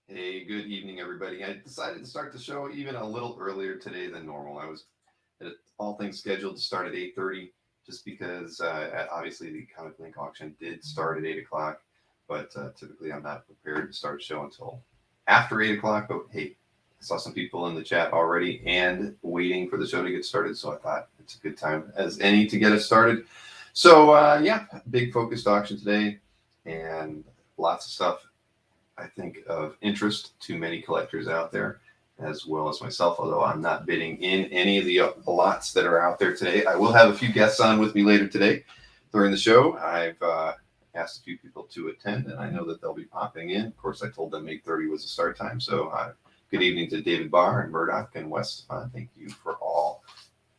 Hey, good evening, everybody. I decided to start the show even a little earlier today than normal. I was at all things scheduled to start at 8:30, just because obviously the ComicLink auction did start at 8 o'clock, but typically I'm not prepared to start a show until after 8 o'clock. But hey, I saw some people in the chat already and waiting for the show to get started, so I thought it's a good time as any to get us started. So, yeah, big focused auction today and lots of stuff I think, of interest to many collectors out there, as well as myself, although I'm not bidding in any of the lots that are out there today. I will have a few guests on with me later today during the show. I've asked a few people to attend, and I know that they'll be popping in. Of course, I told them 8:30 was the start time. So good evening to David Barr and Murdoch and Wes. Thank you for all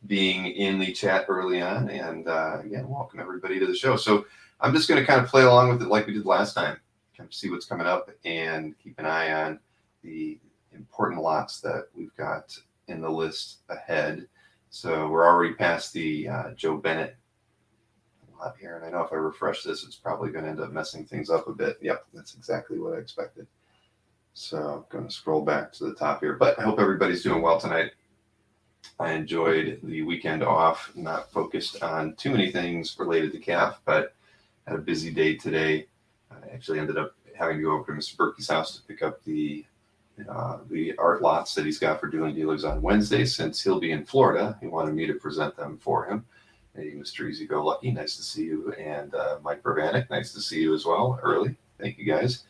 being in the chat early on. And again, welcome everybody to the show. So I'm just going to kind of play along with it like we did last time, kind of see what's coming up and keep an eye on the important lots that we've got in the list ahead. So we're already past the Joe Bennett lot here. And I know if I refresh this, it's probably going to end up messing things up a bit. Yep, that's exactly what I expected. So I'm going to scroll back to the top here. But I hope everybody's doing well tonight. I enjoyed the weekend off, not focused on too many things related to CAF, but had a busy day today. I actually ended up having to go over to Mr. Berkey's house to pick up the art lots that he's got for Dueling Dealers on Wednesday. Since he'll be in Florida, he wanted me to present them for him. Hey, Mr. Easy Go Lucky, nice to see you. And Mike Burvanek, nice to see you as well, early. Thank you, guys.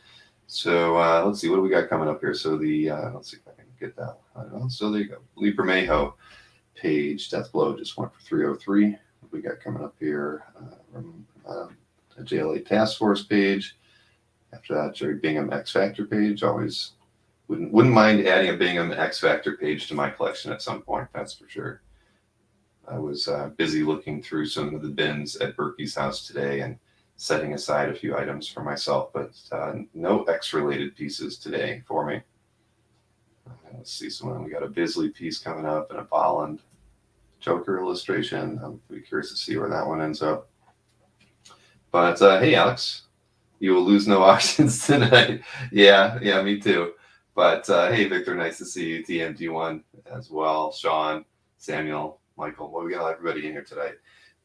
So let's see, what do we got coming up here? So let's see if I can get that. I don't know. So there you go. Lee Bermejo page, Death Blow just went for 303. What we got coming up here? A JLA Task Force page. After that, Jerry Bingham X Factor page. Always wouldn't mind adding a Bingham X Factor page to my collection at some point. That's for sure. I was busy looking through some of the bins at Berkey's house today and setting aside a few items for myself, but no X-related pieces today for me. Let's see, so we got a Bisley piece coming up and a Bolland Joker illustration. I'm pretty curious to see where that one ends up. But hey, Alex, you will lose no auctions tonight. Yeah, me too. But hey, Victor, nice to see you. TMG1 as well. Sean, Samuel, Michael. Well, we got everybody in here today.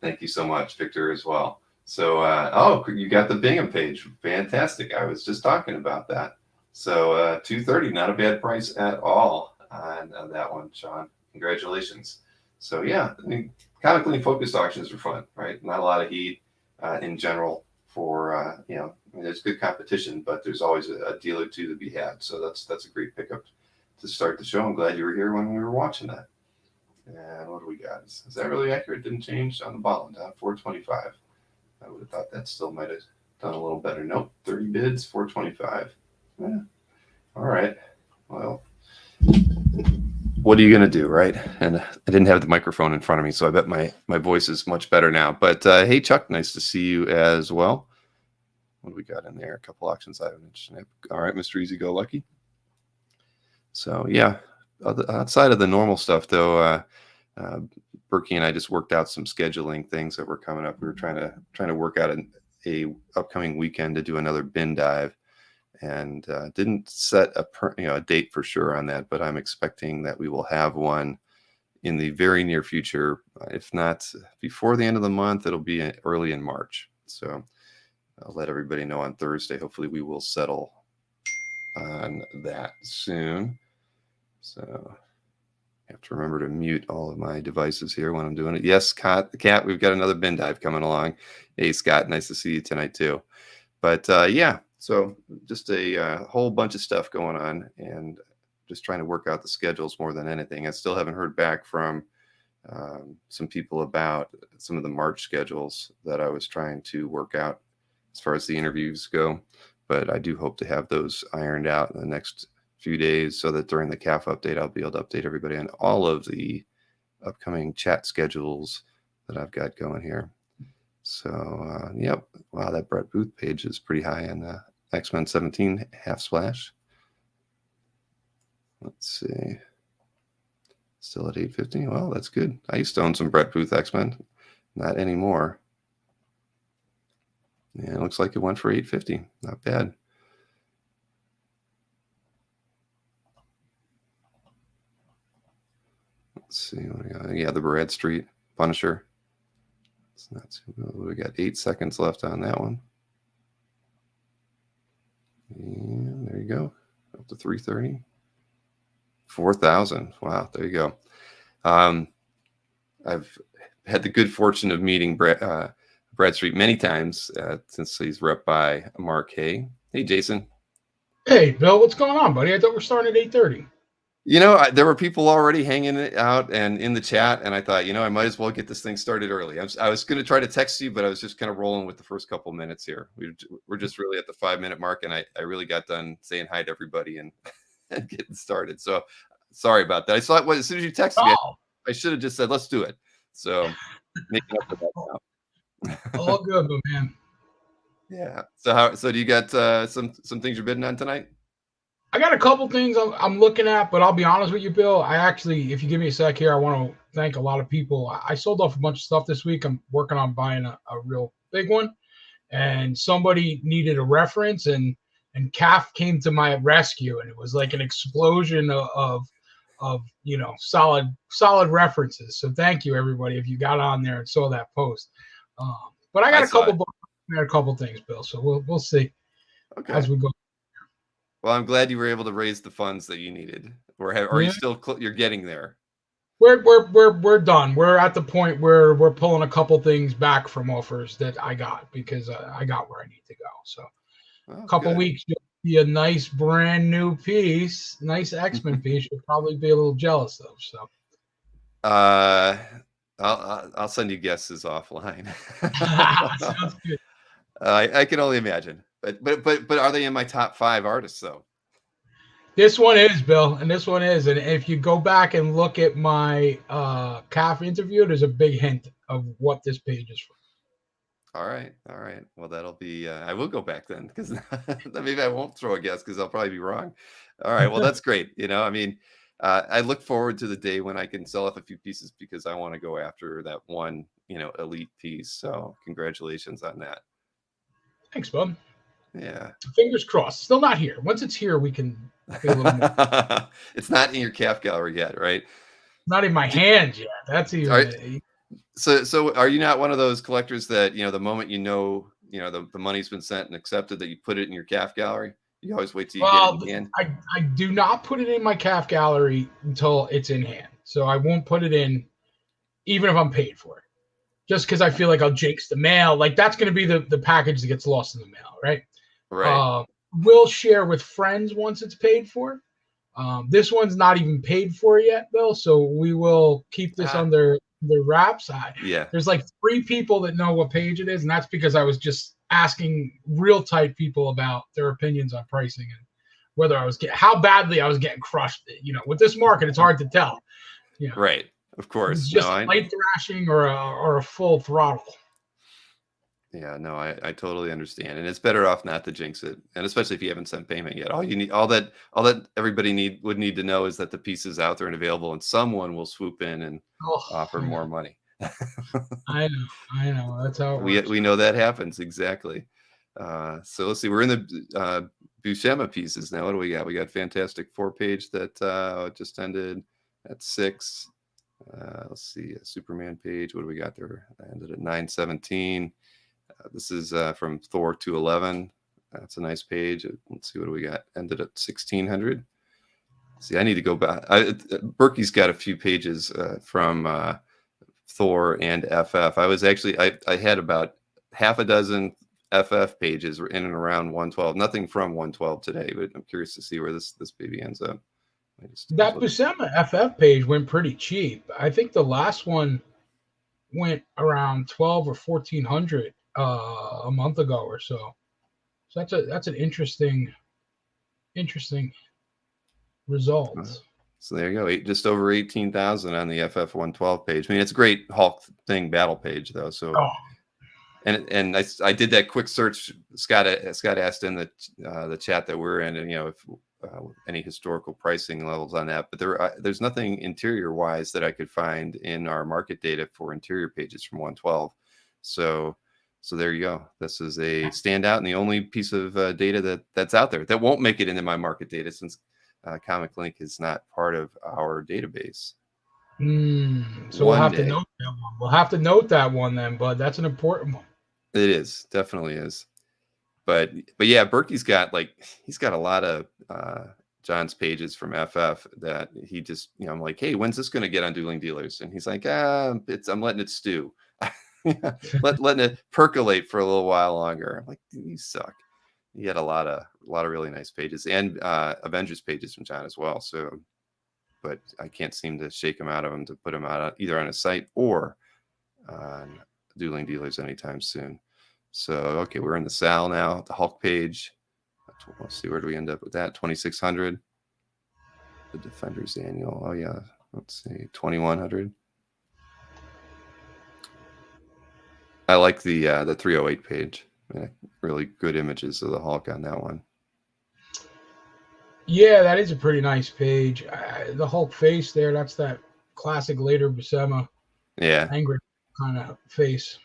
Thank you so much, Victor, as well. So, you got the Bingham page. Fantastic. I was just talking about that. So, $230, not a bad price at all on that one, Sean. Congratulations. So, yeah, I mean, comically focused auctions are fun, right? Not a lot of heat in general for, I mean, there's good competition, but there's always a deal or two to be had. So that's a great pickup to start the show. I'm glad you were here when we were watching that. And what do we got? Is that really accurate? Didn't change on the bottom, down 425. I would have thought that still might have done a little better. Nope, 30 bids, 425. Yeah. All right. Well, what are you going to do, right? And I didn't have the microphone in front of me, so I bet my voice is much better now. But hey, Chuck, nice to see you as well. What do we got in there? A couple auctions I haven't mentioned. All right, Mr. Easy Go Lucky. So, yeah, outside of the normal stuff, though, Berkey and I just worked out some scheduling things that were coming up. We were trying to work out a upcoming weekend to do another bin dive, and didn't set a date for sure on that. But I'm expecting that we will have one in the very near future. If not before the end of the month, it'll be early in March. So I'll let everybody know on Thursday. Hopefully, we will settle on that soon. So I have to remember to mute all of my devices here when I'm doing it. Yes, Cat, we've got another bin dive coming along. Hey, Scott, nice to see you tonight too. But yeah, so just a whole bunch of stuff going on and just trying to work out the schedules more than anything. I still haven't heard back from some people about some of the March schedules that I was trying to work out as far as the interviews go. But I do hope to have those ironed out in the next few days so that during the CAF update, I'll be able to update everybody on all of the upcoming chat schedules that I've got going here. So, yep. Wow, that Brett Booth page is pretty high in the X-Men 17 half splash. Let's see. Still at 850. Well, that's good. I used to own some Brett Booth X-Men. Not anymore. Yeah, it looks like it went for 850. Not bad. see what we got. Yeah, the Bradstreet Punisher. It's not too, we got 8 seconds left on that one. And there you go. Up to 330. 4,000. Wow, there you go. I've had the good fortune of meeting Bradstreet many times since he's rep by Mark Hay. Hey, Jason. Hey, Bill, what's going on, buddy? I thought we're starting at 8:30. There were people already hanging out and in the chat, and I thought, I might as well get this thing started early. I was going to try to text you, but I was just kind of rolling with the first couple minutes here. We're just really at the 5-minute mark, and I really got done saying hi to everybody and, and getting started. So sorry about that. I saw as soon as you texted me, I should have just said, let's do it. So making up for that now. All good, man. Yeah. So do you got some things you're bidding on tonight? I got a couple things I'm looking at, but I'll be honest with you, Bill. I actually, if you give me a sec here, I want to thank a lot of people. I sold off a bunch of stuff this week. I'm working on buying a real big one, and somebody needed a reference, and CAF came to my rescue, and it was like an explosion of solid references. So thank you, everybody, if you got on there and saw that post. But I got a couple things, Bill. So we'll see as we go. Well, I'm glad you were able to raise the funds that you needed. Or are you still? You're getting there. We're done. We're at the point where we're pulling a couple things back from offers that I got because I got where I need to go. So a couple weeks, you'll see a nice brand new piece, nice X-Men piece. You'll probably be a little jealous of. So, I'll send you guesses offline. Sounds good. I can only imagine. But are they in my top 5 artists though? This one is, Bill, and this one is. And if you go back and look at my CAF interview, there's a big hint of what this page is from. All right. Well, that'll be. I will go back then because maybe I won't throw a guess because I'll probably be wrong. All right. Well, that's great. I look forward to the day when I can sell off a few pieces because I want to go after that one, elite piece. So congratulations on that. Thanks, bud. Yeah. Fingers crossed. Still not here. Once it's here, we can be a little more. It's not in your CAF gallery yet, right? Not in my hands yet. That's even. So are you not one of those collectors that, the moment the money's been sent and accepted that you put it in your CAF gallery? You always wait till you get it in hand? I do not put it in my CAF gallery until it's in hand. So I won't put it in even if I'm paid for it. Just because I feel like I'll jinx the mail. Like that's going to be the package that gets lost in the mail, right? Right. We'll share with friends once it's paid for. This one's not even paid for yet, Bill. So we will keep this under the wraps. There's like 3 people that know what page it is, and that's because I was just asking real tight people about their opinions on pricing and whether how badly I was getting crushed. With this market, it's hard to tell. Right. Of course. It's just light thrashing or a full throttle. Yeah, no, I totally understand. And it's better off not to jinx it. And especially if you haven't sent payment yet. All that everybody would need to know is that the piece is out there and available and someone will swoop in and offer more money. I know. That's how it works. We know that happens. Exactly. So let's see. We're in the Buscema pieces now. What do we got? We got Fantastic 4-page that just ended at 6. Let's see. A Superman page. What do we got there? I ended at 917. This is from Thor 211. That's a nice page. Let's see, what do we got? Ended at 1600. See, I need to go back. Berkey's got a few pages from Thor and FF. I had about half a dozen FF pages in and around 112. Nothing from 112 today, but I'm curious to see where this baby ends up. That Buscema FF page went pretty cheap. I think the last one went around 12 or 1400 a month ago or so. So that's an interesting result. So there you go, just over 18,000 on the FF 112 page. I mean, it's a great Hulk thing battle page though. So, and I did that quick search. Scott asked in the chat that we're in, and if any historical pricing levels on that, but there's nothing interior wise that I could find in our market data for interior pages from 112. So there you go. This is a standout and the only piece of data that's out there that won't make it into my market data since ComicLink is not part of our database. So we'll have to note that one. We'll have to note that one then, but that's an important one. It is, definitely is. But yeah, Berkey's got he's got a lot of John's pages from FF that he just, I'm like, hey, when's this going to get on Dueling Dealers? And he's like, I'm letting it stew. letting it percolate for a little while longer. I'm like, you suck. He had a lot of really nice pages and Avengers pages from John as well. So, but I can't seem to shake him out of him to put him out either on his site or on Dueling Dealers anytime soon. So, okay, we're in the Sal now, the Hulk page. Let's see, where do we end up with that? 2,600. The Defenders Annual. Oh, yeah. Let's see, 2,100. I like the 308 page. Really good images of the Hulk on that one. Yeah, that is a pretty nice page. The Hulk face there, that's that classic later Buscema. Yeah. Angry kind of face.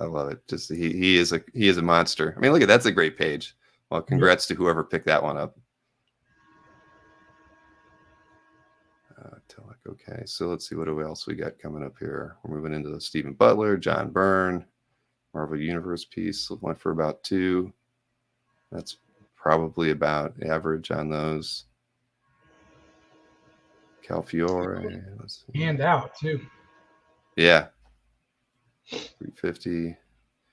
I love it. Just he is a monster. I mean, look at that's a great page. Well, congrats to whoever picked that one up. Okay, so let's see what else we got coming up here. We're moving into the Stephen Butler, John Byrne, Marvel Universe piece. Went for about 2. That's probably about average on those. Cal Fiore. Hand out too. Yeah. 350.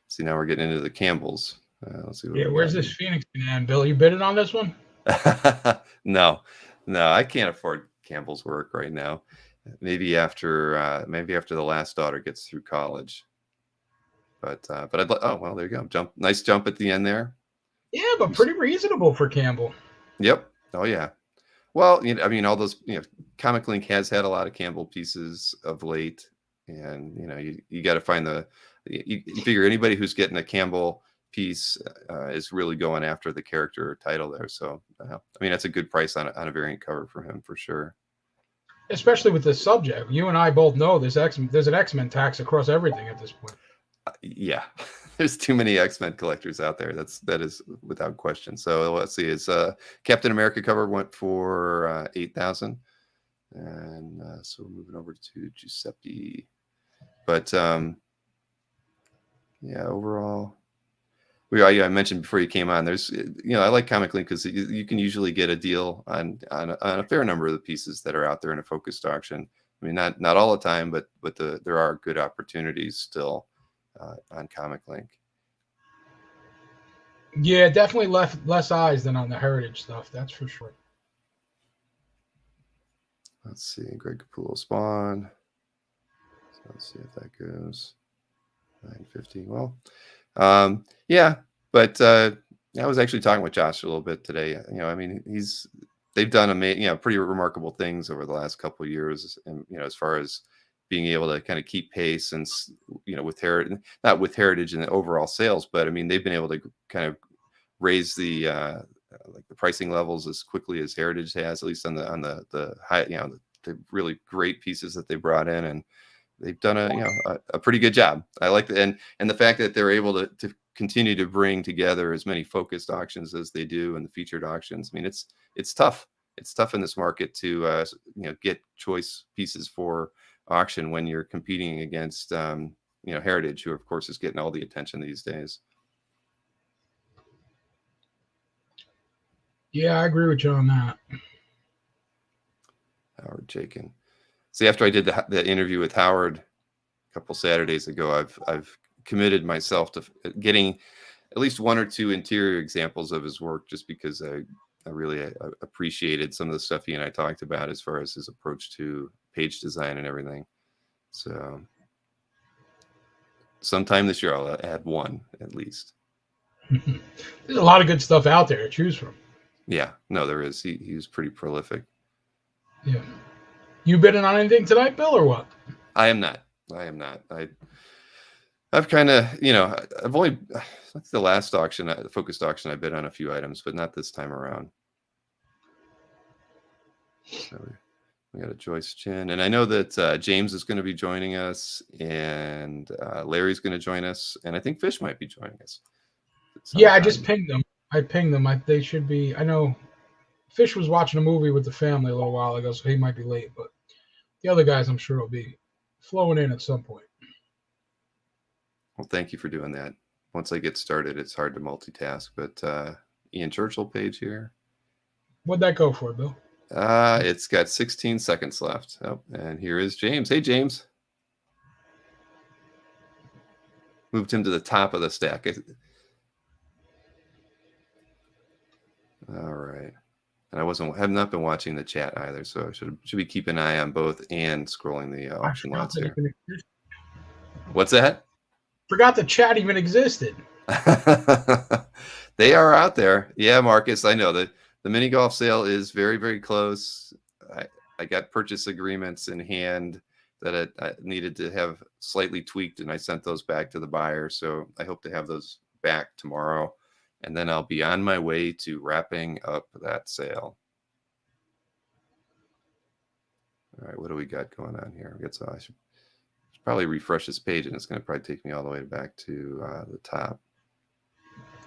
See, now we're getting into the Campbells. Let's see. Where's this Phoenix man, Bill? You bidding on this one? No, I can't afford Campbell's work right now. Maybe after the last daughter gets through college. But I'd like. Oh well, there you go. Nice jump at the end there. Yeah, but pretty reasonable for Campbell. Yep. Oh yeah. Well, I mean, all those. ComicLink has had a lot of Campbell pieces of late, and you got to find you figure anybody who's getting a Campbell piece is really going after the character or title there. So I mean, that's a good price on a variant cover for him for sure. Especially with this subject, you and I both know there's an X-Men tax across everything at this point. Yeah, there's too many X-Men collectors out there. That is without question. So let's see, his Captain America cover went for 8,000, and so we're moving over to Giuseppe. But yeah, overall. I mentioned before you came on, there's, I like ComicLink because you can usually get a deal on a fair number of the pieces that are out there in a focused auction. I mean, not all the time, but there are good opportunities still on ComicLink. Yeah, definitely less eyes than on the Heritage stuff. That's for sure. Let's see, Greg Capullo Spawn. So let's see if that goes. 950. Well. Yeah, but I was actually talking with Josh a little bit today. I mean, they've done pretty remarkable things over the last couple of years, and as far as being able to kind of keep pace and with Heritage, not with Heritage and the overall sales, but I mean they've been able to kind of raise the the pricing levels as quickly as Heritage has, at least on the high, the really great pieces that they brought in, and they've done a pretty good job. I like that, and the fact that they're able to continue to bring together as many focused auctions as they do and the featured auctions. I mean, it's tough. It's tough in this market to get choice pieces for auction when you're competing against Heritage, who of course is getting all the attention these days. Yeah, I agree with you on that. Howard Jakin. See, after I did the interview with Howard a couple Saturdays ago, I've committed myself to getting at least 1 or 2 interior examples of his work, just because I really appreciated some of the stuff he and I talked about as far as his approach to page design and everything. So sometime this year I'll add 1 at least. There's a lot of good stuff out there to choose from. Yeah, no, there is. He's pretty prolific. Yeah. You bidding on anything tonight, Bill, or what? I am not. I've kind of, I've only, that's the last auction, the focused auction, I bid on a few items, but not this time around. So we got a Joyce Chin, and I know that James is going to be joining us, and Larry's going to join us, and I think Fish might be joining us. Yeah, I just pinged them. They should be. I know Fish was watching a movie with the family a little while ago, so he might be late, but The other guys, I'm sure, will be flowing in at some point. Well, thank you for doing that. Once I get started, it's hard to multitask. But Ian Churchill page here. What'd that go for, Bill? It's got 16 seconds left. Oh, and here is James. Hey, James. Moved him to the top of the stack. All right. And I have not been watching the chat either, so I should be keeping an eye on both and scrolling the auction lots here. What's that? Forgot the chat even existed. They are out there. Yeah, Marcus, I know that the mini golf sale is very, very close. I got purchase agreements in hand that I needed to have slightly tweaked, and I sent those back to the buyer. So I hope to have those back tomorrow. And then I'll be on my way to wrapping up that sale. All right, what do we got going on here? I should probably refresh this page, and it's going to probably take me all the way back to the top.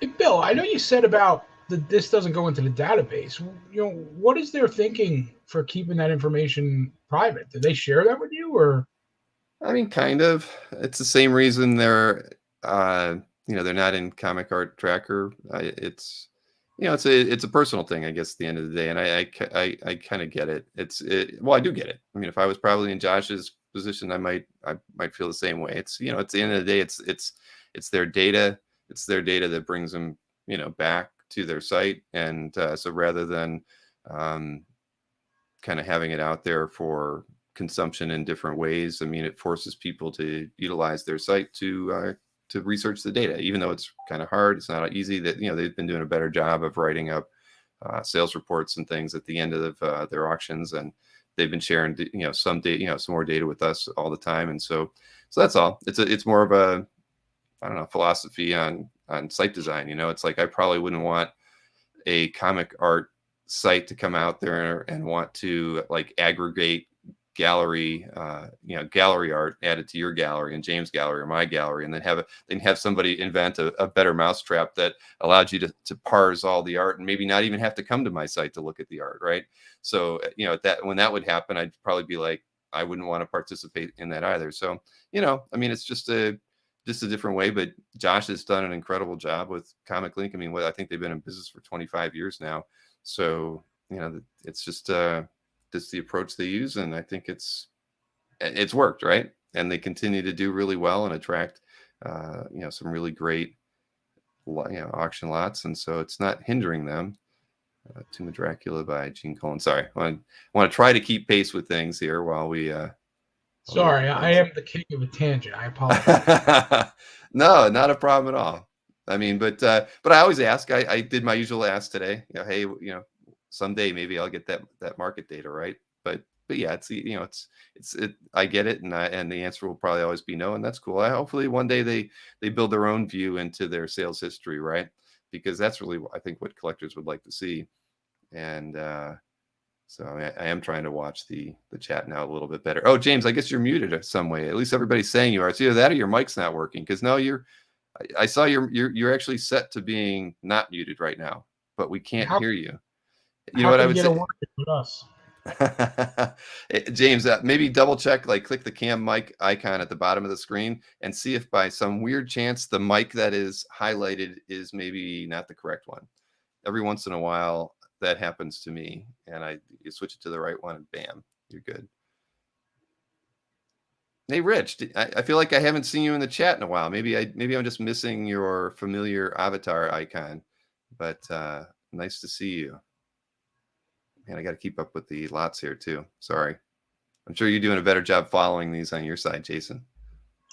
Hey, Bill, I know you said about this doesn't go into the database. You know, what is their thinking for keeping that information private? Did they share that with you, or? I mean, kind of. It's the same reason they're not in Comic Art Tracker. It's a personal thing, I guess, at the end of the day. And I kind of get it. Well, I do get it. I mean, if I was probably in Josh's position, I might feel the same way. It's, at the end of the day, it's their data. It's their data that brings them, back to their site. And so rather than kind of having it out there for consumption in different ways, I mean, it forces people to utilize their site to research the data, even though it's kind of hard. It's not easy. That they've been doing a better job of writing up sales reports and things at the end of their auctions, and they've been sharing some data, some more data with us all the time. And so that's all. It's more of a, I don't know, philosophy on site design. It's like I probably wouldn't want a comic art site to come out there and want to like aggregate gallery art added to your gallery and James' gallery or my gallery, and then have somebody invent a better mousetrap that allowed you to parse all the art and maybe not even have to come to my site to look at the art, right? So when that would happen, I'd probably be like, I wouldn't want to participate in that either. So I mean, it's just a different way. But Josh has done an incredible job with ComicLink. I mean, I think they've been in business for 25 years now. So it's just the approach they use, and I think it's worked, right? And they continue to do really well and attract some really great auction lots, and so it's not hindering them. Tomb of Dracula by Gene Colan. Sorry, I want to try to keep pace with things here while we sorry, I am the king of a tangent. I apologize. No, not a problem at all. I mean, but I always ask. I did my usual ask today. Hey, someday maybe I'll get that market data, right? But yeah, I get it, and the answer will probably always be no, and that's cool. Hopefully one day they build their own view into their sales history, right? Because that's really, I think, what collectors would like to see. And so I am trying to watch the chat now a little bit better. Oh, James, I guess you're muted some way. At least everybody's saying you are. It's either that or your mic's not working. Because no, I saw you're actually set to being not muted right now, but we can't hear you. You know what I would say? With us? James, maybe double check, like click the cam mic icon at the bottom of the screen and see if by some weird chance the mic that is highlighted is maybe not the correct one. Every once in a while that happens to me, and you switch it to the right one and bam, you're good. Hey, Rich, I feel like I haven't seen you in the chat in a while. Maybe I'm just missing your familiar avatar icon, but nice to see you. Man, I got to keep up with the lots here too. Sorry. I'm sure you're doing a better job following these on your side, Jason.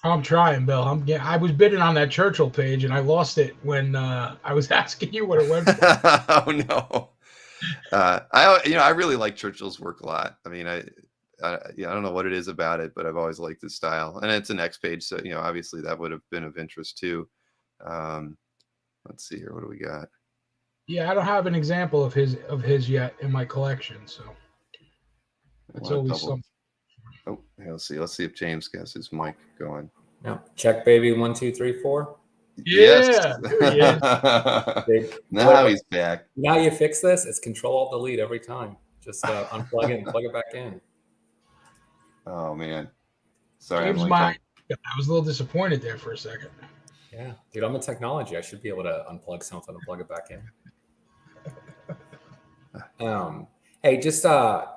I'm trying, Bill. I was bidding on that Churchill page, and I lost it when I was asking you what it went for. Oh no. I really like Churchill's work a lot. I mean, I don't know what it is about it, but I've always liked his style, and it's an X page, so obviously that would have been of interest too. Let's see here. What do we got? Yeah, I don't have an example of his yet in my collection, so it's always something. Oh, let's see if James gets his mic going. No, check baby 1 2 3 4. Yeah, yes. Now he's back. Now you fix this. It's Control Alt Delete every time. Just unplug it and plug it back in. Oh man, sorry. James, I was a little disappointed there for a second. Yeah, dude, I'm a technology. I should be able to unplug something and plug it back in. Hey, just so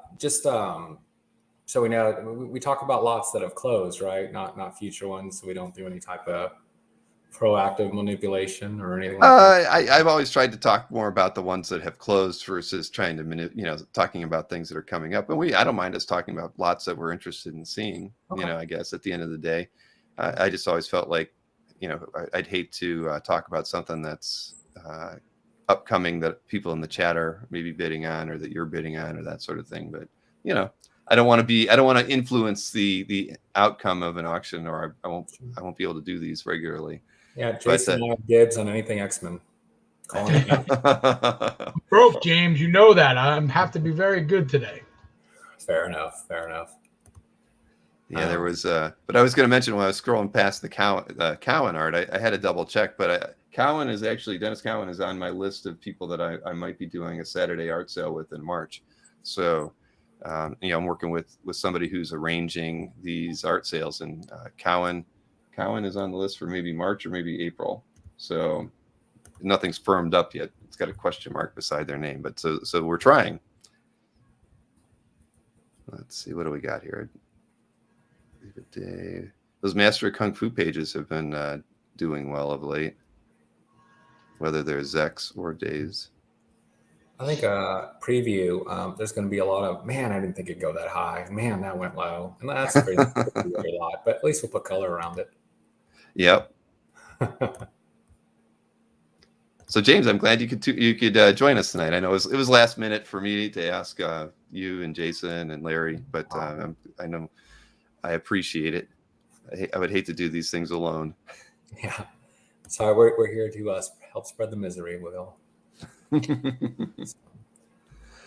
we know, we talk about lots that have closed, right? Not future ones. So we don't do any type of proactive manipulation or anything like that. I've always tried to talk more about the ones that have closed versus trying to talking about things that are coming up. And I don't mind us talking about lots that we're interested in seeing. Okay. I guess at the end of the day, I just always felt like, I'd hate to talk about something that's upcoming that people in the chat are maybe bidding on, or that you're bidding on, or that sort of thing. But I don't want to influence the outcome of an auction, or I won't be able to do these regularly. Yeah, Jason and I have dibs on anything X-Men. Broke, James. You know that. I have to be very good today. Fair enough. Yeah, there was. But I was going to mention when I was scrolling past the Cowan art, I had to double check. But Dennis Cowan is on my list of people that I might be doing a Saturday art sale with in March. So, I'm working with somebody who's arranging these art sales, and Cowan is on the list for maybe March or maybe April. So nothing's firmed up yet. It's got a question mark beside their name, but so we're trying. Let's see, what do we got here? Those Master of Kung Fu pages have been doing well of late, whether they're Zex or Days. I think preview, there's going to be a lot of, man, I didn't think it'd go that high. Man, that went low. And that's crazy. A lot, but at least we'll put color around it. Yep. So James, I'm glad you could join us tonight. I know it was last minute for me to ask you and Jason and Larry, but I know I appreciate it. I would hate to do these things alone. Yeah. So we're here to help spread the misery, Will.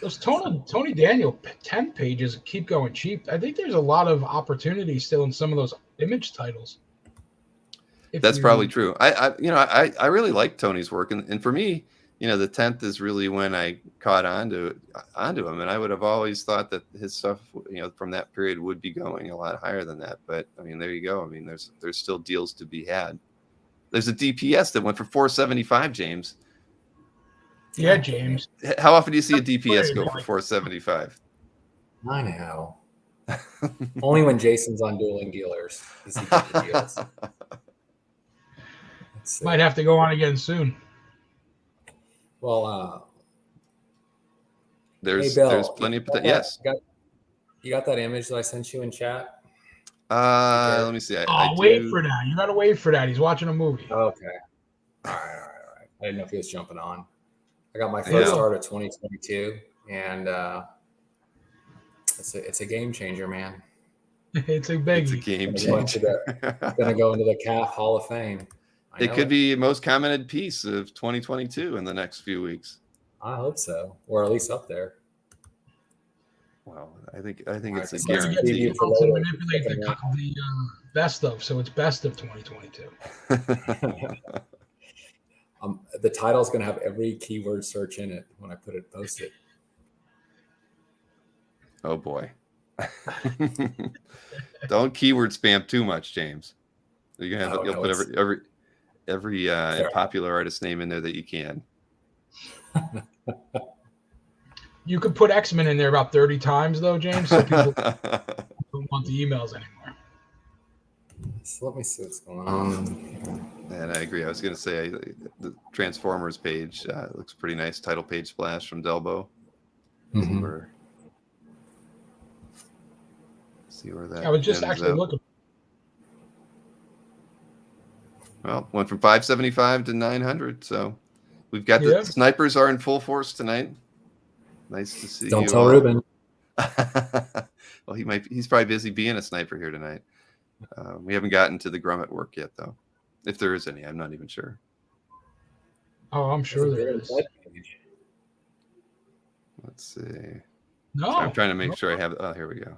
Those Tony Daniel 10 pages keep going cheap. I think there's a lot of opportunity still in some of those image titles. That's probably true. I really like Tony's work, and for me, the 10th is really when I caught onto him, and I would have always thought that his stuff, from that period would be going a lot higher than that. But I mean, there you go. I mean, there's still deals to be had. There's a DPS that went for $475, James. Yeah, James. How often do you see a DPS go for $475? I know. Only when Jason's on Dueling Dealers does he get the deals. Might have to go on again soon. Well, there's plenty of potential. Yes. You got that image that I sent you in chat? Let me see. Wait for that. You got to wait for that. He's watching a movie. Okay. All right. I didn't know if he was jumping on. I got my first start of 2022, and it's a game changer, man. It's a big game changer. Gonna go into the CAF Hall of Fame. It could be the most commented piece of 2022 in the next few weeks. I hope so, or at least up there. Well, I think it's a guarantee. You also manipulate the best of, so it's best of 2022. The title is going to have every keyword search in it when I post it. Oh boy! Don't keyword spam too much, James. You're gonna you'll put every popular artist name in there that you can. You could put X-Men in there about 30 times, though, James, so people don't want the emails anymore. So let me see what's going on. And I agree. I was going to say the Transformers page looks pretty nice. Title page splash from Delbo. Mm-hmm. See where that. I was just actually looking. Well, went from 575 to 900. So we've got the snipers are in full force tonight. Nice to see. Don't tell Ruben. Well, he's probably busy being a sniper here tonight. We haven't gotten to the Grummet work yet, though. If there is any, I'm not even sure. Oh, I'm sure there is. Let's see. No. So I'm trying to make sure I have. Oh, here we go.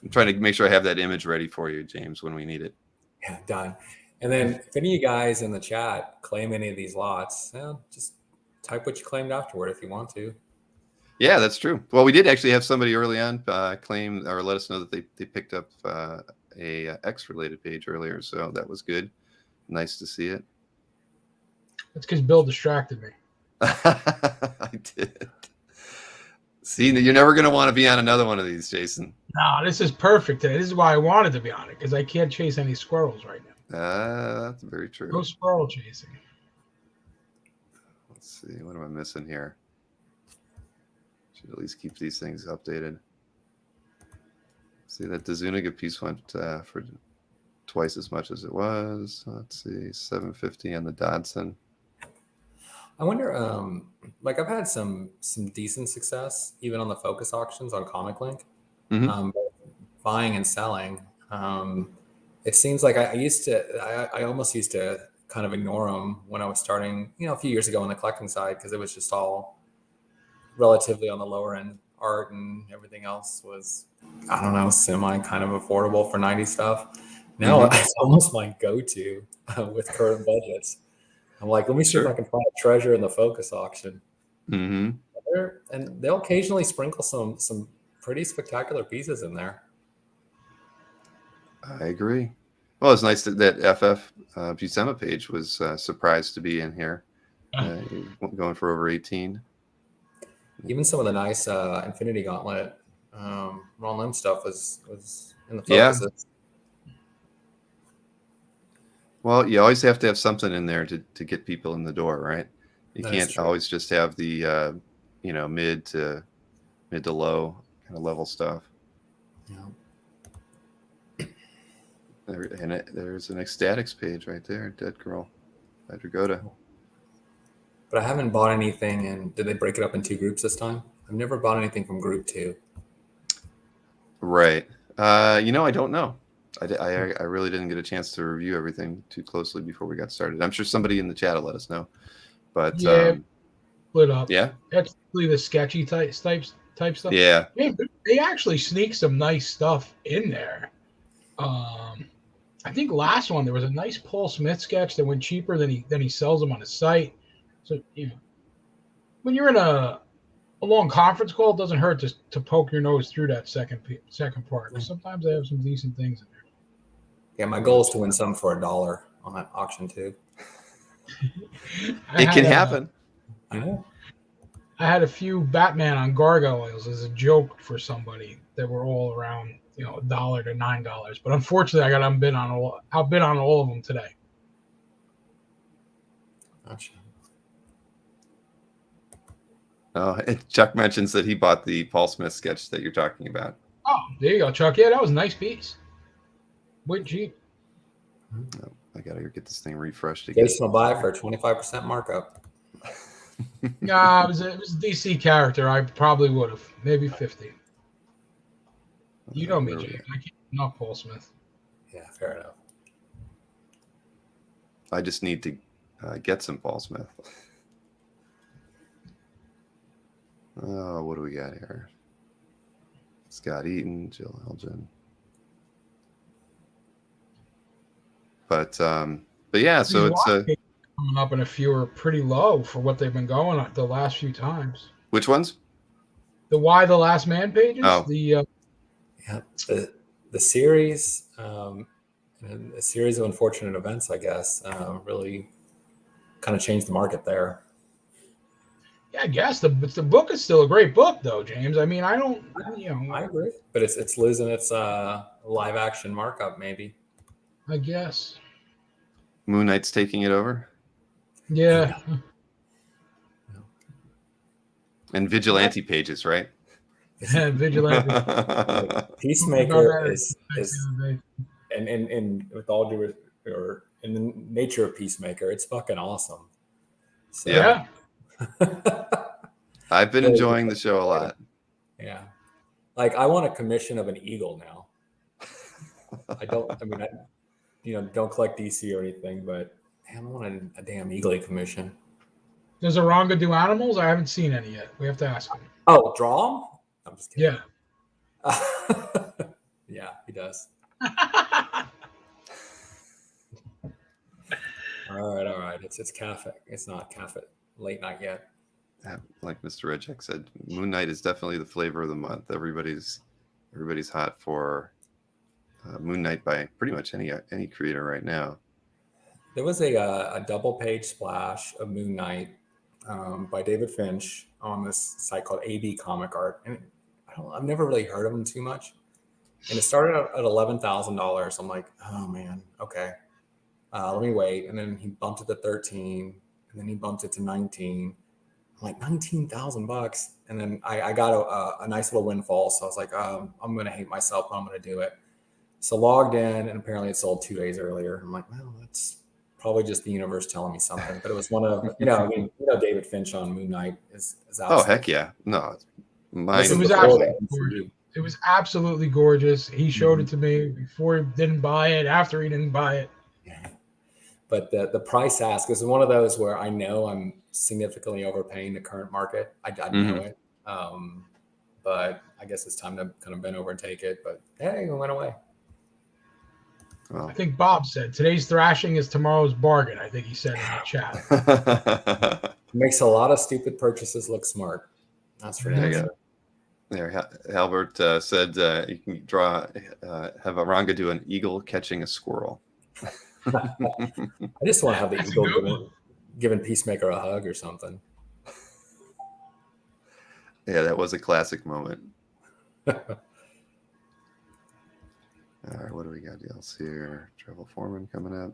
I'm trying to make sure I have that image ready for you, James, when we need it. Yeah, done. And then if any of you guys in the chat claim any of these lots, just type what you claimed afterward if you want to. Yeah, that's true. Well, we did actually have somebody early on claim or let us know that they picked up a X-related page earlier, so that was good. Nice to see it. That's because Bill distracted me. I did. See, you're never going to want to be on another one of these, Jason. No, this is perfect today. This is why I wanted to be on it, because I can't chase any squirrels right now. That's very true. No squirrel chasing. Let's see. What am I missing here? Should at least keep these things updated. See, that DeZuniga piece went for twice as much as it was. Let's see, $750 on the Dodson. I wonder, like I've had some decent success even on the focus auctions on ComicLink, buying and selling. It seems like I almost used to kind of ignore them when I was starting, a few years ago on the collecting side, because it was just all relatively on the lower end art, and everything else was, I don't know, semi kind of affordable for 90s stuff. Now it's almost my go-to with current budgets. I'm like, let me see if I can find a treasure in the focus auction. And they'll occasionally sprinkle some pretty spectacular pieces in there. I agree. Well, it's nice that FF Buscema page was surprised to be in here, going for over 18. Even some of the nice Infinity Gauntlet Ron Lim stuff was in the focuses. Yeah. Well, you always have to have something in there to get people in the door, right? You can't always just have the mid to low kind of level stuff. Yeah. There's an Ecstatics page right there, Dead Girl by Dragoda. But I haven't bought anything. And did they break it up in 2 groups this time? I've never bought anything from Group 2. Right. I don't know. I really didn't get a chance to review everything too closely before we got started. I'm sure somebody in the chat will let us know. But yeah, split up. Yeah, that's really the sketchy type stuff. Yeah, they actually sneak some nice stuff in there. I think last one there was a nice Paul Smith sketch that went cheaper than he sells them on his site. So when you're in a long conference call, it doesn't hurt to poke your nose through that second part. Sometimes they have some decent things in there. Yeah, my goal is to win some for $1 on that auction too. It can happen. I know. I had a few Batman on gargoyles as a joke for somebody that were all around $1 to $9, but unfortunately I got outbid on all of them today. Gotcha. Oh, Chuck mentions that he bought the Paul Smith sketch that you're talking about. Oh, there you go, Chuck. Yeah, that was a nice piece. Went cheap. Oh, I gotta get this thing refreshed again. Jason will buy it for a 25% markup. Nah, it was a DC character. I probably would have, maybe 50. You know me, Jake. I can't knock Paul Smith. Yeah, fair enough. I just need to get some Paul Smith. Oh, what do we got here? Scott Eaton, Jill Elgin. But yeah, so it's coming up, and a few are pretty low for what they've been going on the last few times. Which ones? The Why the Last Man pages. Oh. The series, and a series of unfortunate events, I guess, really kind of changed the market there. Yeah, I guess the book is still a great book, though, James. I mean, I agree, but it's losing its live action markup, maybe. I guess Moon Knight's taking it over. Yeah. And Vigilante pages, right? Vigilante. Peacemaker is and with all due or in the nature of Peacemaker, it's fucking awesome. So, yeah. I've been enjoying the show a lot. Yeah. Like I want a commission of an eagle now. don't collect DC or anything, but damn, I want a damn eagle commission. Does Aranga do animals? I haven't seen any yet. We have to ask him. Oh, draw them? I'm just kidding. Yeah. Yeah, he does. All right. It's cafe. It's not cafe. Late night yet. like Mr. Redcheck said, Moon Knight is definitely the flavor of the month. Everybody's hot for Moon Knight by pretty much any creator right now. There was a double page splash of Moon Knight by David Finch on this site called AB Comic Art, and I've never really heard of him too much. And it started out at $11,000. I'm like, oh man, okay, let me wait. And then he bumped it to 13, and then he bumped it to 19. I'm like, $19,000. And then I got a nice little windfall. So I was like, I'm going to hate myself, but I'm going to do it. So logged in, and apparently it sold 2 days earlier. I'm like, well, that's probably just the universe telling me something. But it was one of, David Finch on Moon Knight is oh, heck yeah. No, it was absolutely gorgeous. He showed it to me before he didn't buy it, after he didn't buy it. Yeah. But the price ask is one of those where I know I'm significantly overpaying the current market. I know it. But I guess it's time to kind of bend over and take it. But hey, it went away. Well, I think Bob said today's thrashing is tomorrow's bargain. I think he said in the chat. Makes a lot of stupid purchases look smart. That's for sure. There, Albert said you can have Aranga do an eagle catching a squirrel. I just want to have the eagle giving Peacemaker a hug or something. Yeah, that was a classic moment. All right, what do we got else here? Travel Foreman coming up.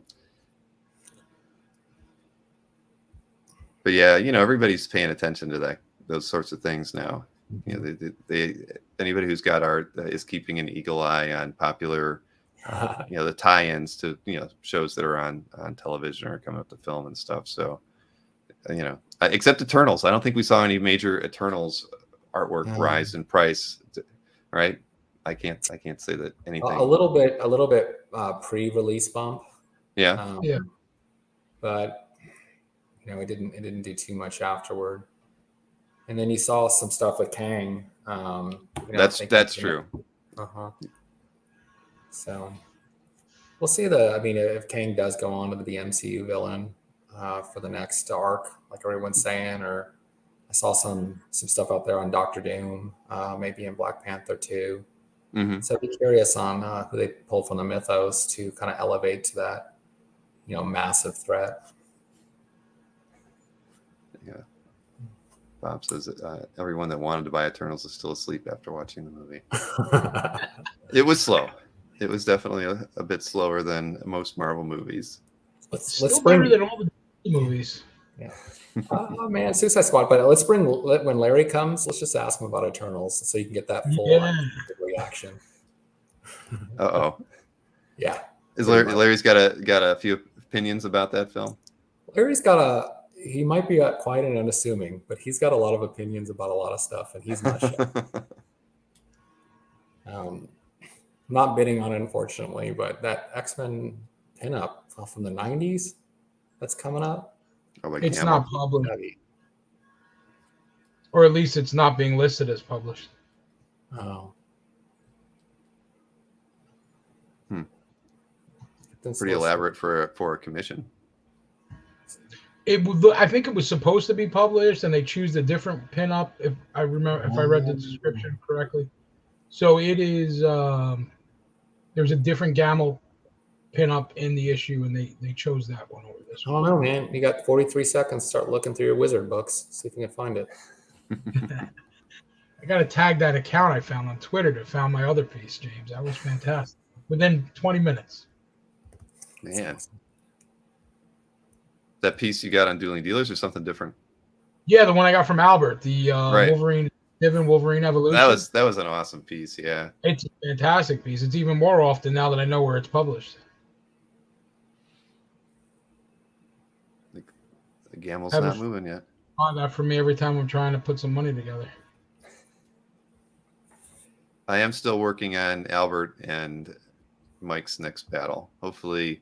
But yeah, everybody's paying attention to those sorts of things now. They anybody who's got art is keeping an eagle eye on popular, the tie-ins to shows that are on television or coming up to film and stuff. So, except Eternals, I don't think we saw any major Eternals artwork rise in price, right? I can't say that anything. A little bit pre-release bump. Yeah. But it didn't do too much afterward. And then you saw some stuff with Kang. That's true. So we'll see if Kang does go on to the MCU villain for the next arc, like everyone's saying, or I saw some stuff out there on Doctor Doom, maybe in Black Panther 2. So I'd be curious on who they pull from the mythos to kind of elevate to that, massive threat. Yeah. Bob says everyone that wanted to buy Eternals is still asleep after watching the movie. It was slow. It was definitely a bit slower than most Marvel movies. Let's better than all the movies. Yeah. Oh man, Suicide Squad. But when Larry comes, let's just ask him about Eternals so you can get that full reaction. Yeah. Is Larry's got a few opinions about that film? Larry's he might be quiet and unassuming, but he's got a lot of opinions about a lot of stuff, and he's not shy. Not bidding on it, unfortunately, but that X-Men pinup from the 90s that's coming up. It's not published. Or at least it's not being listed as published. Oh. Pretty elaborate for a commission. I think it was supposed to be published, and they choose a different pinup. If I read the description correctly. So it is. There's a different Gamma pinup in the issue, and they chose that one over this one. I don't know, man. You got 43 seconds. Start looking through your wizard books. See if you can find it. I got to tag that account I found on Twitter to found my other piece, James. That was fantastic. Within 20 minutes. Man. That piece you got on Dueling Dealers or something different? Yeah, the one I got from Albert, the Wolverine Evolution. That was an awesome piece, yeah. It's a fantastic piece. It's even more often now that I know where it's published. The Gamel's not moving yet. Buy that for me every time I'm trying to put some money together. I am still working on Albert and Mike's next battle. Hopefully,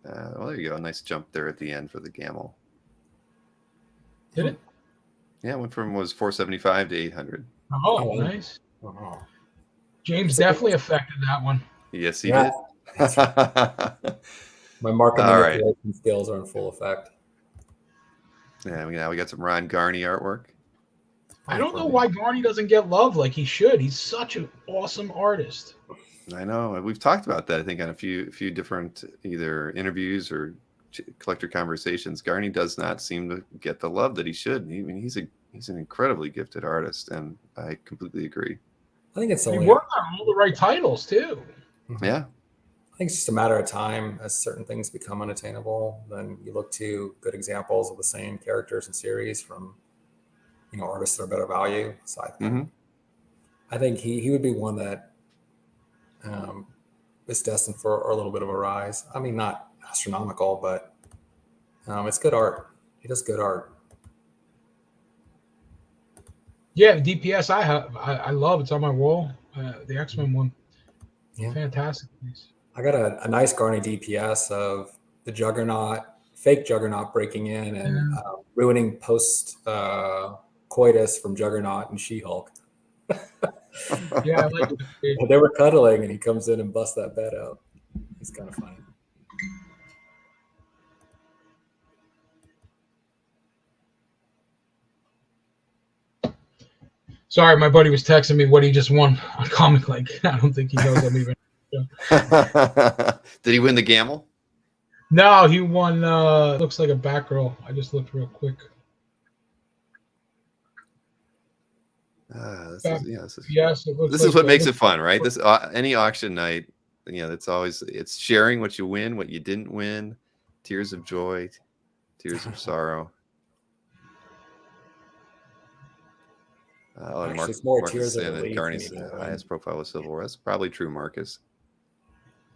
there you go. A nice jump there at the end for the Gamel. Did it? Yeah, it went from was 475 to 800. Oh, nice. Oh. James definitely affected that one. Yes, he did. My market manipulation skills are in full effect. Yeah, we got some Ron Garney artwork. I don't know why Garney doesn't get love like he should. He's such an awesome artist. I know. We've talked about that, I think, on a few different either interviews or collector conversations. Garney does not seem to get the love that he should. He's an incredibly gifted artist, and I completely agree. I think it's he worked on all the right titles too. Yeah. I think it's just a matter of time as certain things become unattainable. Then you look to good examples of the same characters and series from, artists that are better value. So I think he would be one that is destined for a little bit of a rise. I mean, not astronomical, but it's good art. He does good art. Yeah, the DPS I love. It's on my wall. The X-Men one. Yeah. Fantastic piece. I got a nice Garney DPS of the Juggernaut, fake Juggernaut breaking in and ruining post coitus from Juggernaut and She-Hulk. Yeah, I like it. They were cuddling and he comes in and busts that bed out. It's kind of funny. Sorry, my buddy was texting me what he just won on ComicLink. I don't think he knows I'm even. Did he win the gamble? No, he won. Looks like a Batgirl. I just looked real quick. This is like what makes it fun, right? This any auction night, it's sharing what you win, what you didn't win, tears of joy, tears of sorrow. Actually, it's more tears of relief. Garney's highest profile was Civil War. That's probably true, Marcus.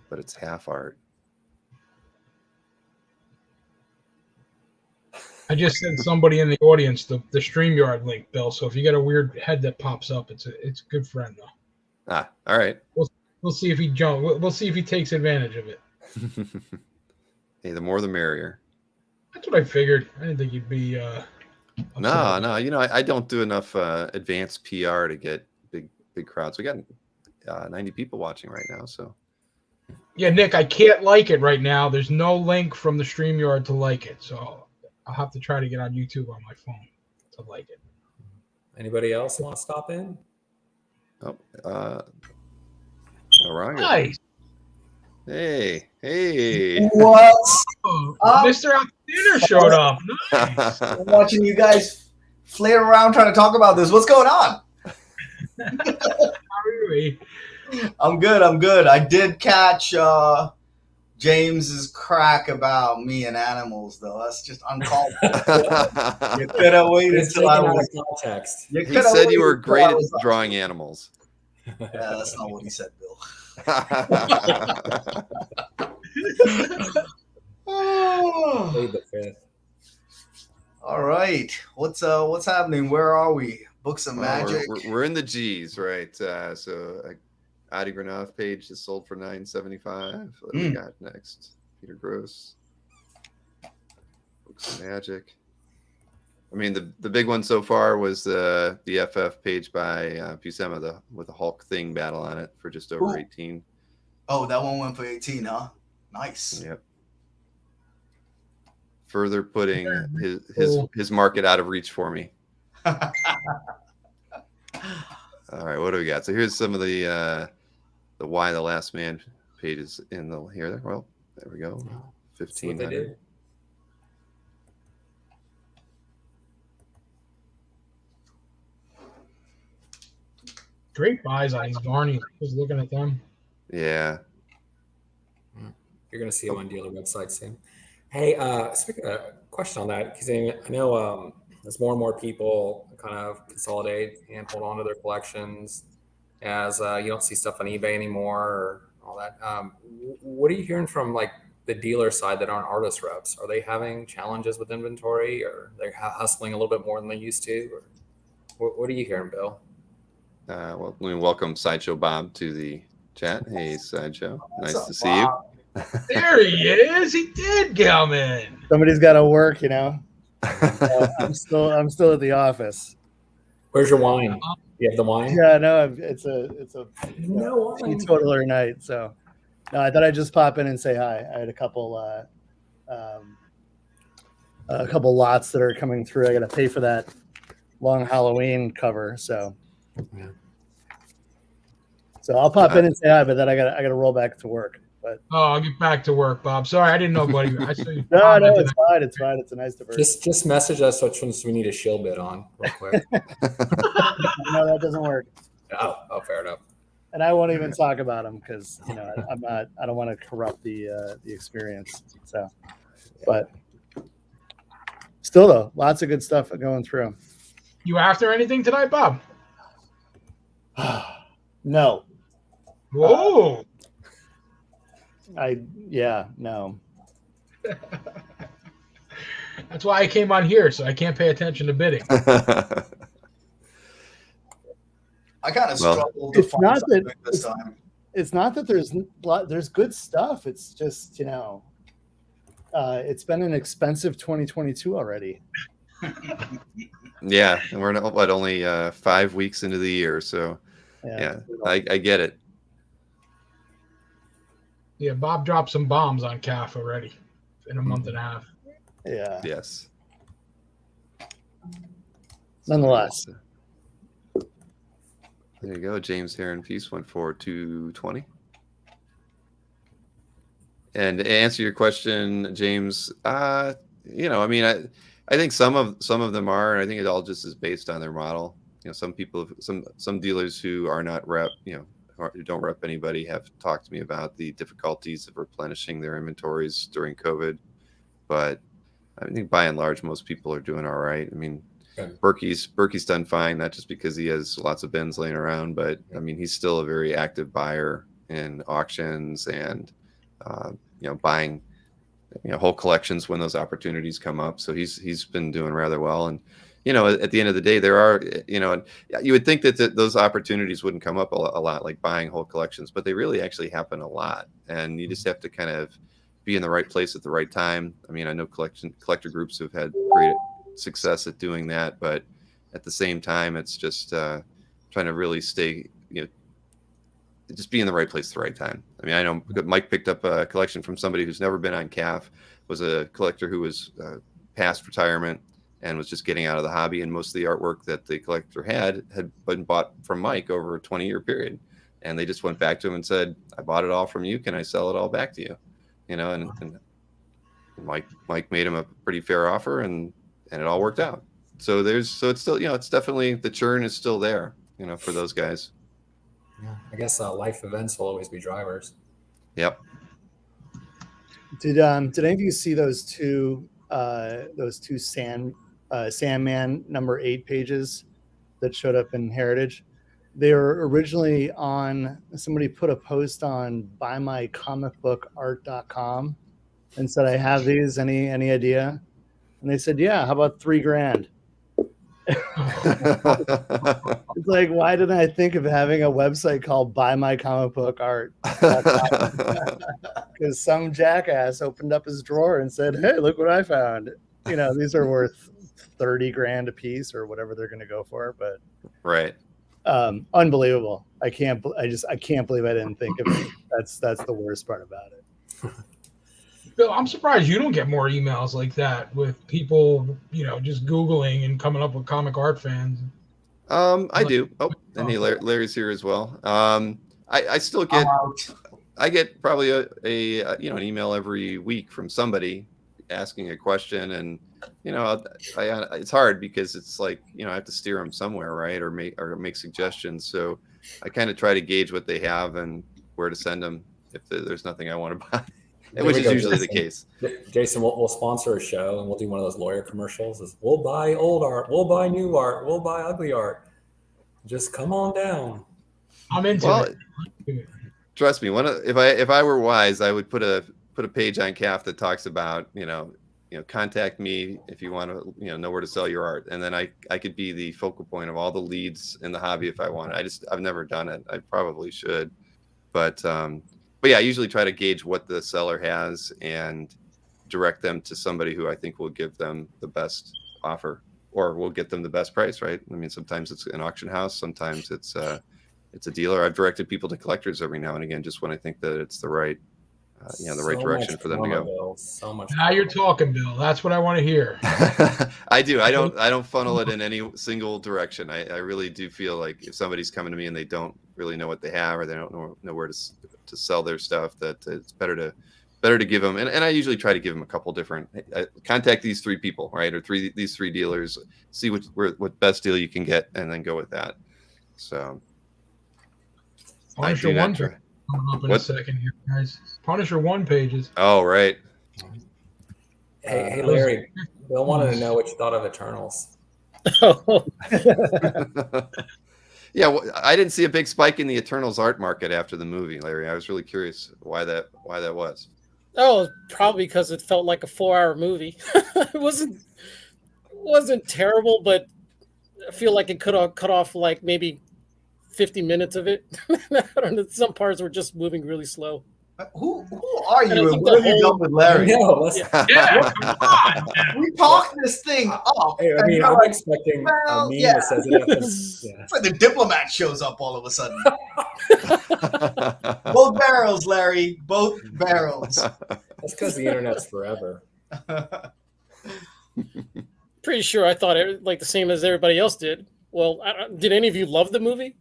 But it's half art. I just sent somebody in the audience the StreamYard link, Bill. So if you get a weird head that pops up, it's a good friend though. All right. We'll see if he we'll see if he takes advantage of it. Hey, the more the merrier. That's what I figured. I didn't think you'd be. No. I don't do enough advanced PR to get big crowds. We got 90 people watching right now, so. Yeah, Nick, I can't like it right now. There's no link from the StreamYard to like it, so I'll have to try to get on YouTube on my phone to like it. Anybody else want to stop in? Oh, all right. Nice. Hey. What's up? Mr. Out Dinner showed up. Nice. I'm watching you guys flail around trying to talk about this. What's going on? How are you? I'm good. I did catch James's crack about me and animals, though. That's just uncalled for. You could have waited until I was context. He said you were great at drawing animals. Yeah, that's not what he said, Bill. All right. What's happening? Where are we? Books of Magic. We're in the G's, right? So Adi Granov page is sold for $9.75. What do we got next? Peter Gross. Books of Magic. I mean, the big one so far was the FF page by Buscema, with the Hulk Thing battle on it for just over 18. Oh, that one went for 18, huh? Nice. Yep. Further putting his market out of reach for me. All right, what do we got? So here's some of the Why the Last Man pages in the here. Well, there we go. 1,500. Great buys on these Garney. Just looking at them. Yeah. You're going to see them on dealer websites soon. Hey, speaking of question on that, because I know as more and more people kind of consolidate and hold on to their collections, as you don't see stuff on eBay anymore or all that. What are you hearing from like the dealer side that aren't artist reps? Are they having challenges with inventory, or they're hustling a little bit more than they used to? Or what are you hearing, Bill? Well, let me welcome Sideshow Bob to the chat. Hey, Sideshow. Nice to see you. There he is. He did come in. Somebody's got to work, I'm still at the office. Where's your wine? You have the wine? Yeah, no, it's a teetotaler night. So, no, I thought I'd just pop in and say hi. I had a couple a couple lots that are coming through. I got to pay for that long Halloween cover. So, Yeah. so I'll pop in and say hi, but then I got to roll back to work. But I'll get back to work, Bob. Sorry, I didn't know, buddy. I saw you. no, it's fine. It's fine. It's a nice diversion. Just message us which ones we need a shield bit on real quick. No, that doesn't work. Oh, fair enough. And I won't even talk about them because I don't want to corrupt the experience. So, but still though, lots of good stuff going through. You after anything tonight, Bob? No. Whoa. No. That's why I came on here, so I can't pay attention to bidding. I kind of struggled to find something this time. It's not that there's good stuff. It's just, it's been an expensive 2022 already. Yeah, and we're only 5 weeks into the year, so yeah, I get it. Yeah, Bob dropped some bombs on CAF already in a month and a half. Yeah. Yes. Nonetheless. There you go. James Heron Peace went for 220. And to answer your question, James, I think some of them are, and I think it all just is based on their model. Some people, some dealers who are not who don't rep anybody have talked to me about the difficulties of replenishing their inventories during COVID. But I think by and large, most people are doing all right. I mean, Berkey's done fine, not just because he has lots of bins laying around, but I mean, he's still a very active buyer in auctions and, buying, whole collections when those opportunities come up. So he's been doing rather well. And, at the end of the day, there are, you would think that those opportunities wouldn't come up a lot, like buying whole collections, but they really actually happen a lot. And you just have to kind of be in the right place at the right time. I mean, I know collector groups have had great success at doing that, but at the same time, it's just trying to really stay, just be in the right place at the right time. I mean, I know Mike picked up a collection from somebody who's never been on CAF, was a collector who was past retirement and was just getting out of the hobby, and most of the artwork that the collector had been bought from Mike over a 20-year period, and they just went back to him and said, "I bought it all from you. Can I sell it all back to you?" And Mike made him a pretty fair offer, and it all worked out. So it's still, it's definitely, the churn is still there, for those guys. Yeah, I guess life events will always be drivers. Yep. Did any of you see those two Sandman number 8 pages that showed up in Heritage? They were originally somebody put a post on buymycomicbookart.com and said, "I have these, any idea?" And they said, "Yeah, how about $3,000?" It's like, why didn't I think of having a website called buymycomicbookart.com? Because some jackass opened up his drawer and said, "Hey, look what I found." These are worth $30,000 a piece or whatever they're going to go for. But right. Unbelievable. I can't believe I didn't think of it. That's the worst part about it. Bill, I'm surprised you don't get more emails like that with people, just Googling and coming up with comic art fans. I do. Oh, and hey, Larry's here as well. I still get, I get probably an email every week from somebody asking a question, and it's hard because it's like, I have to steer them somewhere, right, or make suggestions. So I kind of try to gauge what they have and where to send them if there's nothing I want to buy. Which is usually the case. Jason, we'll sponsor a show and we'll do one of those lawyer commercials. We'll buy old art, we'll buy new art, we'll buy ugly art. Just come on down. I'm into it. Trust me, if I were wise, I would put a page on CAF that talks about contact me if you want to know where to sell your art, and then I could be the focal point of all the leads in the hobby if I want. I've never done it. I probably should, but yeah, I usually try to gauge what the seller has and direct them to somebody who I think will give them the best offer or will get them the best price, right? I mean, sometimes it's an auction house, sometimes it's a dealer. I've directed people to collectors every now and again, just when I think that it's the right the right direction for them to go. Bill. So much. Now you're talking, Bill. That's what I want to hear. I do. I don't funnel it in any single direction. I really do feel like if somebody's coming to me and they don't really know what they have, or they don't know where to sell their stuff, that it's better to give them. And I usually try to give them a couple different. Contact these 3 people, right, or these 3 dealers. See what best deal you can get, and then go with that. So Punisher 1 coming up in a second here, guys. Punisher 1 pages. Oh, right. Hey, Larry. Bill wanted to know what you thought of Eternals. Yeah, well, I didn't see a big spike in the Eternals art market after the movie, Larry. I was really curious why that was. Oh, probably because it felt like a 4-hour movie. It wasn't terrible, but I feel like it could have cut off like maybe 50 minutes of it. I don't know. Some parts were just moving really slow. Who are you? And what have you done with Larry? Yeah, come on. We talked this thing up. Hey, I mean, I'm expecting a meme that says it happens. Yeah. It's like the diplomat shows up all of a sudden. Both barrels, Larry. Both barrels. That's because the internet's forever. Pretty sure I thought it like the same as everybody else did. Well, did any of you love the movie?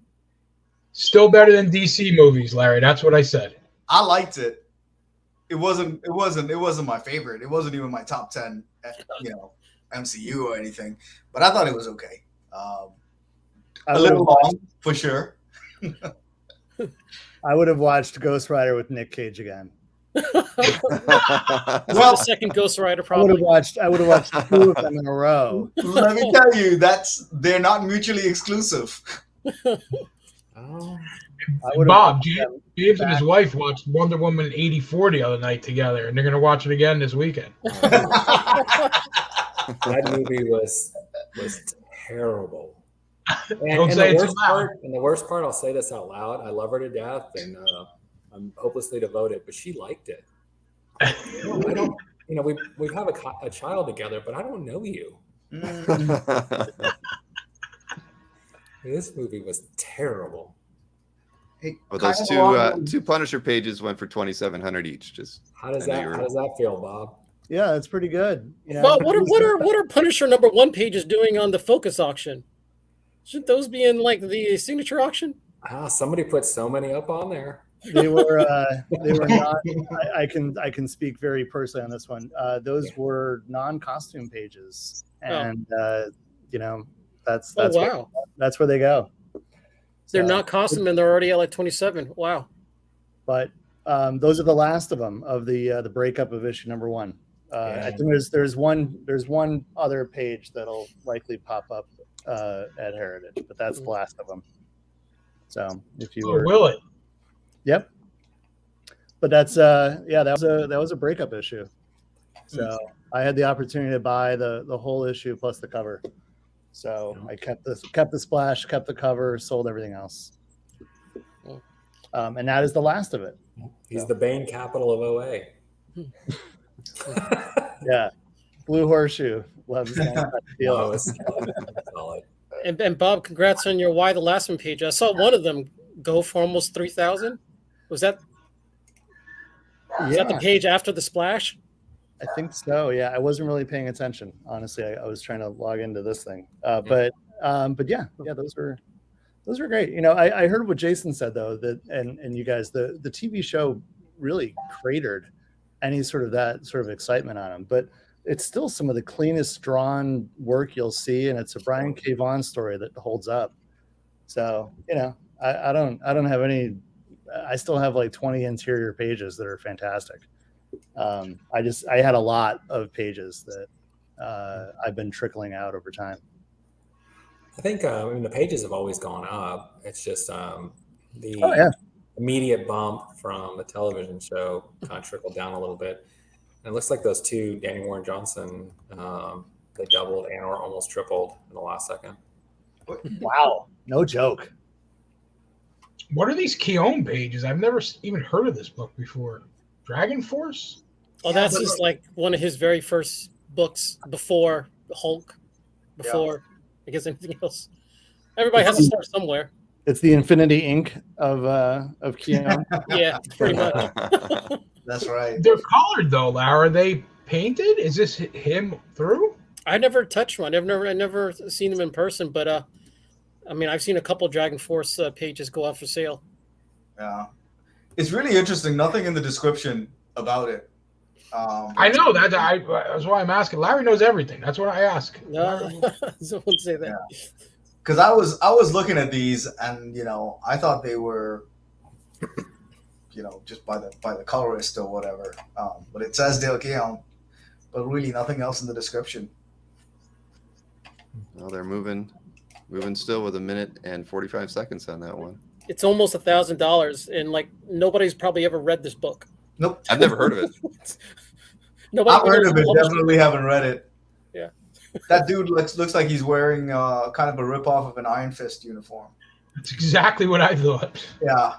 Still better than DC movies, Larry. That's what I said. I liked it. It wasn't my favorite. It wasn't even my top 10, MCU or anything. But I thought it was okay. A little long for sure. I would have watched Ghost Rider with Nick Cage again. Well, the second Ghost Rider probably. I would have watched 2 of them in a row. Let me tell you, they're not mutually exclusive. Bob, James and his wife watched Wonder Woman 84 the other night together, and they're going to watch it again this weekend. That movie was terrible. And the worst part, I'll say this out loud. I love her to death, and I'm hopelessly devoted, but she liked it. I don't. We have a child together, but I don't know you. This movie was terrible. Hey, well, those two Punisher pages went for $2,700 each. Just how does that feel, Bob? Yeah, it's pretty good. Well, what are Punisher #1 pages doing on the Focus auction? Shouldn't those be in like the signature auction? Somebody put so many up on there. They were not. I can speak very personally on this one. Those were non-costume pages, and that's wow. That's where they go. They're not costume, and they're already at like 27. Wow. But those are the last of them of the breakup of issue #1. I think there's one other page that'll likely pop up at Heritage, but that's the last of them. So if you will it? Yep. But that's that was a breakup issue. So I had the opportunity to buy the whole issue plus the cover. So I kept the splash, kept the cover, sold everything else. And that is the last of it. He's the Bane capital of OA. Yeah. Blue Horseshoe. Loves And Bob, congrats on your Why the Last One page. I saw one of them go for almost 3,000. Was that the page after the splash? I think so. Yeah, I wasn't really paying attention. Honestly, I was trying to log into this thing. But yeah, those were great. I heard what Jason said though, that and you guys, the TV show really cratered any sort of excitement on him. But it's still some of the cleanest drawn work you'll see, and it's a Brian K. Vaughan story that holds up. So I don't have any. I still have like 20 interior pages that are fantastic. I had a lot of pages that I've been trickling out over time. I think the pages have always gone up. It's just the immediate bump from the television show kind of trickled down a little bit. And it looks like those two, Danny Warren Johnson, they doubled and or almost tripled in the last second. Wow, no joke. What are these Keown pages? I've never even heard of this book before. Dragon Force? Oh, that's just like one of his very first books before Hulk, I guess anything else. Everybody has to start somewhere. It's the Infinity Ink of Keon. Yeah, pretty much. That's right. They're colored though, Lara. Are they painted? Is this him through? I never touched one. I never seen them in person, but I mean, I've seen a couple Dragon Force pages go out for sale. Yeah, it's really interesting. Nothing in the description about it. I know that. That's why I'm asking. Larry knows everything. That's what I ask. No, someone say that. Because I was looking at these, and I thought they were, just by the colorist or whatever. But it says Dale Keown, but really nothing else in the description. Well, they're moving still with 1 minute and 45 seconds on that one. It's almost $1,000, and like nobody's probably ever read this book. Nope, I've never heard of it. I've heard of it. Definitely haven't read it. Yeah, that dude looks like he's wearing kind of a ripoff of an Iron Fist uniform. That's exactly what I thought. Yeah.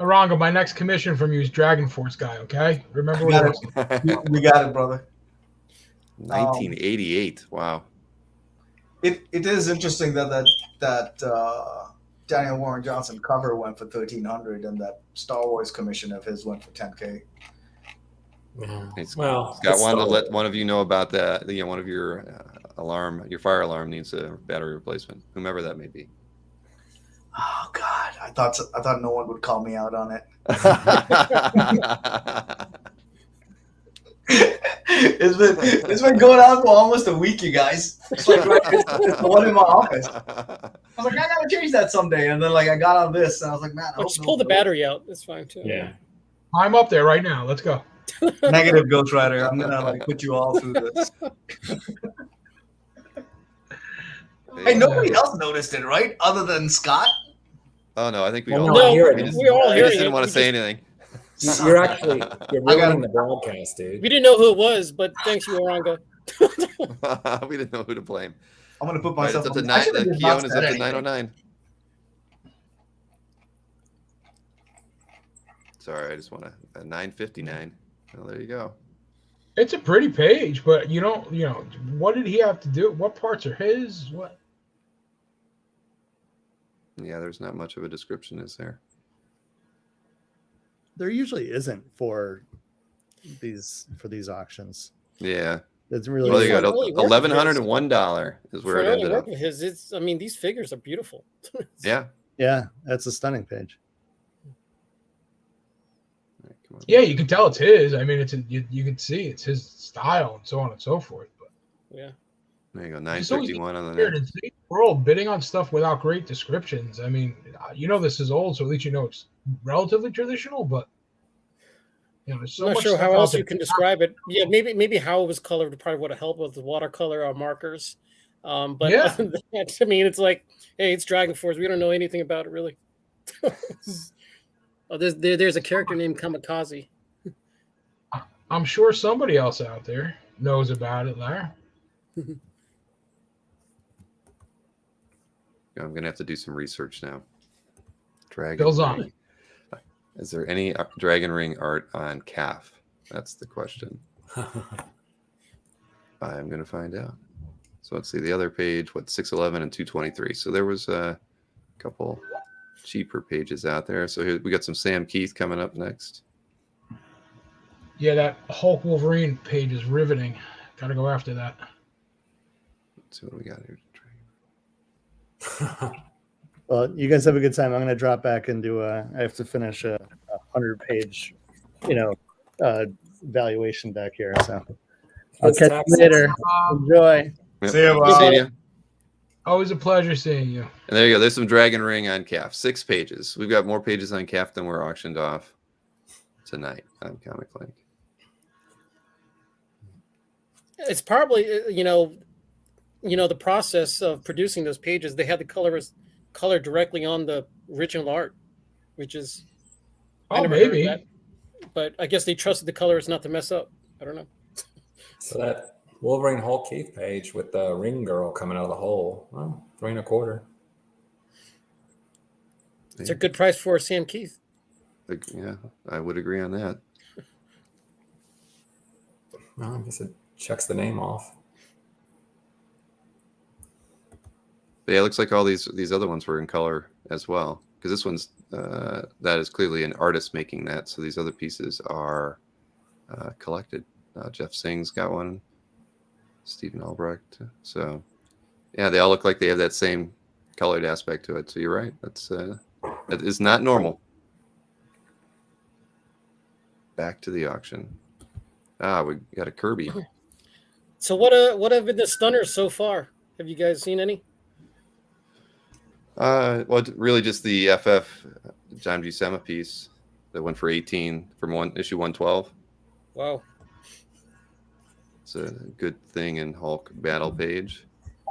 Arango, my next commission from you is Dragon Force guy. Okay, remember what it was. You got it, brother. 1988. Wow. It is interesting that Daniel Warren Johnson cover went for $1,300 and that Star Wars commission of his went for $10K. Yeah. He's Well, got one to let one of you know about that. One of your your fire alarm needs a battery replacement, whomever that may be. Oh God, I thought no one would call me out on it. It's been going on for almost a week, you guys. It's like it's the one in my office. I was like, I gotta change that someday, and then I got on this, and I was like, man, just pull the battery out. That's fine too. Yeah. I'm up there right now. Let's go. Negative, Ghost Rider. I'm gonna put you all through this. Hey, nobody else noticed it, right? Other than Scott. Oh no, I think we Well, all. no, We we all hear just it. didn't want to say anything. You're ruining the broadcast, dude. We didn't know who it was, but thanks, you, Orango. We didn't know who to blame. I'm gonna put All right, myself it's up to 9. Keown is up to 909. Sorry, I just want to 959. Well, there you go. It's a pretty page, but what did he have to do? What parts are his? What? Yeah, there's not much of a description, is there? There usually isn't for these auctions. Yeah. It's really Well, you got really worth $1,101 is where For it any ended work up. of his, I mean, these figures are beautiful. Yeah. Yeah, that's a stunning page. All right, come on. Yeah, you can tell it's his. I mean, you can see it's his style and so on and so forth. But Yeah. There you go. it's always 951 on the weird net. in today's world bidding on stuff without great descriptions. I mean, this is old, so at least it's relatively traditional. But there's so I'm not much sure stuff how out else there. you can describe it. Yeah, maybe how it was colored probably would have helped with the watercolor or markers. But Yeah. other than that, I mean, it's like, hey, it's Dragon Force. We don't know anything about it really. Oh, there's a character named Kamikaze. I'm sure somebody else out there knows about it, Larry. I'm going to have to do some research now. Bill's on. Ring. Is there any Dragon Ring art on CAF? That's the question. I'm going to find out. So let's see the other page. 611 and 223. So there was a couple cheaper pages out there. So here we got some Sam Keith coming up next. Yeah, that Hulk Wolverine page is riveting. Got to go after that. Let's see what we got here. Well, you guys have a good time. I'm going to drop back and do I have to finish a 100-page, valuation back here. So I'll catch you later. Enjoy. See you, Good seeing you. Always a pleasure seeing you. And there you go. There's some Dragon Ring on CAF. 6 pages. We've got more pages on CAF than we're auctioned off tonight on ComicLink. It's probably the process of producing those pages. They had the colorist color directly on the original art, which is Maybe. that, but I guess they trusted the colorist not to mess up. I don't know. So that Wolverine Hulk Keith page with the ring girl coming out of the hole. Well, $3.25. It's a good price for Sam Keith. Yeah, I would agree on that. Well, I guess it checks the name off. But yeah, it looks like all these other ones were in color as well, because this one's that is clearly an artist making that. So these other pieces are collected. Jeff Singh's got one. Stephen Albrecht. So yeah, they all look like they have that same colored aspect to it. So you're right. That is not normal. Back to the auction. We got a Kirby. So what have been the stunners so far? Have you guys seen any? Well, really just the FF John Buscema piece that went for 18 from issue 112. Wow. It's a good thing in Hulk battle page.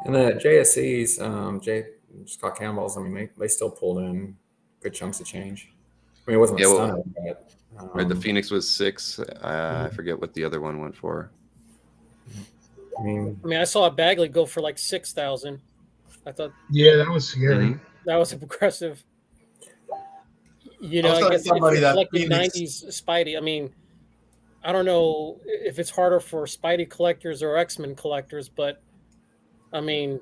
And the JSCs, Scott Campbell's, I mean, they still pulled in good chunks of change. I mean, it wasn't a stunner, but right, the Phoenix was 6. I forget what the other one went for. I mean, I saw a Bagley go for like 6,000. I thought, yeah, that was scary. Mm-hmm. That was impressive. You know, I I guess it somebody that reflected Phoenix- 90s Spidey. I mean, I don't know if it's harder for Spidey collectors or X-Men collectors, but I mean,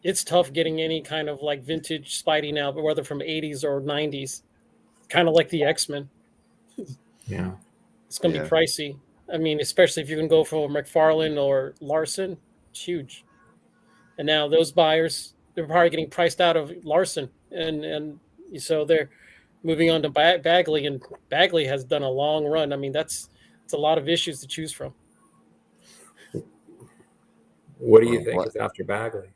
it's tough getting any kind of like vintage Spidey now, whether from 80s or 90s. Kind of like the X-Men. yeah. It's going to be pricey. I mean, especially if you can go for McFarlane or Larson, it's huge. And now those buyers, they're probably getting priced out of Larson, and so they're moving on to Bagley, and Bagley has done a long run. I mean, it's a lot of issues to choose from. What do you think is after Bagley?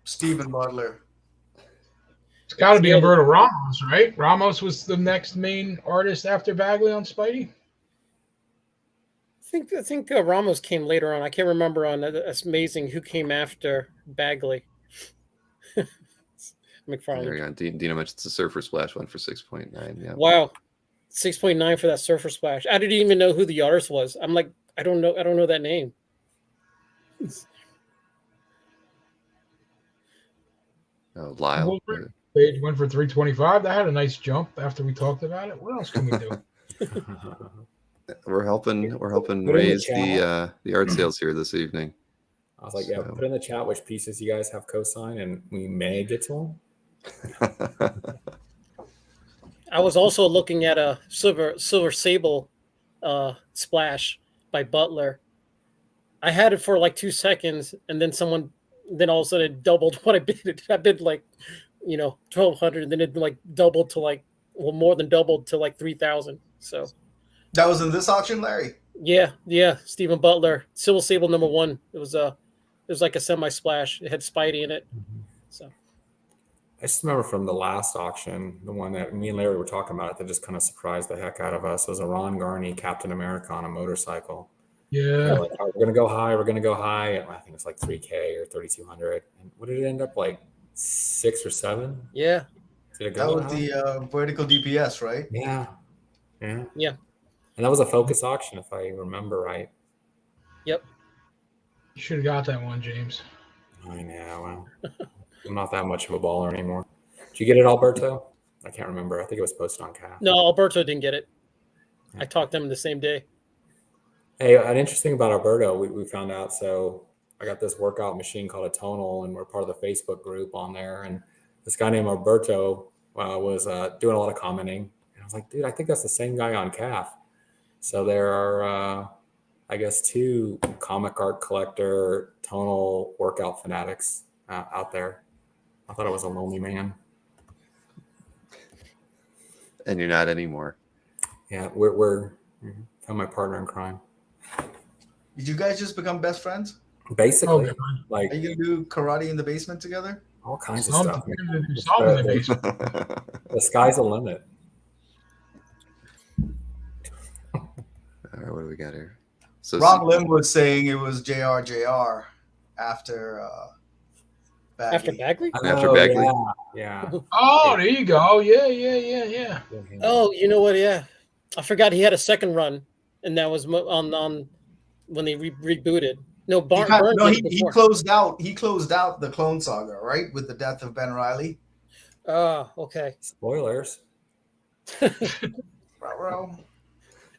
Stephen Butler. It's got to be Humberto Ramos, right? Ramos was the next main artist after Bagley on Spidey. I think Ramos came later on. I can't remember on. That's amazing. Who came after Bagley? McFarlane. There you go. Dino mentioned the Surfer Splash one for 6.9. Yeah. Wow, 6.9 for that Surfer Splash. I didn't even know who the artist was. I'm like, I don't know that name. Lyle. Page went for 325. That had a nice jump after we talked about it. What else can we do? We're helping raise the art sales here this evening. I was like, yeah, put in the chat which pieces you guys have cosign, and we may get to them. I was also looking at a Silver Sable splash by Butler. I had it for like 2 seconds, and then all of a sudden it doubled what I bid. I bid like, 1,200, and then it like doubled to like, well, more than doubled to like 3,000. So that was in this auction, Larry. Yeah. Stephen Butler, Silver Sable #1. It was like a semi splash. It had Spidey in it. So I just remember from the last auction, the one that me and Larry were talking about, that just kind of surprised the heck out of us. It was a Ron Garney Captain America on a motorcycle. Yeah. Like, oh, we're gonna go high. And I think it's like 3K or 3,200. And what did it end up like? 6 or 7? Yeah. Did it go that was the vertical DPS, right? Yeah. And that was a focus auction, if I remember right. Yep. You should have got that one, James. I know. Well, I'm not that much of a baller anymore. Did you get it, Alberto? I can't remember. I think it was posted on CAF. No, Alberto didn't get it. I talked to him the same day. Hey, an interesting about Alberto, we found out. So I got this workout machine called a Tonal, and we're part of the Facebook group on there. And this guy named Alberto was doing a lot of commenting. And I was like, dude, I think that's the same guy on CAF. So there are, I guess, 2 comic art collector Tonal workout fanatics out there. I thought I was a lonely man. And you're not anymore. Yeah, we're found my partner in crime. Did you guys just become best friends? Basically, like, are you gonna do karate in the basement together? All kinds of stuff. The sky's the limit. All right, what do we got here? So Ron Lim was saying it was JR after Bagley. After Bagley? After Bagley. Yeah. Oh, there you go. Yeah. Oh, you know what? Yeah, I forgot he had a second run, and that was on when they rebooted. No, he closed out. He closed out the Clone Saga, right, with the death of Ben Reilly. Oh, okay. Spoilers.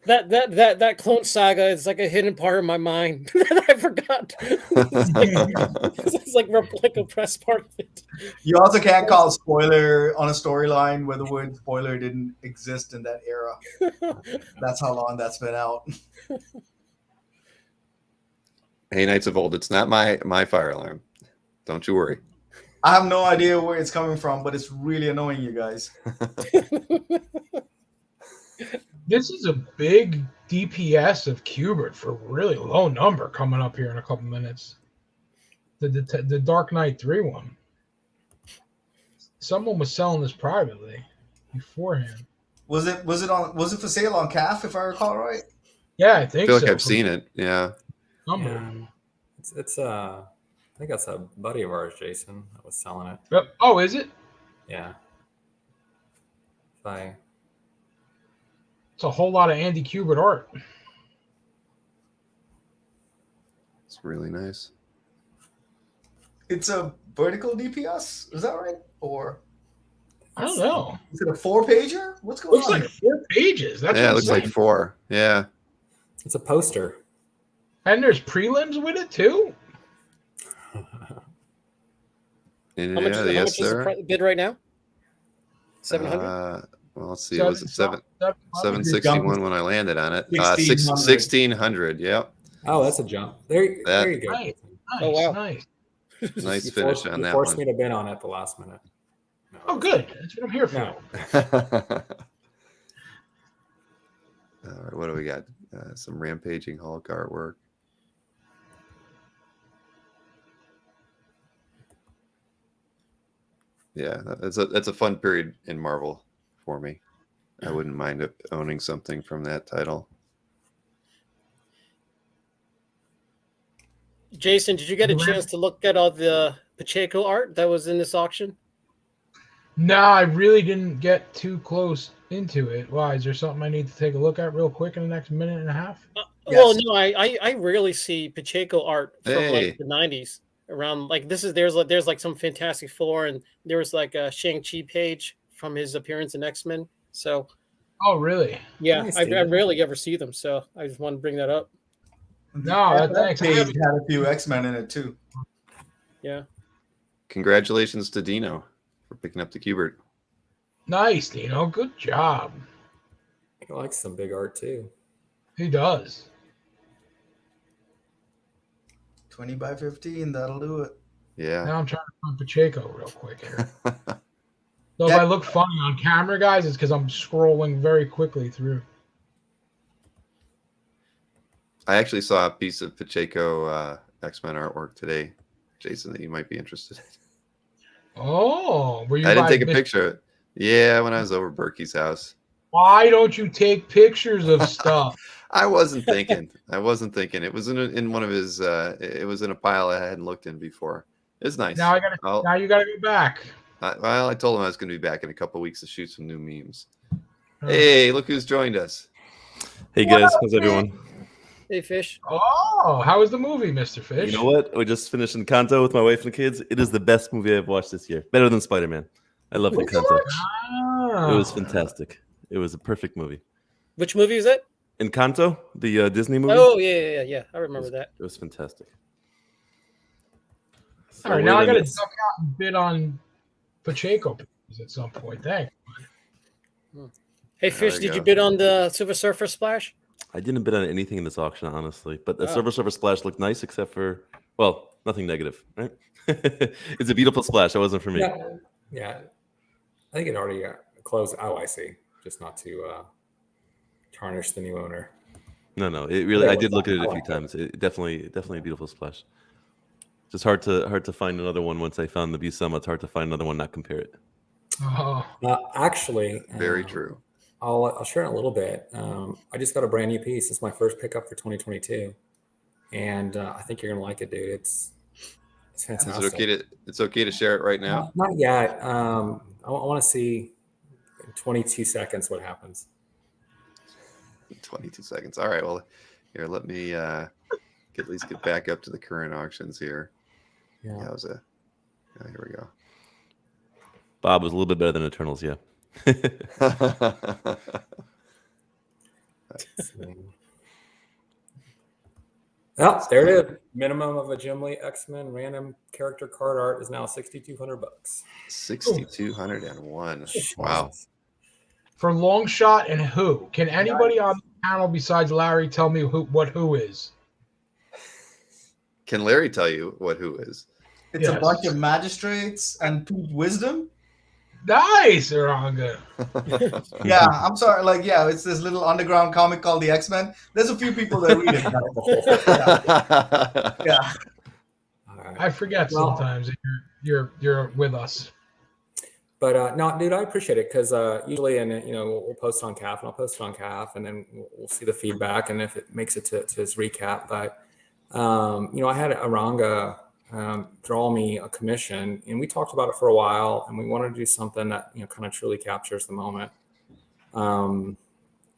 That Clone Saga is like a hidden part of my mind that I forgot. It's like a press part of it. You also can't call spoiler on a storyline where the word spoiler didn't exist in that era. That's how long that's been out. Hey, Knights of Old, it's not my fire alarm. Don't you worry. I have no idea where it's coming from, but it's really annoying you guys. This is a big DPS of Qbert for a really low number coming up here in a couple minutes. The Dark Knight 3 one. Someone was selling this privately beforehand. Was it for sale on CAF, if I recall right? Yeah, I think I feel so. like I've seen it. Yeah. It's I think that's a buddy of ours, Jason, that was selling it. Oh, is it? Yeah. It's a whole lot of Andy Qbert art. It's really nice. It's a vertical DPS, is that right? Or I don't know. is it a 4-pager? What's going Looks on? like 4 pages. That's Yeah, it looks insane. like 4. Yeah. It's a poster. And there's prelims with it too. How much is the bid right now? 700. Well, let's see. It was 761 when I landed on it. 1600. 1600. Yep. Oh, that's a jump. There you go. Nice. Oh, wow. Nice. Nice finish on that forced one. me to bid on it at the last minute. No. Oh, good. That's what I'm here for. No. All right, what do we got? Some rampaging Hulk artwork. Yeah, that's a fun period in Marvel for me. I wouldn't mind owning something from that title. Jason, did you get a chance to look at all the Pacheco art that was in this auction? No, I really didn't get too close into it. Why? Is there something I need to take a look at real quick in the next minute and a half? Well, no, I rarely see Pacheco art from like the 90s around. Like there's like some Fantastic Four, and there was like a Shang-Chi page from his appearance in X-Men. So, oh really? Yeah, nice, I rarely ever see them. So I just want to bring that up. No, that page had a few X-Men in it too. Yeah. Congratulations to Dino for picking up the Qbert. Nice, Dino. Good job. He likes some big art too. He does. 20 by 15, that'll do it. Yeah. Now I'm trying to find Pacheco real quick here. So if I look funny on camera, guys, it's because I'm scrolling very quickly through. I actually saw a piece of Pacheco X-Men artwork today, Jason, that you might be interested in. Oh, were you? I didn't take a picture of it. Yeah, when I was over Berkey's house. Why don't you take pictures of stuff? I wasn't thinking. It was in one of his. It was in a pile I hadn't looked in before. It's nice. Now now you gotta go back. I told him I was going to be back in a couple of weeks to shoot some new memes. Hey, look who's joined us. Hey guys, how's everyone? Hey, Fish. Oh, how was the movie, Mr. Fish? You know what? We just finished Encanto with my wife and kids. It is the best movie I've watched this year. Better than Spider-Man. I love Encanto. Oh. It was fantastic. It was a perfect movie. Which movie is it? Encanto, the Disney movie. Oh, yeah. I remember that. It was fantastic. All right, now I got to duck out and bid on Pacheco at some point. Thanks. Hey, Fish, did you bid on the Silver Surfer Splash? I didn't bid on anything in this auction, honestly. But the Silver Surfer Splash looked nice, except for, well, nothing negative, right? It's a beautiful splash. That wasn't for me. Yeah. I think it already closed. Oh, I see. Just not to tarnish the new owner. No. It really. I did look at it a few times. It definitely a beautiful splash. Just hard to find another one. Once I found the Busama, it's hard to find another one, not compare it. Oh. Actually, very true. I'll share it a little bit. I just got a brand new piece. It's my first pickup for 2022, and I think you're gonna like it, dude. It's fantastic. Is it's okay to share it right now? Not yet. I want to see in 22 seconds what happens. 22 seconds. All right. Well, here, let me at least get back up to the current auctions here. Yeah. Here we go. Bob was a little bit better than Eternals, yeah. Oh, there it is. Minimum of a Jim Lee X-Men random character card art is now $6,200. 6,201. Wow. For long shot and who? Can anybody on the panel besides Larry tell me what who is? Can Larry tell you what who is? It's a bunch of magistrates and Pete Wisdom. Nice, Aranga. Yeah, I'm sorry. Like, yeah, it's this little underground comic called the X-Men. There's a few people that read it. Yeah. Right. I forget sometimes that you're with us. But no, dude, I appreciate it because usually, and we'll post it on CAF, and I'll post it on CAF, and then we'll see the feedback, and if it makes it to his recap. But I had Aranga draw me a commission, and we talked about it for a while, and we wanted to do something that kind of truly captures the moment. And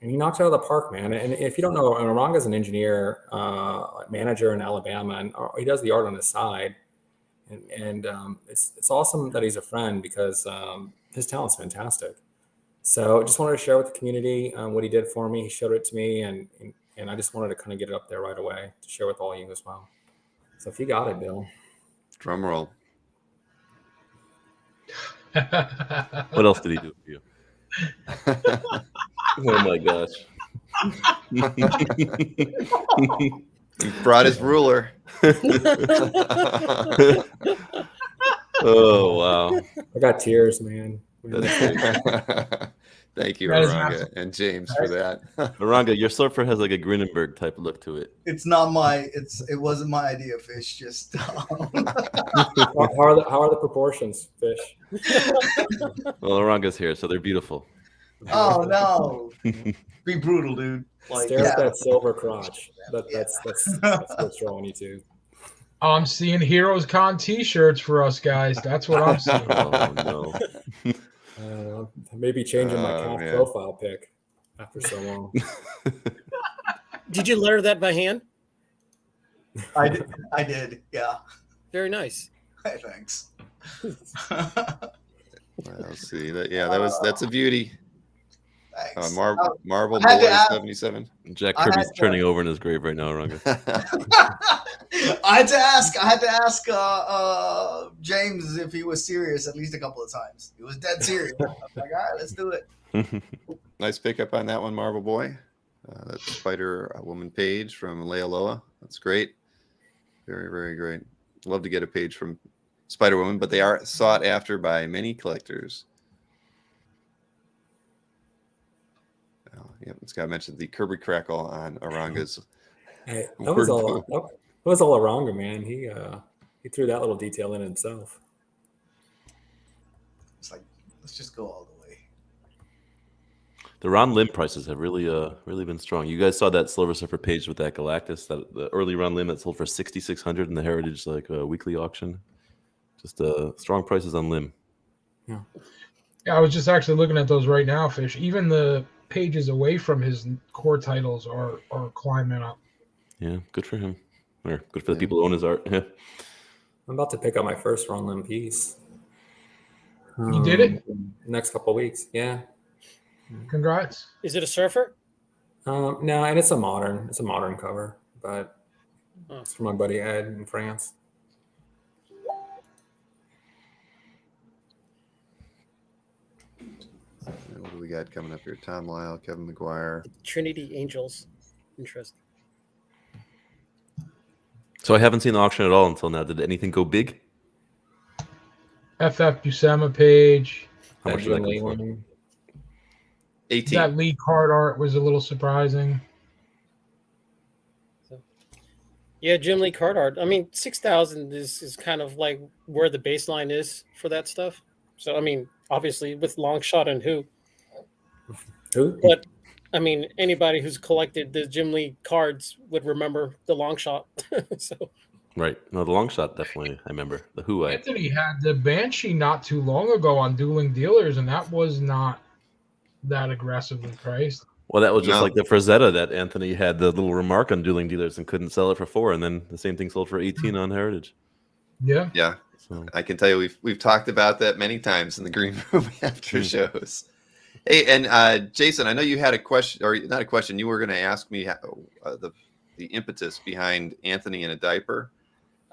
he knocked it out of the park, man. And if you don't know, Aranga's an engineer, manager in Alabama, and he does the art on his side. And it's awesome that he's a friend because his talent's fantastic. So I just wanted to share with the community what he did for me. He showed it to me, and I just wanted to kind of get it up there right away to share with all you as well. So if you got it, Bill. Drum roll. What else did he do for you? Oh my gosh. He brought his ruler. Oh wow. I got tears, man. Thank you, Aranga and James, for that. Aranga, your surfer has like a Grindenberg type look to it. It's not it wasn't my idea, Fish. Just how are the proportions, Fish? Well, Aranga's here, so they're beautiful. Oh no. Be brutal, dude. Stare at that silver crotch. That's what's drawing you to. I'm seeing Heroes Con t-shirts for us guys. That's what I'm seeing. Oh no. Maybe changing my CAF profile pic after so long. Did you letter that by hand? I did. Yeah. Very nice. Hey, thanks. Let's see. That's a beauty. Thanks. Marvel Boy 77. Jack Kirby's turning over in his grave right now, Aranga. I had to ask James if he was serious at least a couple of times. He was dead serious. I was like, all right, let's do it. Nice pickup on that one, Marvel Boy. That's Spider-Woman page from Lealoa. That's great. Very, very great. Love to get a page from Spider-Woman, but they are sought after by many collectors. Yep, it's got to mention the Kirby crackle on Aranga's. Hey, that was all Aranga, man. He threw that little detail in himself. It's like, let's just go all the way. The Ron Lim prices have really been strong. You guys saw that Silver Surfer page with that Galactus, the early Ron Lim that sold for $6,600 in the Heritage weekly auction. Just strong prices on Lim. Yeah, I was just actually looking at those right now, Fish. Even the pages away from his core titles are climbing up. Yeah, good for him. Or good for the people who own his art. Yeah. I'm about to pick up my first Ron Lim piece. You did it? Next couple of weeks, yeah. Congrats. Is it a surfer? No, and it's a modern cover, but it's from my buddy Ed in France. What do we got coming up here? Tom Lyle, Kevin McGuire. Trinity Angels. Interesting. So I haven't seen the auction at all until now. Did anything go big? FF Buscema page. How much did that go for? 18. That Lee card art was a little surprising. Yeah, Jim Lee card art. I mean, 6,000 is kind of like where the baseline is for that stuff. So, I mean, obviously with long shot and who. But, I mean, anybody who's collected the Jim Lee cards would remember the long shot. So. Right. No, the long shot, definitely. I remember. The Who. Anthony had the Banshee not too long ago on Dueling Dealers, and that was not that aggressively priced. Well, that was just like the Frazetta that Anthony had the little remark on Dueling Dealers and couldn't sell it for $4, and then the same thing sold for 18 on Heritage. Yeah. Yeah. So I can tell you we've talked about that many times in the green room after shows. Hey, and Jason, I know you had a question, or not a question. You were going to ask me the impetus behind Anthony in a diaper.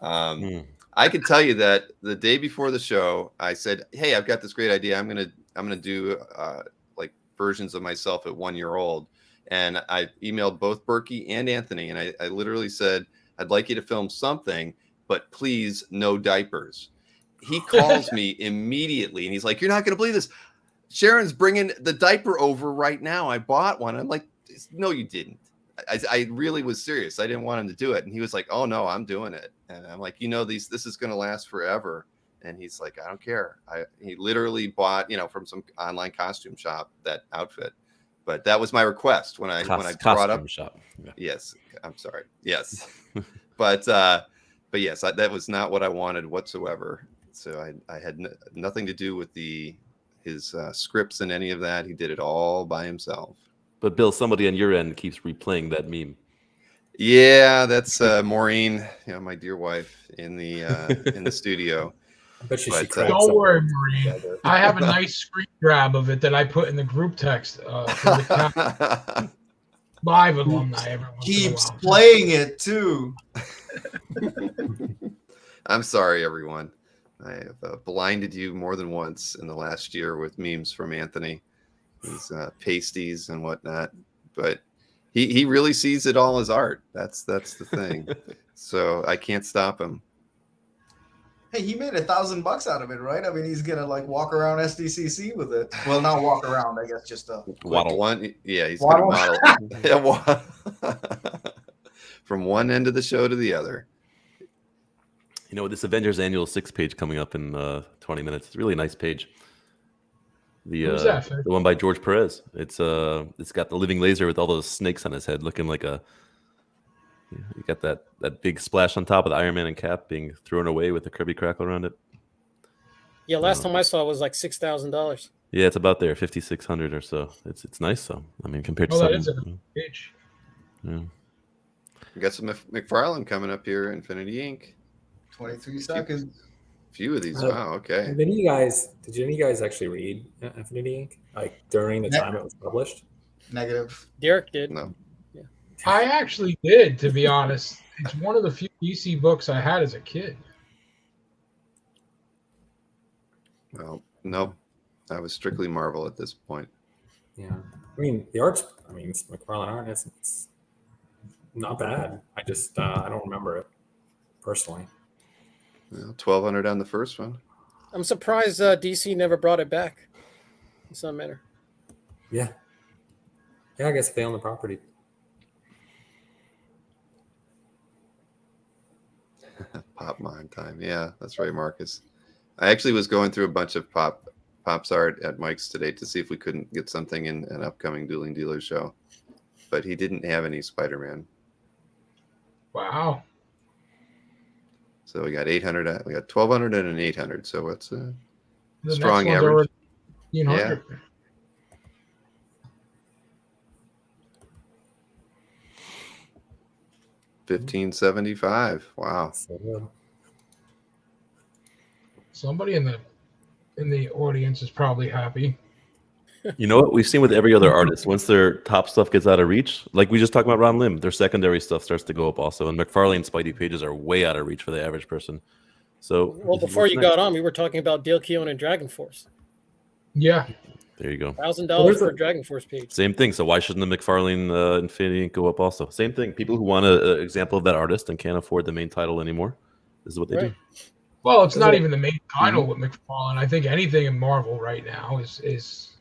I can tell you that the day before the show, I said, "Hey, I've got this great idea. I'm gonna do like versions of myself at 1 year old." And I emailed both Berkey and Anthony, and I literally said, "I'd like you to film something, but please no diapers." He calls me immediately, and he's like, "You're not gonna believe this. Sharon's bringing the diaper over right now. I bought one." I'm like, "No, you didn't." I really was serious. I didn't want him to do it. And he was like, "Oh no, I'm doing it." And I'm like, this is going to last forever. And he's like, "I don't care." He literally bought, from some online costume shop, that outfit. But that was my request when I brought up shop. Yeah. Yes, I'm sorry. Yes. but yes, that was not what I wanted whatsoever. So I had nothing to do with his scripts and any of that. He did it all by himself. But Bill, somebody on your end keeps replaying that meme. Yeah, that's Maureen, my dear wife in the studio. But don't worry, Maureen. I have a nice screen grab of it that I put in the group text for the live alumni. Everyone keeps playing it too. I'm sorry, everyone. I have blinded you more than once in the last year with memes from Anthony. These pasties and whatnot, but he really sees it all as art. That's the thing. So I can't stop him. Hey, he made $1,000 out of it, right? I mean, he's gonna like walk around SDCC with it. Well, not walk around, I guess, just waddle. He's gonna model. From one end of the show to the other. This Avengers Annual 6 page coming up in 20 minutes. It's a really nice page. The one by George Perez. It's got the living laser with all those snakes on his head, looking like you got that big splash on top of the Iron Man and Cap being thrown away with the Kirby crackle around it. Yeah, last time I saw it was like $6,000. Yeah, it's about there, 5,600 or so. It's nice though. I mean, compared to that is a page. Yeah. We got some McFarlane coming up here. Infinity Inc. 23 seconds. Few of these. Wow. Okay. Did any of you guys actually read Infinity Inc. like during the time it was published? Negative. Derek did. No. Yeah. I actually did, to be honest. It's one of the few DC books I had as a kid. Well, nope. I was strictly Marvel at this point. Yeah. I mean, the art's. It's McFarlane art. It's not bad. I just I don't remember it personally. Well, 1,200 on the first one. I'm surprised DC never brought it back. In some manner. Yeah. Yeah, I guess they own the property. Pop Mime time. Yeah, that's right, Marcus. I actually was going through a bunch of Pop's art at Mike's today to see if we couldn't get something in an upcoming Dueling Dealer show. But he didn't have any Spider-Man. Wow. So we got 800. We got 1,200 and an 800. So it's a The strong next one's average. already 1,500. Yeah. $1,575. Wow. Somebody in the audience is probably happy. You know what we've seen with every other artist, once their top stuff gets out of reach, like we just talked about Ron Lim, their secondary stuff starts to go up also, and McFarlane's Spidey pages are way out of reach for the average person. So well, before you got on, we were talking about Dale Keown and Dragon Force. Yeah. There you go. $1,000 for a Dragon Force page. Same thing. So why shouldn't the McFarlane Infinity Inc. go up also? Same thing. People who want an example of that artist and can't afford the main title anymore, this is what they do. Well, it's not even the main title with McFarlane. I think anything in Marvel right now is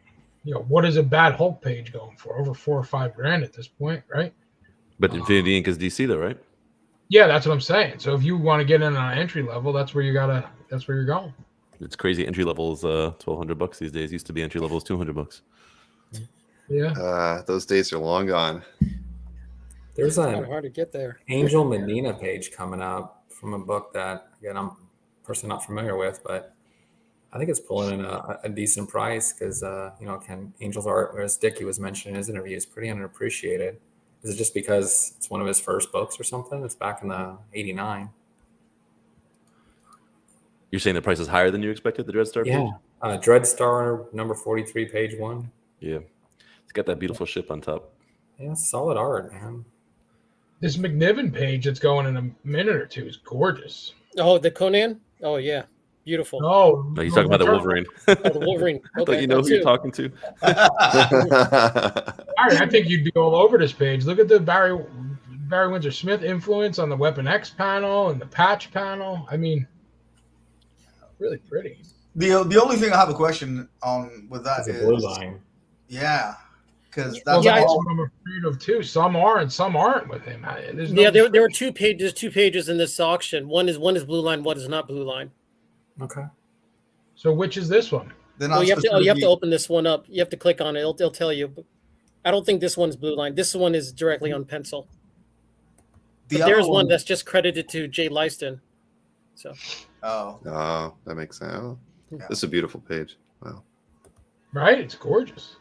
what is a bad Hulk page going for? Over $4,000 or $5,000 at this point, right? But Infinity Inc. is DC though, right? Yeah, that's what I'm saying. So if you want to get in on entry level, that's where you're going. It's crazy. Entry level is $1,200 these days. Used to be entry level is $200. Yeah. Those days are long gone. There's Kind of hard to get there. Angel Medina page coming up from a book that again I'm personally not familiar with, but I think it's pulling in a decent price because Angel's art, as Dickie was mentioning in his interview, is pretty underappreciated. Is it just because it's one of his first books or something? It's back in the '89. You're saying the price is higher than you expected, the Dreadstar page? Yeah. Dreadstar number 43, page 1. Yeah, it's got that beautiful ship on top. Yeah, solid art, man. This McNiven page that's going in a minute or two is gorgeous. Oh, the Conan? Oh, yeah. Beautiful. Oh, No, he's talking about the Wolverine. Oh, the Wolverine. Okay, Don't you know who you're talking to? I think you'd be all over this page. Look at the Barry Windsor Smith influence on the Weapon X panel and the patch panel. I mean, really pretty. The only thing I have a question on with that It's is a blue line. Yeah, because Well, that's that's all. what I'm afraid of too. Some are and some aren't with him. Yeah, there were two pages in this auction. One is blue line, one is not blue line. Okay. So which is this one? Well, you have to open this one up. You have to click on it. It'll tell you. I don't think this one's blue line. This one is directly on pencil. But there's one that's just credited to Jay Lyston. So. Oh, that makes sense. Oh, this is a beautiful page. Wow. Right? It's gorgeous.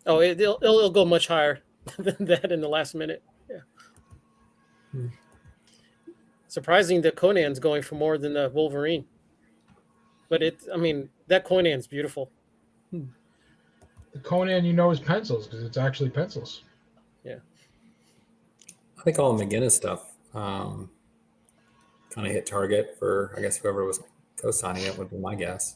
Oh, it'll go much higher than that in the last minute. Yeah. Surprising that Conan's going for more than the Wolverine. But that Conan's beautiful. The Conan is pencils because it's actually pencils. Yeah. I think all the McGinnis stuff kind of hit target for, I guess, whoever was co-signing it would be my guess.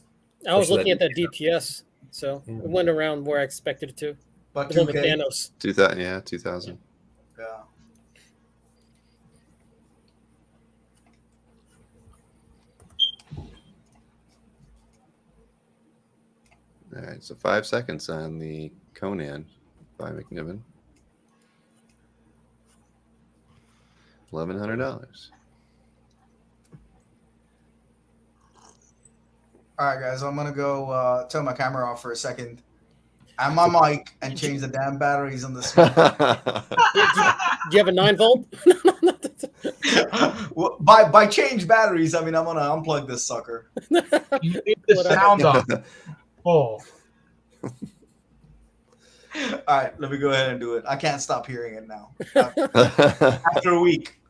I was looking at that DPS, so it went around where I expected it to. But the one with Thanos. 2000, yeah, 2000. Yeah. All right, so 5 seconds on the Conan by McNiven. $1,100. All right, guys, I'm gonna go turn my camera off for a second, and my mic, and change the damn batteries on the screen. Do you have a 9-volt? Well, by change batteries, I mean I'm gonna unplug this sucker. You need the sound off. Oh. All right, let me go ahead and do it. I can't stop hearing it now. After a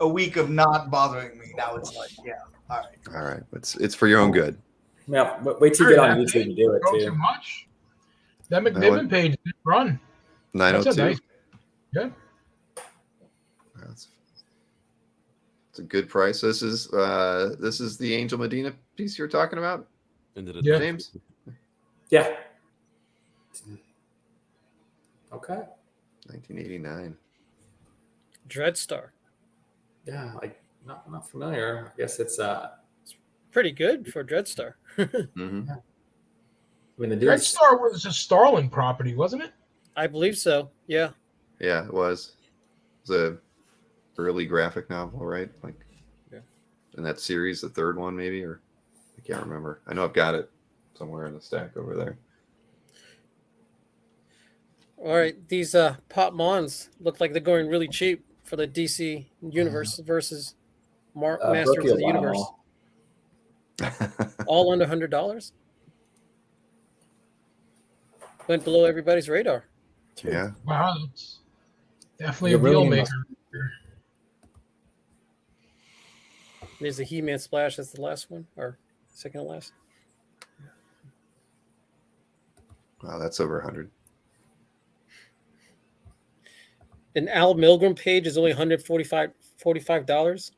week of not bothering me, now it's like, yeah, all right. All right, it's for your own good. Yeah, but wait till you get on YouTube and do it Too too. much. That McNiven page didn't run. 902. Nice, yeah. That's it's a good price. This is the Angel Medina piece you're talking about, Yeah. James. Yeah. Okay. 1989. Dreadstar. Yeah, like not familiar. I guess it's Pretty good for Dreadstar. Mm-hmm. I mean the dude's Dreadstar was a Starlin property, wasn't it? I believe so. Yeah. Yeah, it was. It was a early graphic novel, right? Like, yeah. In that series, the third one, maybe, or I can't remember. I know I've got it somewhere in the stack over there. All right, these Pop Mons look like they're going really cheap for the DC Universe versus Masters of the Universe. All under $100. Went below everybody's radar. Yeah. Wow, that's definitely a deal maker. There's a He-Man splash. That's the last one, or second to last. Wow, that's over 100. An Al Milgram page is only $145.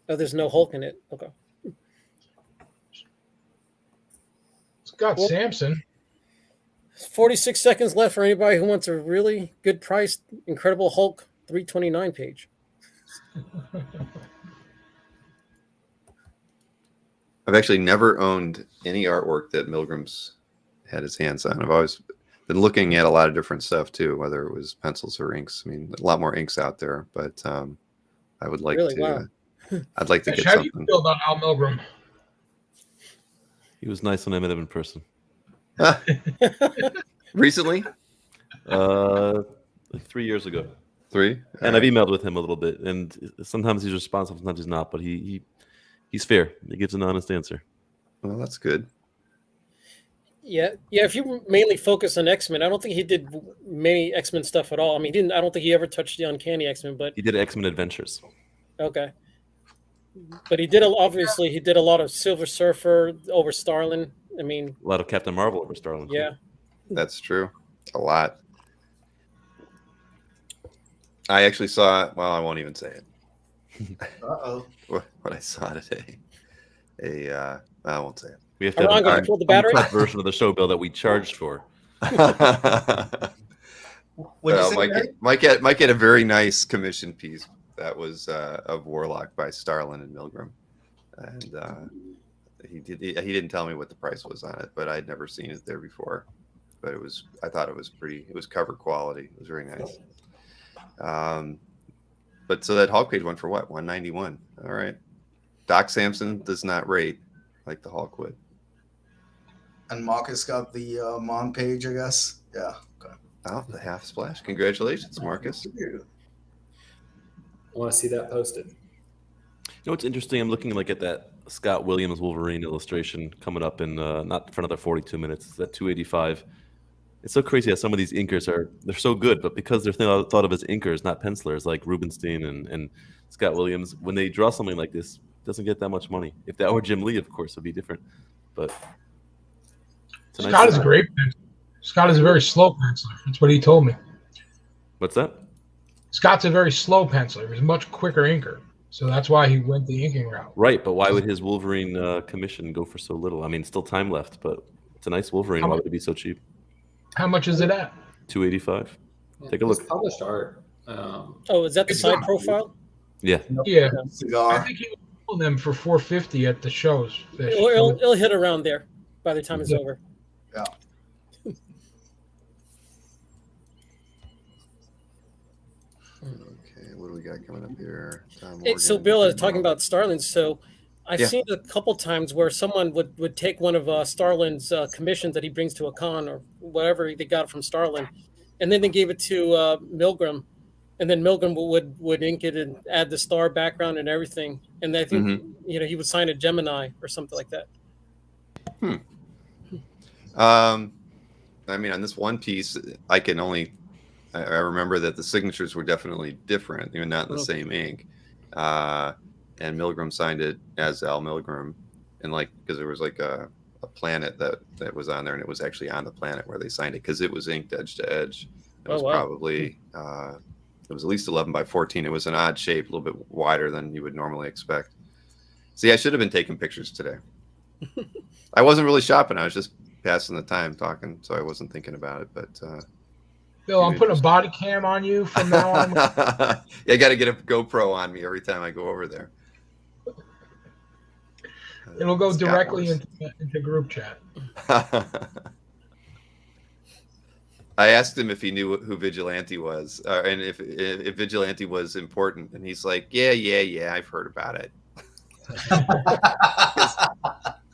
Oh, there's no Hulk in it. Okay. It's got Samson. 46 seconds left for anybody who wants a really good priced Incredible Hulk 329 page. I've actually never owned any artwork that Milgram's had his hands on. I've always been looking at a lot of different stuff too, whether it was pencils or inks. I mean, a lot more inks out there, but I would like Really? to. Wow. I'd like to get How do something. you feel about Al Milgram? He was nice when I met him in person. Recently? Like 3 years ago. 3? And I've emailed with him a little bit, and sometimes he's responsive, sometimes he's not. But he's fair. He gives an honest answer. Well, that's good. Yeah. If you mainly focus on X-Men, I don't think he did many X-Men stuff at all. I mean, I don't think he ever touched the Uncanny X-Men, but he did X-Men Adventures. Okay. But he did a lot of Silver Surfer over Starlin. I mean, a lot of Captain Marvel over Starlin. Yeah. That's true. A lot. I actually saw. Well, I won't even say it. What I saw today. I won't say it. We have to have an pull the battery version of the show, Bill, that we charged for. Mike get a very nice commission piece that was of Warlock by Starlin and Milgram, and he didn't tell me what the price was on it, but I'd never seen it there before. But I thought it was pretty. It was cover quality. It was very nice. But so that Hulk page went for what? 191. All right. Doc Samson does not rate like the Hulk would. And Marcus got the Mon page, I guess. Yeah. Okay. Oh, the half splash. Congratulations, Marcus. I want to see that posted. You know what's interesting? I'm looking like at that Scott Williams Wolverine illustration coming up in not for another 42 minutes. It's at 285. It's so crazy how some of these inkers they're so good, but because they're thought of as inkers, not pencilers, like Rubenstein and Scott Williams, when they draw something like this, it doesn't get that much money. If that were Jim Lee, of course, it'd be different. But Scott is a great penciler. Scott is a very slow penciler. That's what he told me. What's that? Scott's a very slow penciler. He's a much quicker inker. So that's why he went the inking route. Right, but why would his Wolverine commission go for so little? I mean, still time left, but it's a nice Wolverine. Why would it be so cheap? How much is it at? 285. Yeah, take a look. It's published art. Is that the side profile? Yeah. Yeah. Cigar. I think he was selling them for $450 at the shows. It'll hit around there by the time it's over. Yeah. Okay, what do we got coming up here? So Bill is talking about Starlin's. So I've seen a couple times where someone would take one of Starlin's commissions that he brings to a con or whatever they got from Starlin, and then they gave it to Milgram, and then Milgram would ink it and add the star background and everything. And I think he would sign a Gemini or something like that. I mean, on this one piece, I remember that the signatures were definitely different, even not in the same ink. And Milgram signed it as Al Milgram, and because there was a planet that was on there, and it was actually on the planet where they signed it because it was inked edge to edge. It was probably it was at least 11 by 14. It was an odd shape, a little bit wider than you would normally expect. See, I should have been taking pictures today. I wasn't really shopping. I was just passing the time talking, so I wasn't thinking about it. But Bill, I'm putting a body cam on you from now on. Yeah, I got to get a GoPro on me every time I go over there. It'll go directly into group chat. I asked him if he knew who Vigilante was, and if Vigilante was important, and he's like, "Yeah, I've heard about it."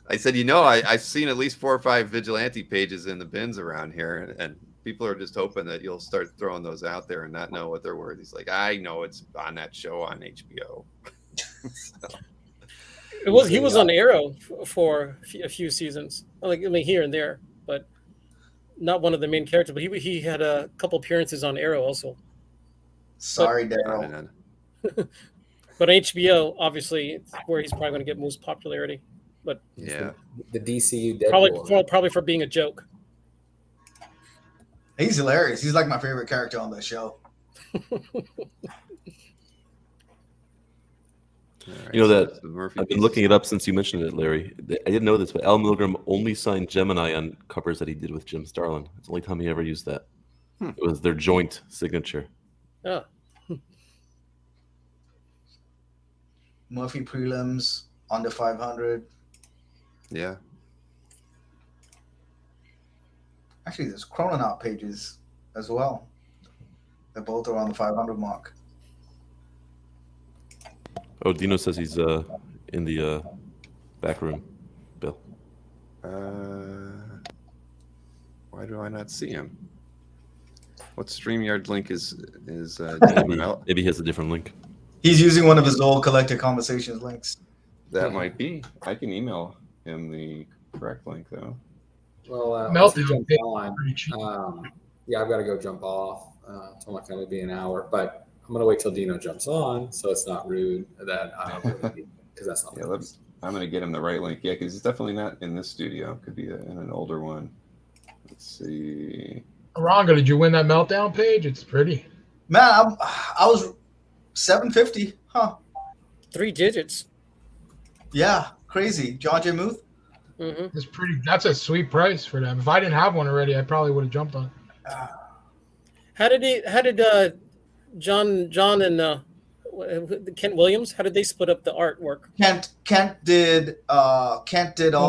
I said, I've seen at least 4 or 5 Vigilante pages in the bins around here, and people are just hoping that you'll start throwing those out there and not know what they're worth. He's like, I know it's on that show on HBO. He was on Arrow for a few seasons, here and there, but not one of the main characters. But he had a couple appearances on Arrow also. Sorry, Daryl. But on HBO, obviously, it's where he's probably going to get most popularity. But yeah, the DCU Deadpool. Probably for being a joke. He's hilarious. He's like my favorite character on the show. Right, I've been looking it up since you mentioned it, Larry. I didn't know this, but Al Milgram only signed Gemini on covers that he did with Jim Starlin. It's the only time he ever used that. It was their joint signature. Oh. Murphy prelims under 500. Yeah. Actually, there's Chrononaut pages as well. They both are on the 500 mark. Oh, Dino says he's in the back room, Bill. Why do I not see him? What StreamYard link is maybe he has a different link. He's using one of his old Collector Conversations links. That might be. I can email him the correct link, though. Well, Meltdown. Yeah, I've got to go jump off. Told my family it'll be an hour, but I'm going to wait till Dino jumps on, so it's not rude that I don't because that's not. Yeah, I'm going to get him the right link. Yeah, because he's definitely not in this studio. Could be in an older one. Let's see. Ranga, did you win that meltdown page? It's pretty. Man, I was 750, huh? 3 digits. Yeah, crazy. John J. Muth. It's pretty. That's a sweet price for them. If I didn't have one already, I probably would have jumped on it. How did John and Kent Williams? How did they split up the artwork? Kent did all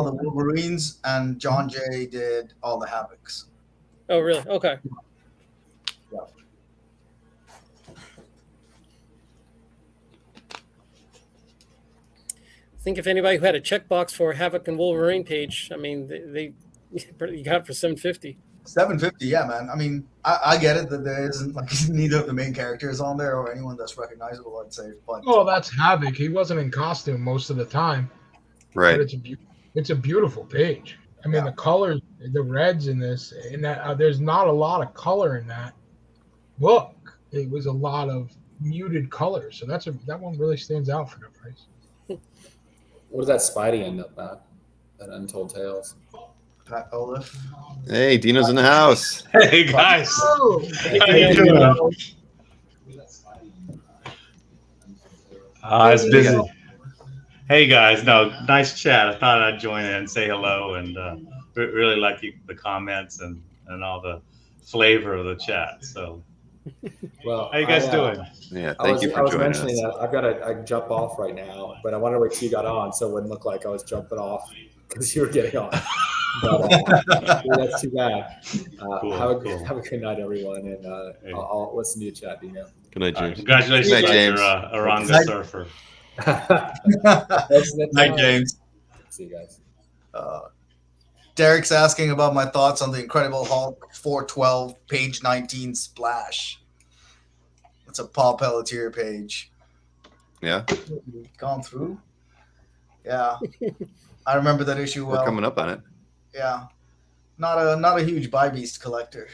the Wolverines, and John J. did all the Havocs. Oh, really? Okay. Yeah. I think if anybody who had a checkbox for Havoc and Wolverine page, I mean, they you got it for $750. $750, yeah, man. I mean, I get it that there isn't like neither of the main characters on there or anyone that's recognizable, I'd say. But that's Havoc. He wasn't in costume most of the time. Right. But it's a beautiful page. I mean, the colors, the reds in this, and that there's not a lot of color in that book. It was a lot of muted colors, so that one really stands out for the price. What does that Spidey end up at? That Untold Tales. Pat Olaf. Hey, Dino's in the house. Hey guys. Oh, How you doing? It's busy. Hey guys, no, nice chat. I thought I'd join in and say hello, and really like the comments and all the flavor of the chat. So, Well, how you guys doing? Yeah, thank you for I was joining mentioning us. that I've got to jump off right now, but I wanted to wait till you got on so it wouldn't look like I was jumping off because you were getting on. But that's too bad. Cool. Have a good night, everyone, and I'll listen to you chat, Dino. Good night, James. Congratulations Good night, on James. your Aranga surfer. Night, James. See you guys. Derek's asking about my thoughts on the Incredible Hulk 412 page 19 splash. It's a Paul Pelletier page. Yeah, Gone through. Yeah, I remember that issue well. we're coming up on it. Yeah, not a huge By-Beast collector.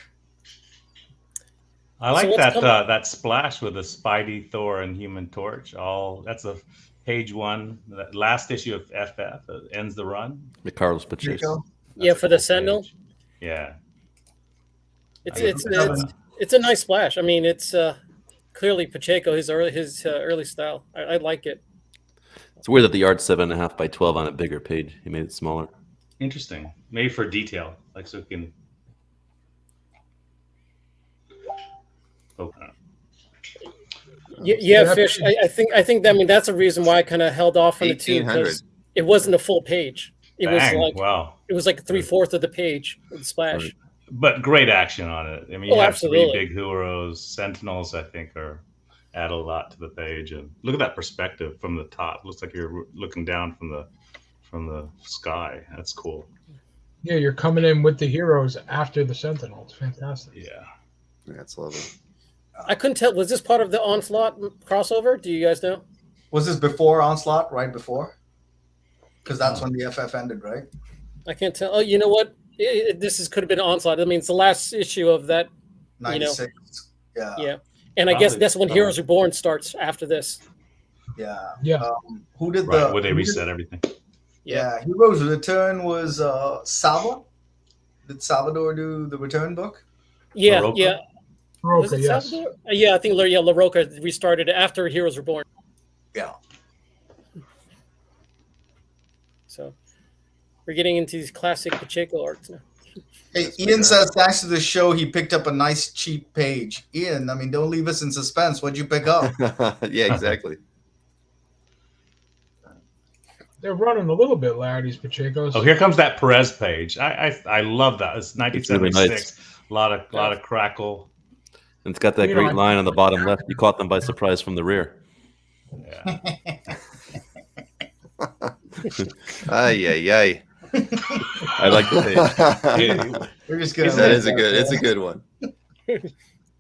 I like what's that coming? that splash with the Spidey, Thor, and Human Torch. That's a page 1. That last issue of FF ends the run. The Carlos Pacheco. Yeah, for the Sentinel. Yeah. It's a nice splash. I mean, it's clearly Pacheco, his early style. I like it. It's weird that the art's 7.5 by 12 on a bigger page. He made it smaller. Interesting. Maybe for detail, like so we can. Oh, Yeah, Fish. I think. I mean, that's a reason why I kind of held off on it too, 1800. because it wasn't a full page. It was bang, like wow. It was like 3/4 of the page of the splash. Right. But great action on it. I mean, you have absolutely. 3 big heroes. Sentinels, I think, add a lot to the page. And look at that perspective from the top. Looks like you're looking down from the sky. That's cool. Yeah, you're coming in with the heroes after the Sentinel. It's fantastic. Yeah. That's lovely. I couldn't tell. Was this part of the Onslaught crossover? Do you guys know? Was this before Onslaught? Right before? Because that's when the FF ended, right? I can't tell. Oh, you know what? Could have been Onslaught. I mean, it's the last issue of that. 96. Yeah. And I guess that's when Heroes Reborn starts after this. Yeah. Who did Right, where they reset everything. Yeah. Heroes Return was Salva. Did Salvador do the Return book? Yeah, LaRocca? yeah. Was it yes. Salvador? Yeah, I think LaRocca restarted it after Heroes Reborn. Yeah. So we're getting into these classic Pacheco arcs now. Hey, Ian says, thanks to the show, he picked up a nice, cheap page. Ian, I mean, don't leave us in suspense. What'd you pick up? Yeah, exactly. They're running a little bit, Larry, these Pachecos. Oh, here comes that Perez page. I love that. It's 1976. Really nice. A lot of crackle. And it's got that You great know, line on the bottom left. You caught them by surprise from the rear. Yeah. Ay. I like the page. We're just gonna. That is a good. It's a good one.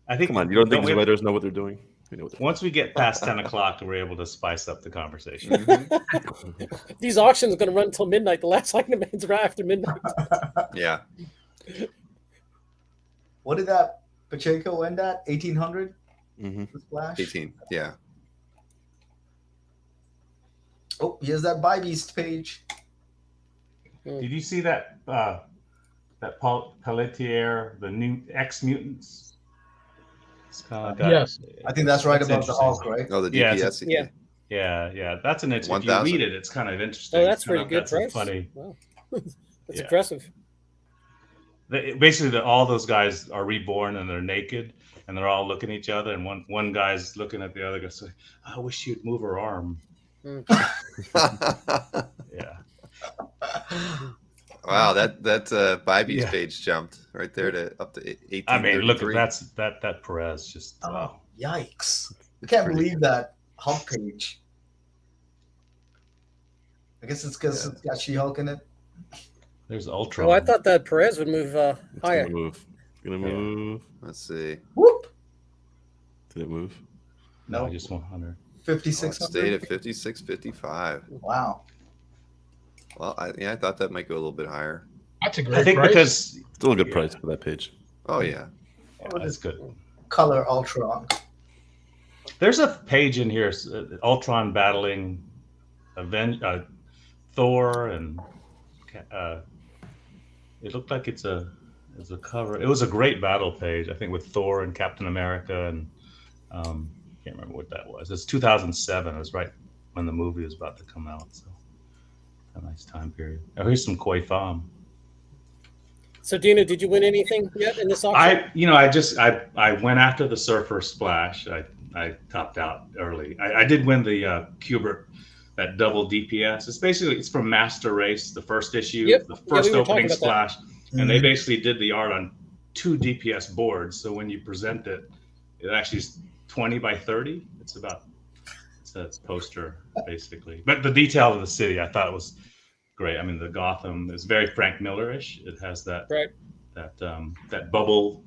I think. Come on, you don't think we- these writers know what they're doing? You know what Once we get past 10 o'clock, we're able to spice up the conversation. These auctions are going to run until midnight. The last item ends right after midnight. Yeah. What did that Pacheco end at? 1800? Mm-hmm. The splash? 18. Yeah. Oh, here's that By-Beast page. Did you see that that Pelletier, the new X-Mutants. It's kind of got, Yes. I think that's right about the interesting. Hulk, right? Oh, the Yeah, DPS. Yeah. That's an interesting. If you 1,000. read it, it's kind of interesting. Oh, that's It's kind pretty of good got some price. funny. Wow. That's Yeah. impressive. Basically, all those guys are reborn and they're naked and they're all looking at each other. And one guy's looking at the other guy saying, "I wish you'd move her arm." Yeah. Wow, that Bibby's Yeah. page jumped right there to up to 18. I mean, look, that Perez just wow. Yikes! I can't believe that Hulk page. I guess it's because it's got She-Hulk in it. There's Ultron. Oh, I thought that Perez would move higher. Gonna move. Let's see. Whoop! Did it move? No, No. just 100. 5600. Stayed at 56.55. Wow. Well, I thought that might go a little bit higher. That's a great I think price. because Still a good price for that page. Oh yeah. that's good. Color Ultron. There's a page in here, Ultron battling Thor, and it looked like it's a cover. It was a great battle page, I think, with Thor and Captain America, and can't remember what that was. It's 2007. It was right when the movie was about to come out. So a nice time period. Oh, here's some Koi Pham. So, Dina, did you win anything yet in this auction? I went after the Surfer Splash. I topped out early. I did win the Kubert, that double DPS. It's from Master Race, the first issue, the first opening splash, and they basically did the art on 2 DPS boards. So when you present it, it actually is 20 by 30. It's a poster basically, but the detail of the city I thought was great. I mean, the Gotham is very Frank Miller-ish. It has that that bubble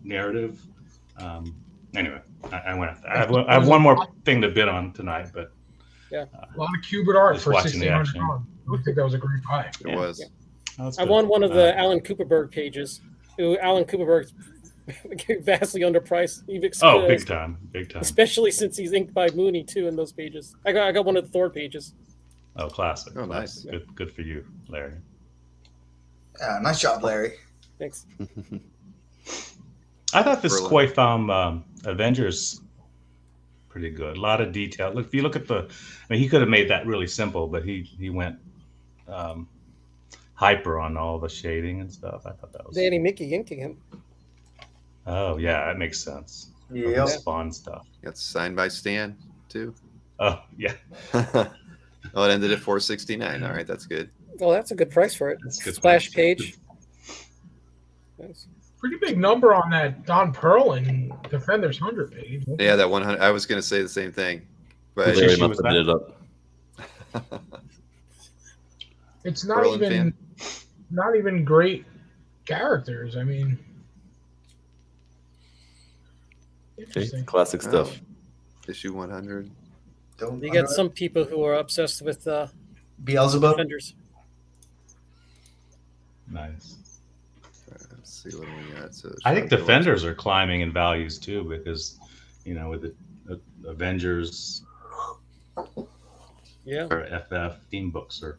narrative. Anyway, I went after that. I have one more thing to bid on tonight, but a lot of Kubert art just for watching the $1,600. action. I think that was a great buy. It was. Yeah. Oh, I won one of the Alan Cooperberg pages. Alan Cooperberg's vastly underpriced. Big time. Especially since he's inked by Mooney too in those pages. I got one of the Thor pages. Oh, classic. Oh, nice. Good for you, Larry. Yeah, nice job, Larry. Thanks. I thought this Koi Pham Avengers pretty good. A lot of detail. Look, if you look at he could have made that really simple, but he went hyper on all the shading and stuff. I thought that was Danny Mickey inking him. Oh yeah, that makes sense. Yeah. Spawn stuff. Got signed by Stan too. Oh yeah. Oh, it ended at 469. All right, that's good. Well, that's a good price for it. That's good Splash price. page. Nice. Pretty big number on that Don Perlin Defenders 100 page. Yeah, that 100. I was going to say the same thing, but Which Larry issue must was have bid it up. It's not Perlin not even great characters. I mean, interesting. Classic stuff. Issue 100. You get some people who are obsessed with Beelzebub. Defenders. Nice. Let's see what we got. So I think Defenders are climbing in values too, because with the Avengers, or FF theme books are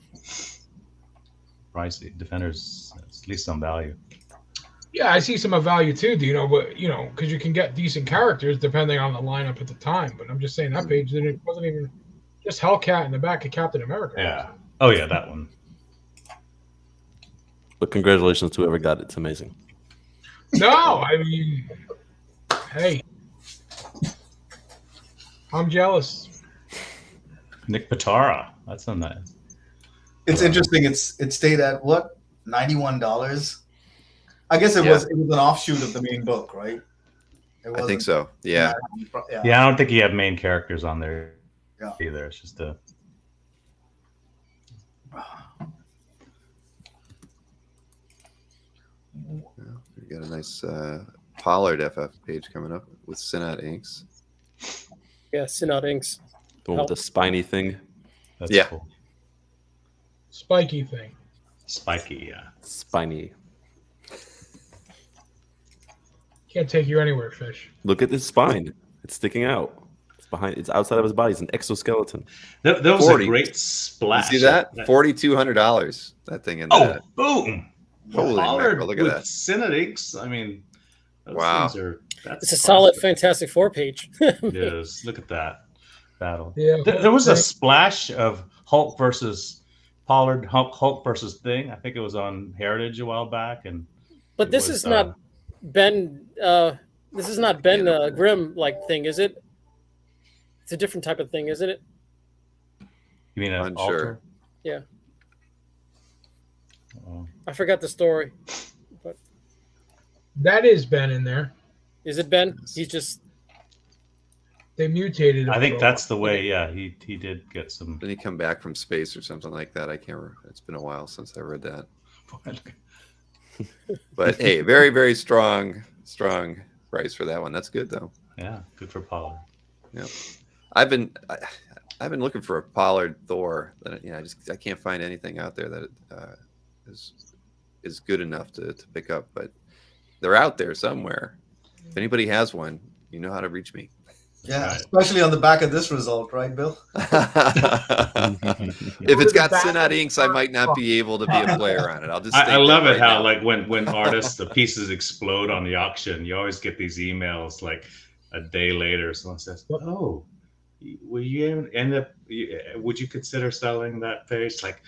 pricey. Defenders, at least some value. Yeah, I see some of value too, Dino, but because you can get decent characters depending on the lineup at the time. But I'm just saying that page wasn't even just Hellcat in the back of Captain America. Yeah. Oh yeah, that one. But congratulations to whoever got it. It's amazing. No, I mean, hey, I'm jealous. Nick Pitara. That's a nice. It's interesting. It stayed at what, $91. I guess it was an offshoot of the main book, right? I think so. Yeah. Yeah, I don't think you have main characters on there either. It's just a. We got a nice Pollard FF page coming up with Synod inks. Yeah, Synod inks. The one with the spiny thing. That's cool. Spiky thing. Spiky, yeah. Spiny. Can't take you anywhere, Fish. Look at this spine. It's sticking out. It's outside of his body. It's an exoskeleton. That was 40. A great splash. You see that? $4,200. That thing in that. Oh, boom! Holy Pollard mackerel, look at with that. Synodex. I mean, those Wow. things are. That's It's a solid Fantastic Four page. It is. Look at that battle. Yeah, There was a splash of Hulk versus Pollard, Hulk versus Thing. I think it was on Heritage a while back, but this is not Ben. This is not Ben Grimm like thing, is it? It's a different type of thing, isn't it? You mean an Unsure. altar? Yeah. I forgot the story. But that is Ben in there. is it Ben? He's just. They mutated him. I think for a that's the while. way. Yeah, he did get some. Didn't he come back from space or something like that? I can't remember. It's been a while since I read that. But hey, very, very strong price for that one. That's good though. Yeah, good for Pollard. Yeah, I've been looking for a Pollard Thor. That I can't find anything out there that is good enough to pick up. But they're out there somewhere. If anybody has one, you know how to reach me. Yeah, Right. especially on the back of this result, right, Bill? If it's got Synod inks, I might not be able to be a player on it. I'll just. I love it right how now. like when artists the pieces explode on the auction, you always get these emails like a day later. Someone says, "Oh, will you end up? Would you consider selling that page?" Like,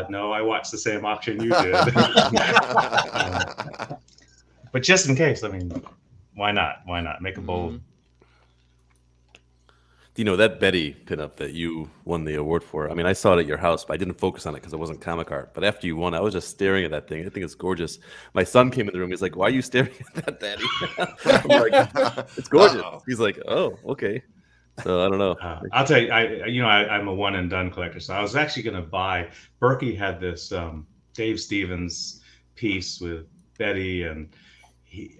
no, I watched the same auction you did. But just in case, I mean, why not? Why not make a bold? Do you know that Betty pinup that you won the award for? I mean, I saw it at your house, but I didn't focus on it because it wasn't comic art. But after you won, I was just staring at that thing. I think it's gorgeous. My son came in the room. He's like, "Why are you staring at that, Daddy?" I'm like, "It's gorgeous." Uh-oh. He's like, "Oh, okay." So I don't know. I'll tell you, I'm a one and done collector. So I was actually going to buy. Berkey had this Dave Stevens piece with Betty, and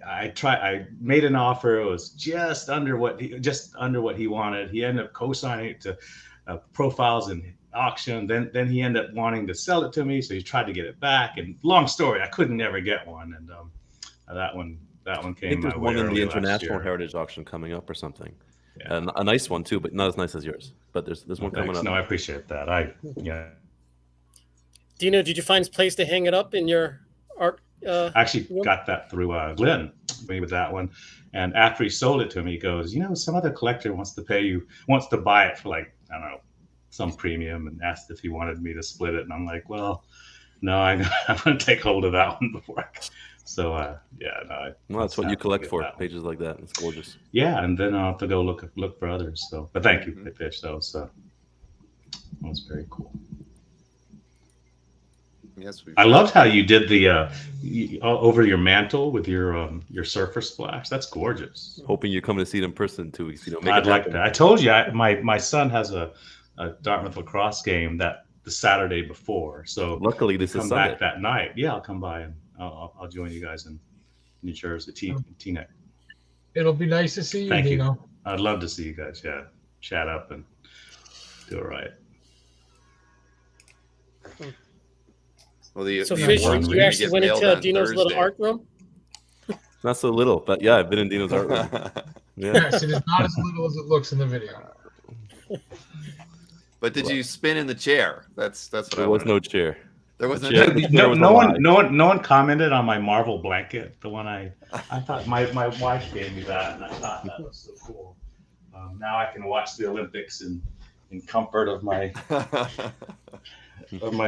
I made an offer. It was just under what he wanted. He ended up co-signing it to Profiles and auction. Then he ended up wanting to sell it to me, so he tried to get it back. And long story, I couldn't never get one. And that one I came think my there's way one in early the last International year. Heritage Auction coming up or something. Yeah. And a nice one too, but not as nice as yours. But there's one coming Thanks. up. No, I appreciate that. Dino, did you find a place to hang it up in your art? I actually got that through Glenn, me with that one. And after he sold it to me, he goes, some other collector wants to buy it for like, I don't know, some premium, and asked if he wanted me to split it. And I'm like, well, no, I'm going to take hold of that one before So, no. Well, that's what you collect for, that pages like that. It's gorgeous. Yeah, and then I'll have to go look for others. So, but thank you, Pitch. That was very cool. Yes, I loved how you did the over your mantle with your surfer splash. That's gorgeous. Hoping you're coming to see it in person 2 weeks. Make I'd it like happen. that. I told you, my son has a Dartmouth lacrosse game the Saturday before. So Luckily, this is come Sunday. back that night. Yeah, I'll come by and I'll join you guys in New Jersey, Teaneck. It'll be nice to see you, Thank you. Dino. I'd love to see you guys. Yeah, chat up and do it right. Well, So, the Fish, awards are you gonna actually get went mailed into on Dino's little Thursday. art room? Not so little, but yeah, I've been in Dino's art room. Yeah. Yes, it is not as little as it looks in the video. But did you spin in the chair? That's what There I was wanted. no chair. There was no Yeah, chair. the chair No, was no a one, lie. no one commented on my Marvel blanket. The one I thought my wife gave me that, and I thought that was so cool. Now I can watch the Olympics in comfort of my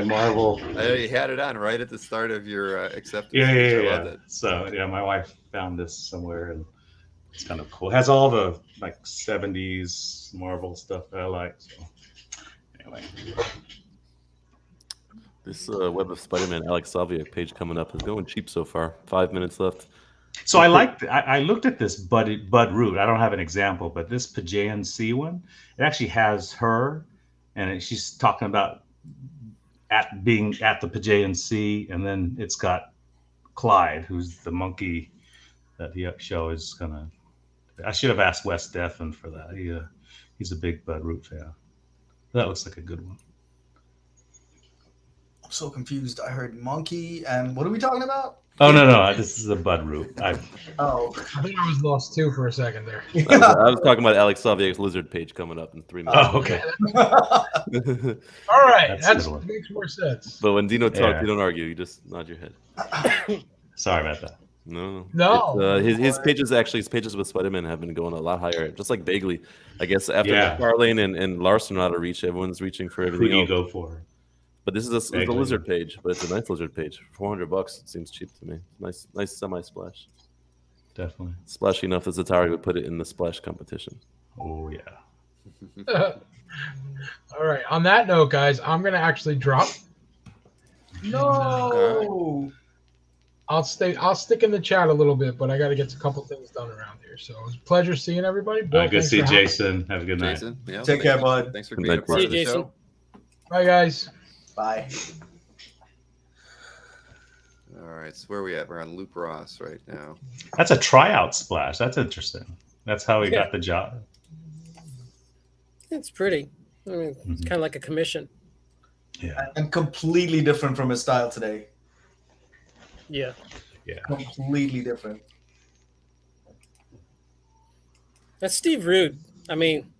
Marvel. You had it on right at the start of your acceptance. Yeah. I loved it. So yeah, my wife found this somewhere, and it's kind of cool. It has all the like 70s Marvel stuff that I like. So anyway. This Web of Spider-Man Alex Salviak page coming up is going cheap so far. 5 minutes left. So I looked at this Bud Root. I don't have an example, but this Pajayan C one, it actually has her, and she's talking about being at the Pajayan C, and then it's got Clyde, who's the monkey that the show is gonna. I should have asked Wes Deffen for that. He's a big Bud Root fan. That looks like a good one. I'm so confused. I heard monkey, and what are we talking about? Oh no, this is a Bud Root. Oh, I think I was lost too for a second there. I was talking about Alex Salviak's lizard page coming up in 3 minutes. Oh, okay. All right, That's a that good one. makes more sense. But when Dino talks, Yeah. you don't argue. You just nod your head. Sorry about that. No. No. His pages with Spider-Man have been going a lot higher, just like Bagley. I guess after McFarlane and Larson are out of reach, everyone's reaching for everything. Who do you else. go for? But this is a lizard page, but it's a nice lizard page. $400, it seems cheap to me. Nice semi-splash. Definitely splashy enough that Zatari would put it in the splash competition. Oh yeah. All right. On that note, guys, I'm gonna actually drop. No. I'll stick in the chat a little bit, but I got to get a couple things done around here. So it was a pleasure seeing everybody. Bill, good to see Jason. Have a good night. Jason, yeah, Take care, bud. Thanks for being a part of the show. Bye, guys. Bye. All right, so where are we at? We're on Luke Ross right now. That's a tryout splash. That's interesting. That's how he got the job. It's pretty. I mean, it's kind of like a commission. Yeah. And completely different from his style today. Yeah. Yeah. Completely different. That's Steve Rude. I mean,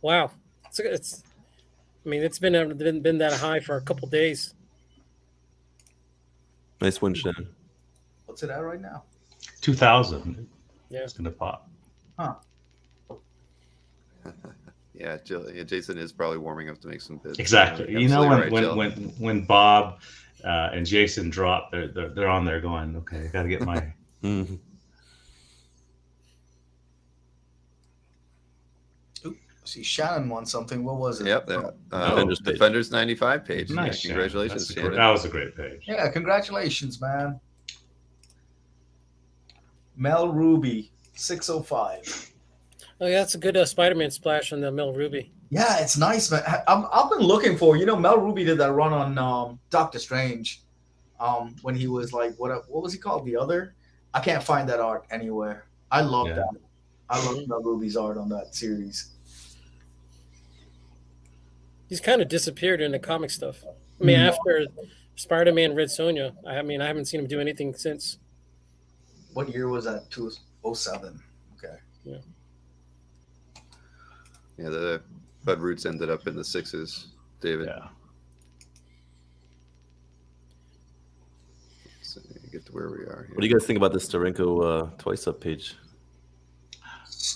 wow. It's been that high for a couple days. Nice one, Shannon. What's it at right now? 2000. Yeah. It's gonna pop. Huh. Yeah, Jason is probably warming up to make some bids. Exactly. You know, when Bob and Jason drop, they're on there going, okay, I got to get my. See, Shannon won something. What was it? Yep. Defenders 95 page. Nice. Yeah, congratulations, Shannon. That was a great page. Yeah, congratulations, man. Mel Ruby, 605. Oh yeah, that's a good Spider-Man splash on the Mel Ruby. Yeah, it's nice, man. I've been looking for. Mel Ruby did that run on Doctor Strange, when he was like, what was he called? The Other. I can't find that art anywhere. I love that. I love Mel Ruby's art on that series. He's kind of disappeared in the comic stuff. I mean, after Spider-Man Red Sonja, I haven't seen him do anything since. What year was that? 2007. Okay. Yeah. Yeah, the Bud Roots ended up in the 6s, David. Yeah. So get to where we are here. What do you guys think about this Starenko twice up page?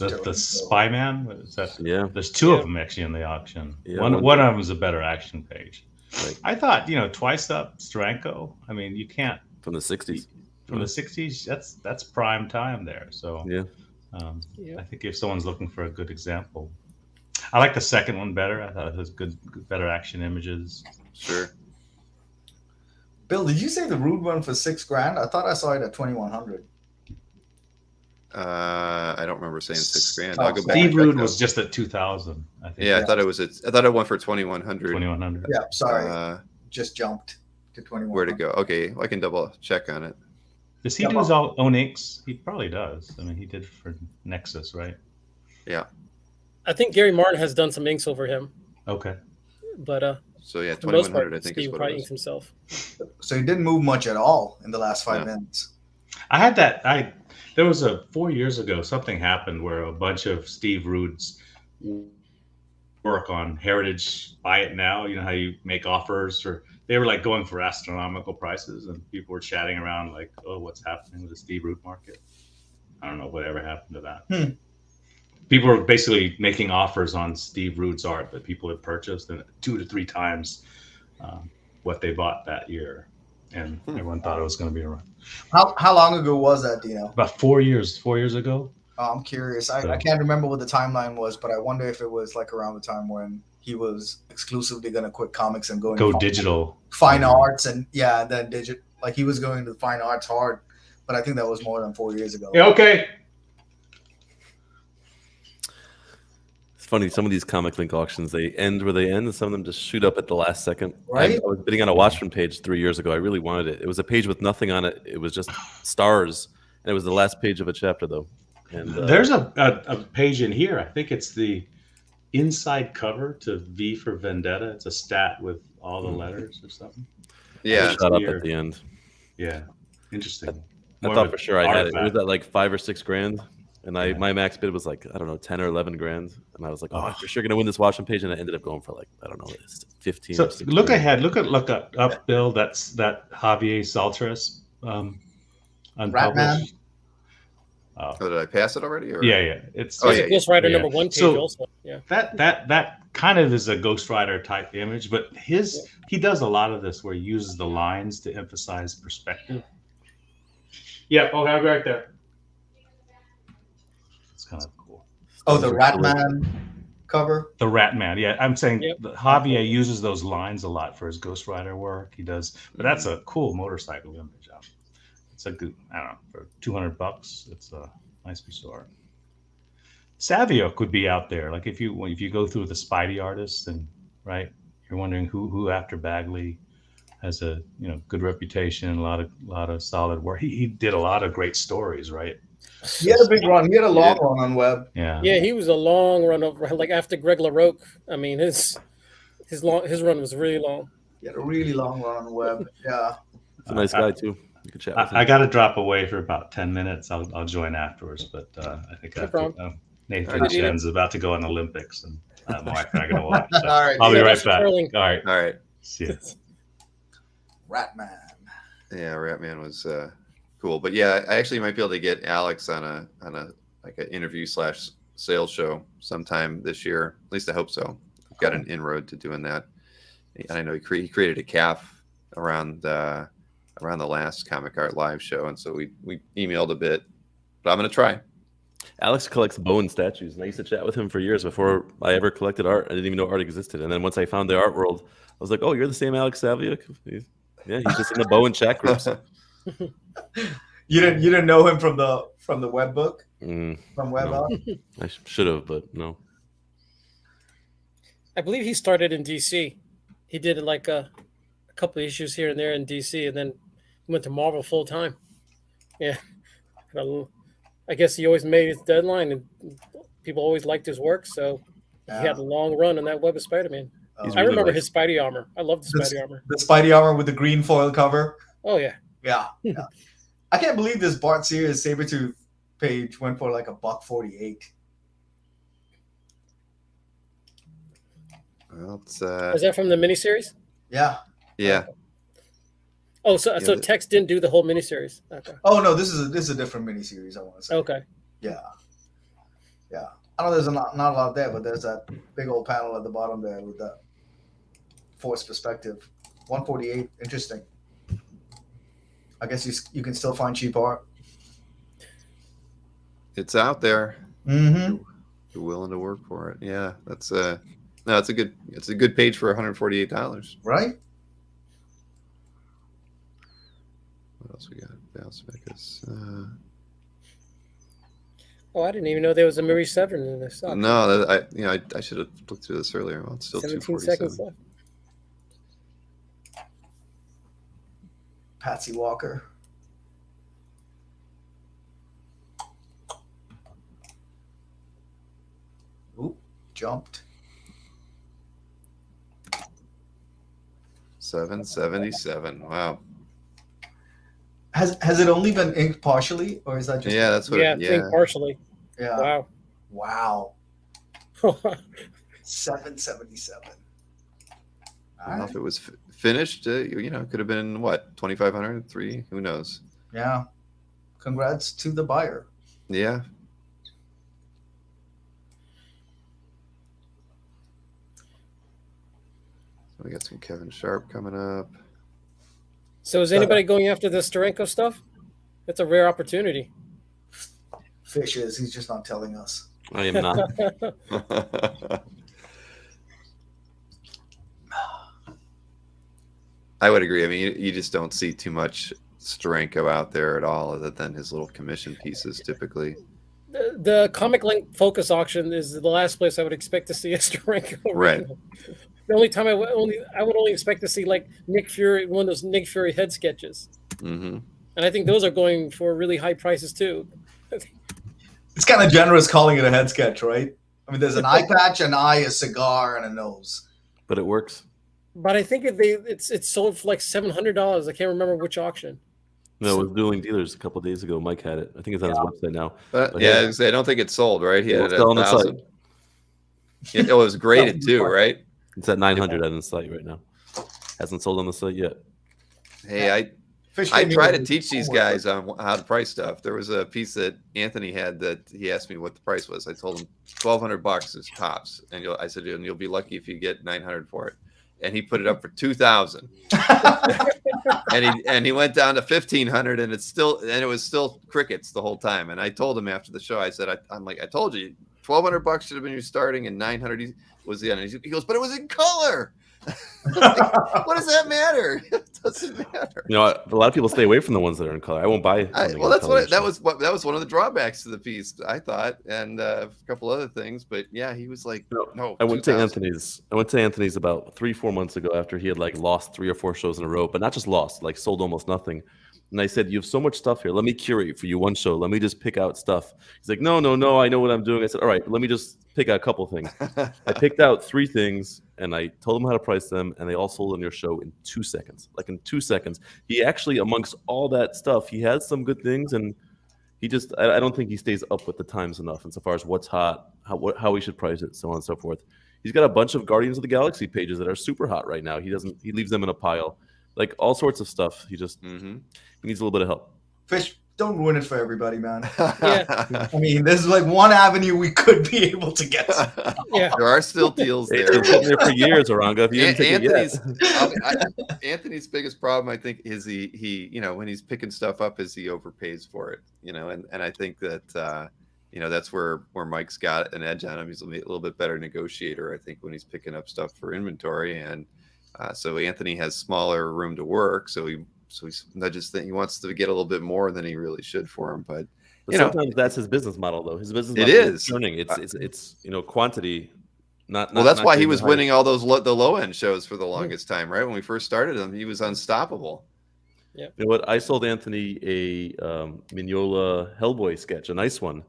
The Spy Man? Is that, yeah. There's two of them actually in the auction. Yeah, one of them is a better action page. Right. I thought, twice up Steranko. I mean, you can't from the 60s. From the 60s, that's prime time there. So I think if someone's looking for a good example, I like the second one better. I thought it was better action images. Sure. Bill, did you say the Rude one for $6,000? I thought I saw it at 2,100. I don't remember saying $6,000. I'll go back. Steve Rude was just at 2,000. I think. Yeah, I thought it was. I thought it went for 2,100. 2,100. Yeah, sorry. Just jumped to 2,100. Where'd it go? Okay, I can double check on it. Does he do his own inks? He probably does. I mean, he did for Nexus, right? Yeah. I think Gary Martin has done some inks over him. Okay. But so yeah, 2,100. I think Steve is what probably it inks himself. So he didn't move much at all in the last 5 minutes. I had that. There was 4 years ago, something happened where a bunch of Steve Rude's work on Heritage Buy It Now. You know how you make offers, or they were like going for astronomical prices, and people were chatting around like, "Oh, what's happening with the Steve Rude market?" I don't know whatever happened to that. People were basically making offers on Steve Rude's art that people had purchased, and 2 to 3 times what they bought that year, and everyone thought it was going to be a run. How long ago was that, Dino? About 4 years. 4 years ago. Oh, I'm curious. I can't remember what the timeline was, but I wonder if it was like around the time when he was exclusively going to quit comics and go digital, fine arts, and then digital. Like he was going to fine arts hard, but I think that was more than 4 years ago. Yeah, okay. It's funny. Some of these ComicLink auctions, they end where they end, and some of them just shoot up at the last second. Right. I was bidding on a Watchmen page 3 years ago. I really wanted it. It was a page with nothing on it. It was just stars, and it was the last page of a chapter, though. And there's a page in here. I think it's the inside cover to V for Vendetta. It's a stat with all the letters or something. Yeah, shot up at the end. Yeah, interesting. I thought for sure I had it. It was at like $5 or $6,000, and my max bid was like 10 or 11 grand, and I was like, I'm for sure gonna win this Watchmen page, and I ended up going for like 15. So look ahead. Look up, Bill. That's that Javier Saltres unpublished. Oh, did I pass it already? Or? Yeah. It's Ghost Rider number 1 page also. Yeah. That kind of is a Ghost Rider type image, but he does a lot of this where he uses the lines to emphasize perspective. Yeah, I'll have right there. It's kind of cool. Oh, the Ratman cover. The Ratman, yeah. I'm saying Javier uses those lines a lot for his Ghost Rider work. He does, but that's a cool motorcycle image. It's a good, I don't know, for $200, it's a nice piece of art. Savio could be out there, like if you go through the Spidey artists, and right, you're wondering who after Bagley has a good reputation, a lot of solid work. He did a lot of great stories, right? He had a big run. He had a long run on web. Yeah, he was a long run over, like after Greg LaRocque. I mean, his run was really long. He had a really long run on web. Yeah, he's a nice guy too. You can chat with him. I got to drop away for about 10 minutes. I'll join afterwards, but I think Nathan Chen's about to go on the Olympics, and my wife and I are going to watch. So all right, I'll be right back. Curling. All right. See ya. Ratman. Yeah, Ratman was cool, but yeah, I actually might be able to get Alex on a like an interview / sales show sometime this year. At least I hope so. I've got an inroad to doing that. And I know he created a calf around the last Comic Art Live show, and so we emailed a bit, but I'm gonna try. Alex collects Bowen statues, and I used to chat with him for years before I ever collected art. I didn't even know art existed, and then once I found the art world, I was like, "Oh, you're the same Alex Savia?" Yeah, he's just in the Bowen chat groups. You didn't know him from the web book from web no. art? I should have, but no. I believe he started in DC. He did like a couple of issues here and there in DC, and then went to Marvel full time. Yeah, I guess he always made his deadline, and people always liked his work, so he had a long run on that Web of Spider-Man. I remember his Spidey armor. I love the Spidey armor. The Spidey armor with the green foil cover. Oh yeah. Yeah. I can't believe this Bart Sears Sabretooth page went for like $148. Well, it's Was that from the miniseries? Yeah. Yeah. Oh, so Tex didn't do the whole miniseries. Okay. Oh no, this is a different miniseries. I want to say. Okay. Yeah. I know there's not a lot there, but there's that big old panel at the bottom there with that forced perspective. 148. Interesting. I guess you can still find cheap art. It's out there. Mm-hmm. You're willing to work for it. Yeah, it's a good page for $148. Right. What else we got? Bounce Megas. Oh, I didn't even know there was a Marie Severin in this. Oh, No, I should have looked through this earlier. Well, it's still 17 seconds 247. left. Patsy Walker. Oop, jumped. 777. Wow. Has it only been inked partially, or is that just? Yeah, that's what. Yeah, I think partially. Yeah. Wow. 777. Well, if it was finished, it could have been what, 2,500, 3, who knows? Yeah. Congrats to the buyer. Yeah. So we got some Kevin Sharp coming up. So is anybody going after the Steranko stuff? It's a rare opportunity. Fish is. He's just not telling us. I am not. I would agree. I mean, you just don't see too much Steranko out there at all, other than his little commission pieces typically. The ComicLink Focus auction is the last place I would expect to see a Steranko. Right. The only time I would only expect to see like Nick Fury, one of those Nick Fury head sketches. Mm-hmm. And I think those are going for really high prices too. It's kind of generous calling it a head sketch, right? I mean, there's an eye patch, an eye, a cigar, and a nose. But it works. But I think it's sold for like $700. I can't remember which auction. No, it was Dueling Dealers a couple of days ago. Mike had it. I think it's on his website now. Yeah, I don't think it's sold, right? He had it at on the site. 1,000. It was graded too, right? It's at 900 on the site right now. Hasn't sold on the site yet. Hey, I try to teach these guys on how to price stuff. There was a piece that Anthony had that he asked me what the price was. I told him $1,200 is tops, and I said, and you'll be lucky if you get 900 for it. And he put it up for 2,000. and he went down to 1,500, and it was still crickets the whole time. And I told him after the show, I said, I'm like, I told you, $1,200 should have been your starting, and 900 was the end. He goes, but it was in color. Like, what does that matter? It doesn't matter. You know, a lot of people stay away from the ones that are in color. I won't buy. Well, that's that was one of the drawbacks to the piece, I thought, and a couple other things. But yeah, he was like, no. I went to Anthony's. about 3-4 months ago after he had like lost 3 or 4 shows in a row, but not just lost, like sold almost nothing. And I said, you have so much stuff here. Let me curate for you one show. Let me just pick out stuff. He's like, no, I know what I'm doing. I said, all right, let me just pick out a couple things. I picked out 3 things, and I told him how to price them, and they all sold on your show in 2 seconds. Like in 2 seconds. He actually, amongst all that stuff, he has some good things, and he just, I don't think he stays up with the times enough insofar as what's hot, how we should price it, so on and so forth. He's got a bunch of Guardians of the Galaxy pages that are super hot right now. He leaves them in a pile. Like all sorts of stuff. He just he needs a little bit of help. Fish, don't ruin it for everybody, man. Yeah. I mean, this is like one avenue we could be able to get. Yeah. There are still deals there. It's been there for years, Oranga. If you didn't take it yet. Anthony's biggest problem, I think, is he when he's picking stuff up, is he overpays for it. And I think that that's where Mike's got an edge on him. He's a little bit better negotiator, I think, when he's picking up stuff for inventory. And so Anthony has smaller room to work. So he nudges that he wants to get a little bit more than he really should for him. But sometimes that's his business model, though. His business model is churning. It's quantity. Not that's not why he was high. winning all those the low end shows for the longest time, right? When we first started him, he was unstoppable. Yeah. You know what? I sold Anthony a Mignola Hellboy sketch, a nice one,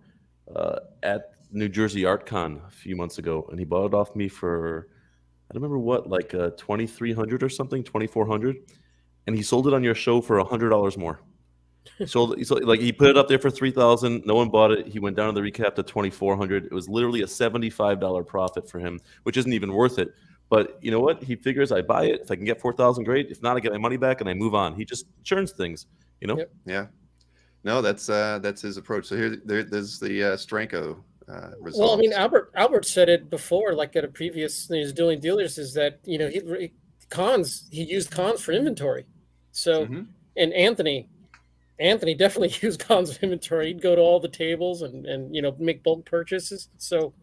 at New Jersey Art Con a few months ago, and he bought it off me for, I don't remember what, like $2,300 or something, $2,400, and he sold it on your show for $100 more. He put it up there for $3,000. No one bought it. He went down to the recap to $2,400. It was literally a $75 profit for him, which isn't even worth it. But you know what? He figures I buy it. If I can get $4,000, great. If not, I get my money back and I move on. He just churns things, Yep. Yeah. No, that's his approach. So there's the Stranko results. Well, I mean, Albert said it before, like at a previous he was doing dealers, is that he used cons for inventory. So and Anthony definitely used cons for inventory. He'd go to all the tables and make bulk purchases. So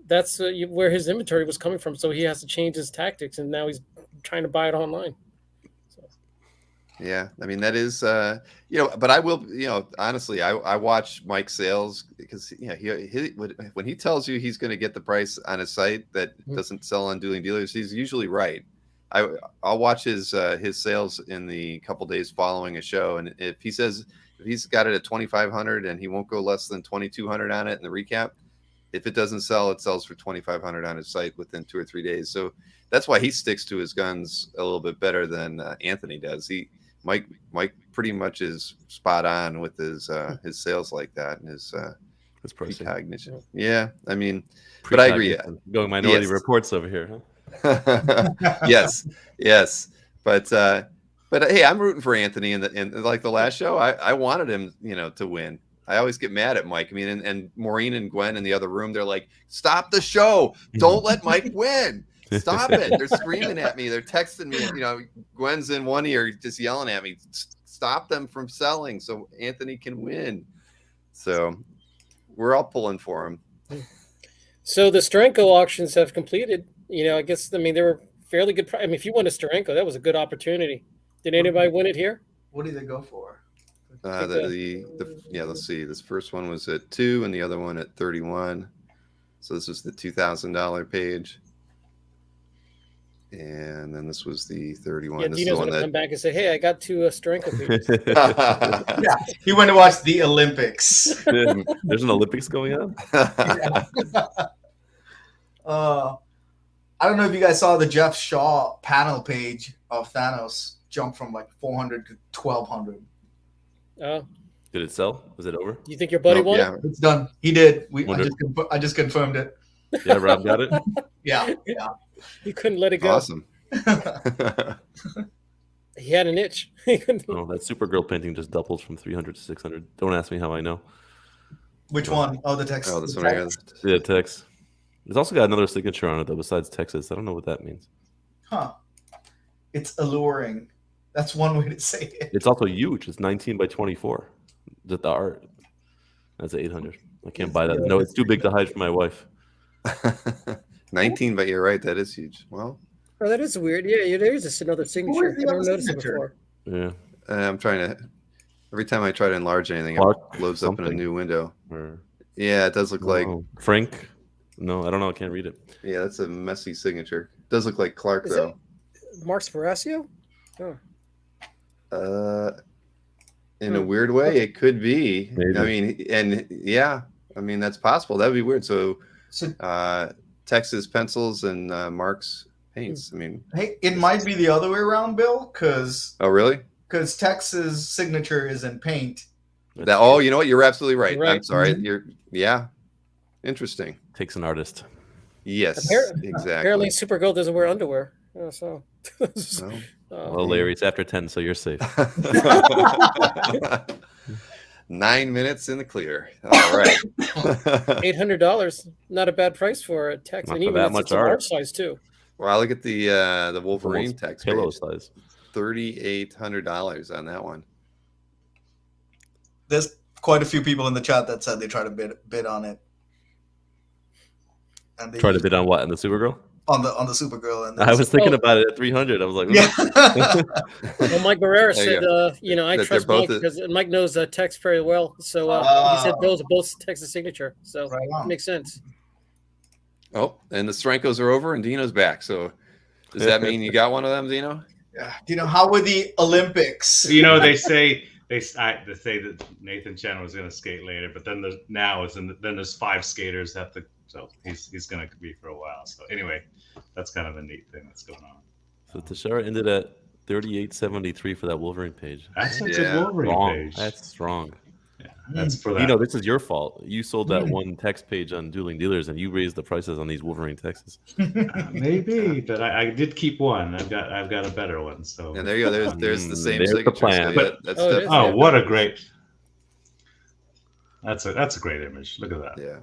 that's where his inventory was coming from. So he has to change his tactics, and now he's trying to buy it online. Yeah, I mean that is, but I will, honestly, I watch Mike's sales because when he tells you he's going to get the price on a site that doesn't sell on Dueling Dealers, he's usually right. I'll watch his sales in the couple days following a show, and if he's got it at 2,500 and he won't go less than 2,200 on it in the recap, if it doesn't sell, it sells for 2,500 on his site within 2 or 3 days. So that's why he sticks to his guns a little bit better than Anthony does. Mike pretty much is spot on with his sales like that and his precognition. Yeah, I mean, but I agree. Going Minority Reports over here, huh? yes, but hey, I'm rooting for Anthony. And like the last show, I wanted him, to win. I always get mad at Mike. I mean, and Maureen and Gwen in the other room, they're like, "Stop the show! Don't let Mike win." Stop it. They're screaming at me. They're texting me. Gwen's in one ear just yelling at me. Stop them from selling so Anthony can win. So we're all pulling for him. So the Steranko auctions have completed. I guess, they were fairly good. If you won a Steranko, that was a good opportunity. Did anybody win it here? What did they go for? Let's see. This first one was at 2 and the other one at 31. So this was the $2,000 page. And then this was the 31. Yeah, Dino's going to come back and say, "Hey, I got 2 Steranko pages." Yeah, he went to watch the Olympics. There's an Olympics going on? I don't know if you guys saw the Jeff Shaw panel page of Thanos jump from like 400 to 1,200. Oh. Did it sell? Was it over? You think your buddy won? Yeah, it's done. He did. I just confirmed it. Yeah, Rob got it. Yeah. You couldn't let it go. Awesome. He had an itch. Oh, that Supergirl painting just doubled from 300 to 600. Don't ask me how I know. Which one? Oh, the text. Oh, this the one. text? Yeah, Tex. It's also got another signature on it though, besides Texas. I don't know what that means. Huh. It's alluring. That's one way to say it. It's also huge. It's 19 by 24. The art. That's 800. I can't buy that. No, it's too big to hide from my wife. 19, but you're right. That is huge. Well, Oh, that is weird. Yeah, there's just another signature. Where's the I never other noticed it signature? before. Yeah. I'm trying to. Every time I try to enlarge anything, Clark it loads up in a something. new window. Or, Yeah, it does look like. Frank. No, I don't know. I can't read it. Yeah, that's a messy signature. It does look like Clark Is though. Mark Sparacio? Oh. In a weird way, it could be. Maybe. I mean, and yeah, I mean that's possible. That'd be weird. So, Texas pencils and Mark's paints. I mean, Hey, it might be the other way around, Bill, because oh really? Tex's signature is in paint. That oh, you know what? You're absolutely right. Right. I'm sorry. Mhm. Yeah. Interesting. Takes an artist. Yes, Apparently, exactly. Supergirl doesn't wear underwear. Oh, so. Well, Larry, it's after 10, so you're safe. 9 minutes in the clear. All right. $800. Not a bad price for a text. Not And for even that it's much a large art. size too. Well, look at the Wolverine Almost text pillow page. size. $3,800 on that one. There's quite a few people in the chat that said they tried to bid on it. And they Try to bid on what? On the Supergirl? on the Supergirl. And I was thinking about it at 300. I was like, yeah. Well, Mike Barrera There you said, I That trust they're Mike both because Mike knows text very well. So he said those are both Texas signature. So Right on. it makes sense. Oh, and the Strankos are over and Dino's back. So does that mean you got one of them, Dino? Yeah. How were the Olympics? They say that Nathan Chen was going to skate later, but then there's 5 skaters so he's going to be for a while. So anyway, that's kind of a neat thing that's going on. So Teixeira ended at 38.73 for that Wolverine page. That's a Yeah. good Wolverine Strong. page. That's strong. That's for that. This is your fault. You sold that one text page on Dueling Dealers, and you raised the prices on these Wolverine texts. Maybe, but I did keep one. I've got a better one. So And there you go. There's the same There's the signature. plan. So yeah, that's Oh, it is. definitely- what a great. That's a great image. Look at that. yeah.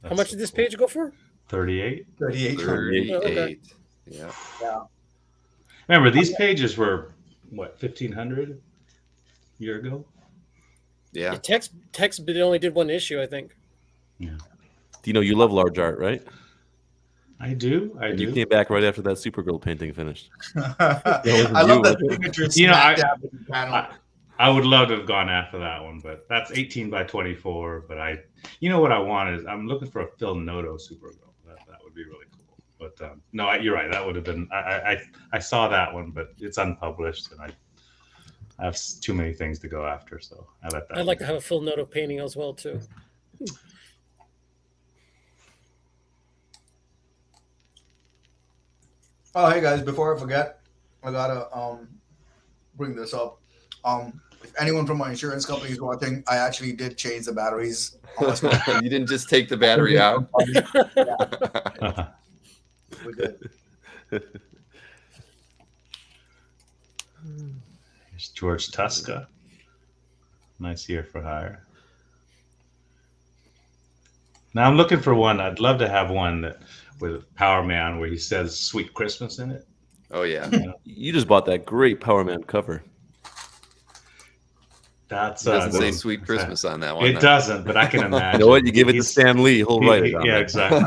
How much did this page go for? 38. 3800. 38. Okay. Yeah. Remember, these pages were what 1,500 a year ago. Yeah. Text, but it only did one issue, I think. Yeah, You love large art, right? I do. You came back right after that Supergirl painting finished. I love that signature. smack dab in the panel. I would love to have gone after that one, but that's 18 by 24. But what I want is I'm looking for a Phil Noto Supergirl. That would be really cool. But no, you're right. That would have been. I saw that one, but it's unpublished, and I have too many things to go after. So I let that. I'd like to have a Phil Noto painting as well too. Oh, hey guys! Before I forget, I gotta bring this up. If anyone from my insurance company is watching, I actually did change the batteries. You didn't just take the battery out. We did. Here's George Tuska. Nice year for hire. Now I'm looking for one. I'd love to have one with Power Man where he says "Sweet Christmas" in it. Oh yeah. You just bought that great Power Man cover. That's It doesn't say "Sweet Christmas" on that one. It doesn't, but I can imagine. You know what? You give it to Stan Lee, he'll write it. Yeah, exactly.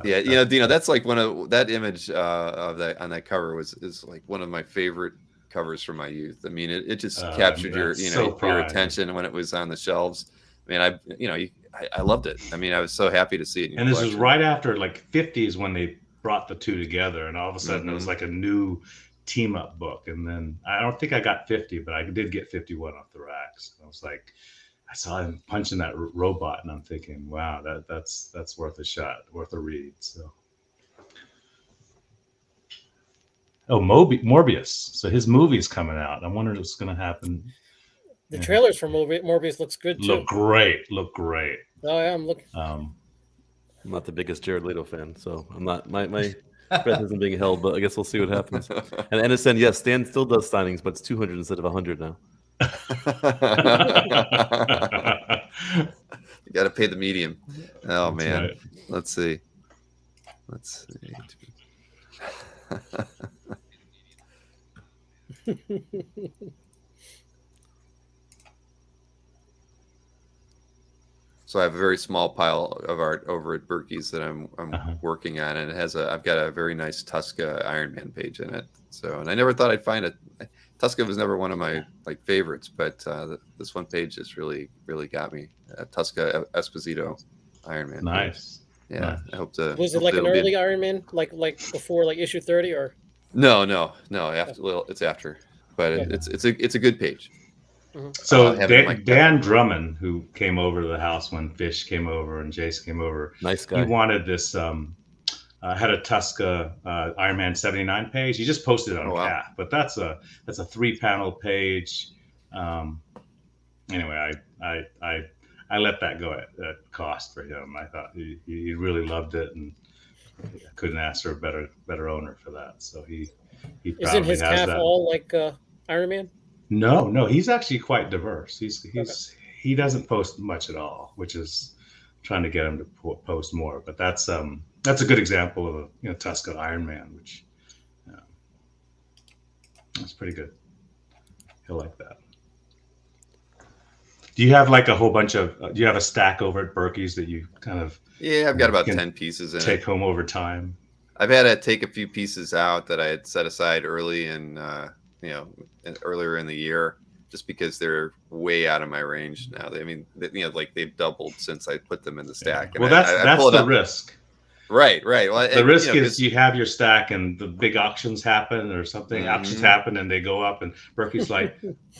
Yeah, Dino, that's like one of that image of that on that cover is like one of my favorite covers from my youth. I mean, it just captured your your attention when it was on the shelves. I mean, I loved it. I mean, I was so happy to see it. And this was right after like 50s when they brought the two together, and all of a sudden it was like a new team up book. And then I don't think I got 50, but I did get 51 off the racks. I was like, I saw him punching that robot, and I'm thinking, wow, that's worth a shot, worth a read. So, Morbius. So his movie's coming out. I wonder what's going to happen. The trailers for Morbius looks good too. Look great. Oh yeah, I'm looking. I'm not the biggest Jared Leto fan, so I'm not my Breath isn't being held, but I guess we'll see what happens. And NSN, yes, Stan still does signings, but it's 200 instead of 100 now. You got to pay the medium. Oh, That's man. right. Let's see. So I have a very small pile of art over at Berkey's that I'm working on, and I've got a very nice Tuska Iron Man page in it. So, and I never thought I'd find it. Tuska was never one of my favorites, but this one page just really got me. Tuska Esposito Iron Man. Nice. Page. Yeah, nice. I hope to. Was it like an early Iron Man, like before like issue 30 or? No. After, well, it's after, but it's a good page. So Dan Drummond, who came over to the house when Fish came over and Jace came over, nice guy. He wanted this. Had a Tuska Iron Man 79 page. He just posted it on CAF, but that's a 3-panel page. Anyway, I let that go at cost for him. I thought he really loved it, and I couldn't ask for a better owner for that. So he isn't his CAF all like Iron Man? No, he's actually quite diverse. He doesn't post much at all, which is trying to get him to post more. But that's a good example of a Tuska Iron Man, which that's pretty good. He'll like that. Do you have like a whole bunch of? Do you have a stack over at Berkey's that you kind of? Yeah, I've got about 10 pieces in take home over time. I've had to take a few pieces out that I had set aside early and earlier in the year, just because they're way out of my range now. Like they've doubled since I put them in the stack. Yeah. Well, that's the risk. Right. Well, the risk is you have your stack and the big auctions happen or something. Auctions happen and they go up, and Berkey's like,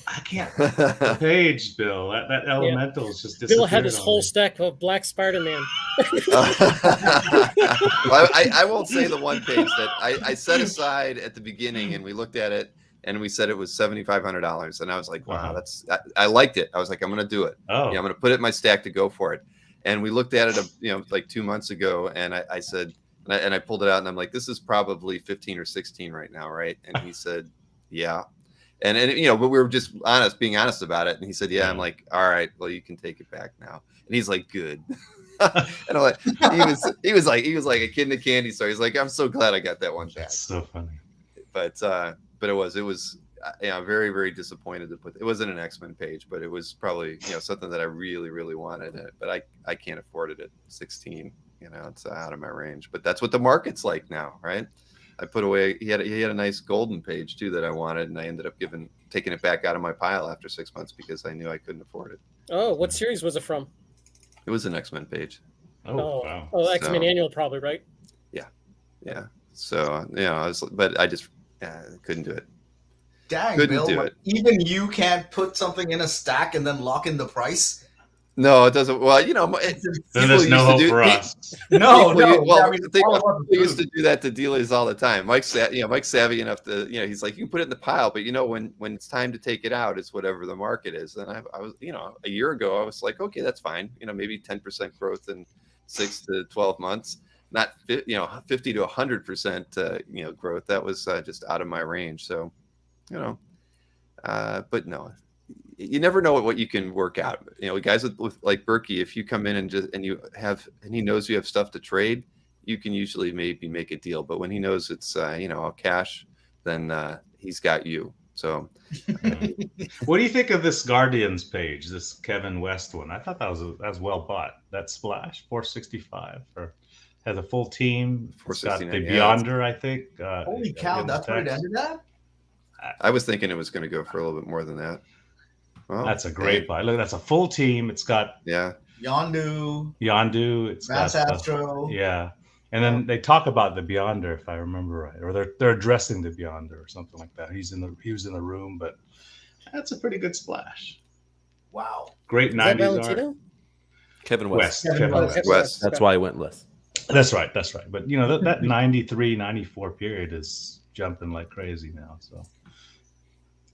I can't the page, Bill. That elemental is just disappeared. Bill had his whole stack of Black Spider-Man. Well, I won't say the one page that I set aside at the beginning, and we looked at it. And we said it was $7,500, and I was like, "Wow, I liked it." I was like, "I'm going to do it. I'm going to put it in my stack to go for it." And we looked at it, like 2 months ago, and I said, and I pulled it out, and I'm like, "This is probably 15 or 16 right now, right?" And he said, "Yeah." And but we were just being honest about it. And he said, "Yeah." I'm like, "All right, well, you can take it back now." And he's like, "Good." And I'm like, he was like a kid in a candy store. He's like, "I'm so glad I got that one back." That's so funny. But it was very, very disappointed to put. It wasn't an X-Men page, but it was probably something that I really, really wanted. But I can't afford it at 16. It's out of my range. But that's what the market's like now, right? I put away. He had a nice golden page too that I wanted, and I ended up taking it back out of my pile after 6 months because I knew I couldn't afford it. Oh, what series was it from? It was an X-Men page. Oh, wow. Oh, X-Men Annual, probably, right? Yeah. So but I just couldn't do it. Dang, couldn't Bill, do it. Even you can't put something in a stack and then lock in the price? No, it doesn't. Well, then there's no hope for us. No. People used to do that to dealers all the time. Mike's savvy enough to, he's like, you can put it in the pile, but when it's time to take it out, it's whatever the market is. And I was, a year ago, I was like, okay, that's fine. Maybe 10% growth in 6 to 12 months. Not 50 to 100% growth. That was just out of my range. So, but no, you never know what you can work out. Guys with like Berkey, if you come in and he knows you have stuff to trade, you can usually maybe make a deal. But when he knows it's all cash, then he's got you. So, what do you think of this Guardians page? This Kevin West one? I thought that was well bought. That splash 465 has a full team. It's got the Beyonder, I think. Holy cow, that's what it ended at? I was thinking it was going to go for a little bit more than that. Well, that's a great buy. Look, that's a full team. It's got Yondu. It's Mass Astro. Yeah. And then they talk about the Beyonder, if I remember right. Or they're addressing the Beyonder or something like that. He was in the room, but that's a pretty good splash. Wow. Great 90s art. Kevin West. Kevin West. That's why I went less. That's right. But that 93, 94 period is jumping like crazy now. So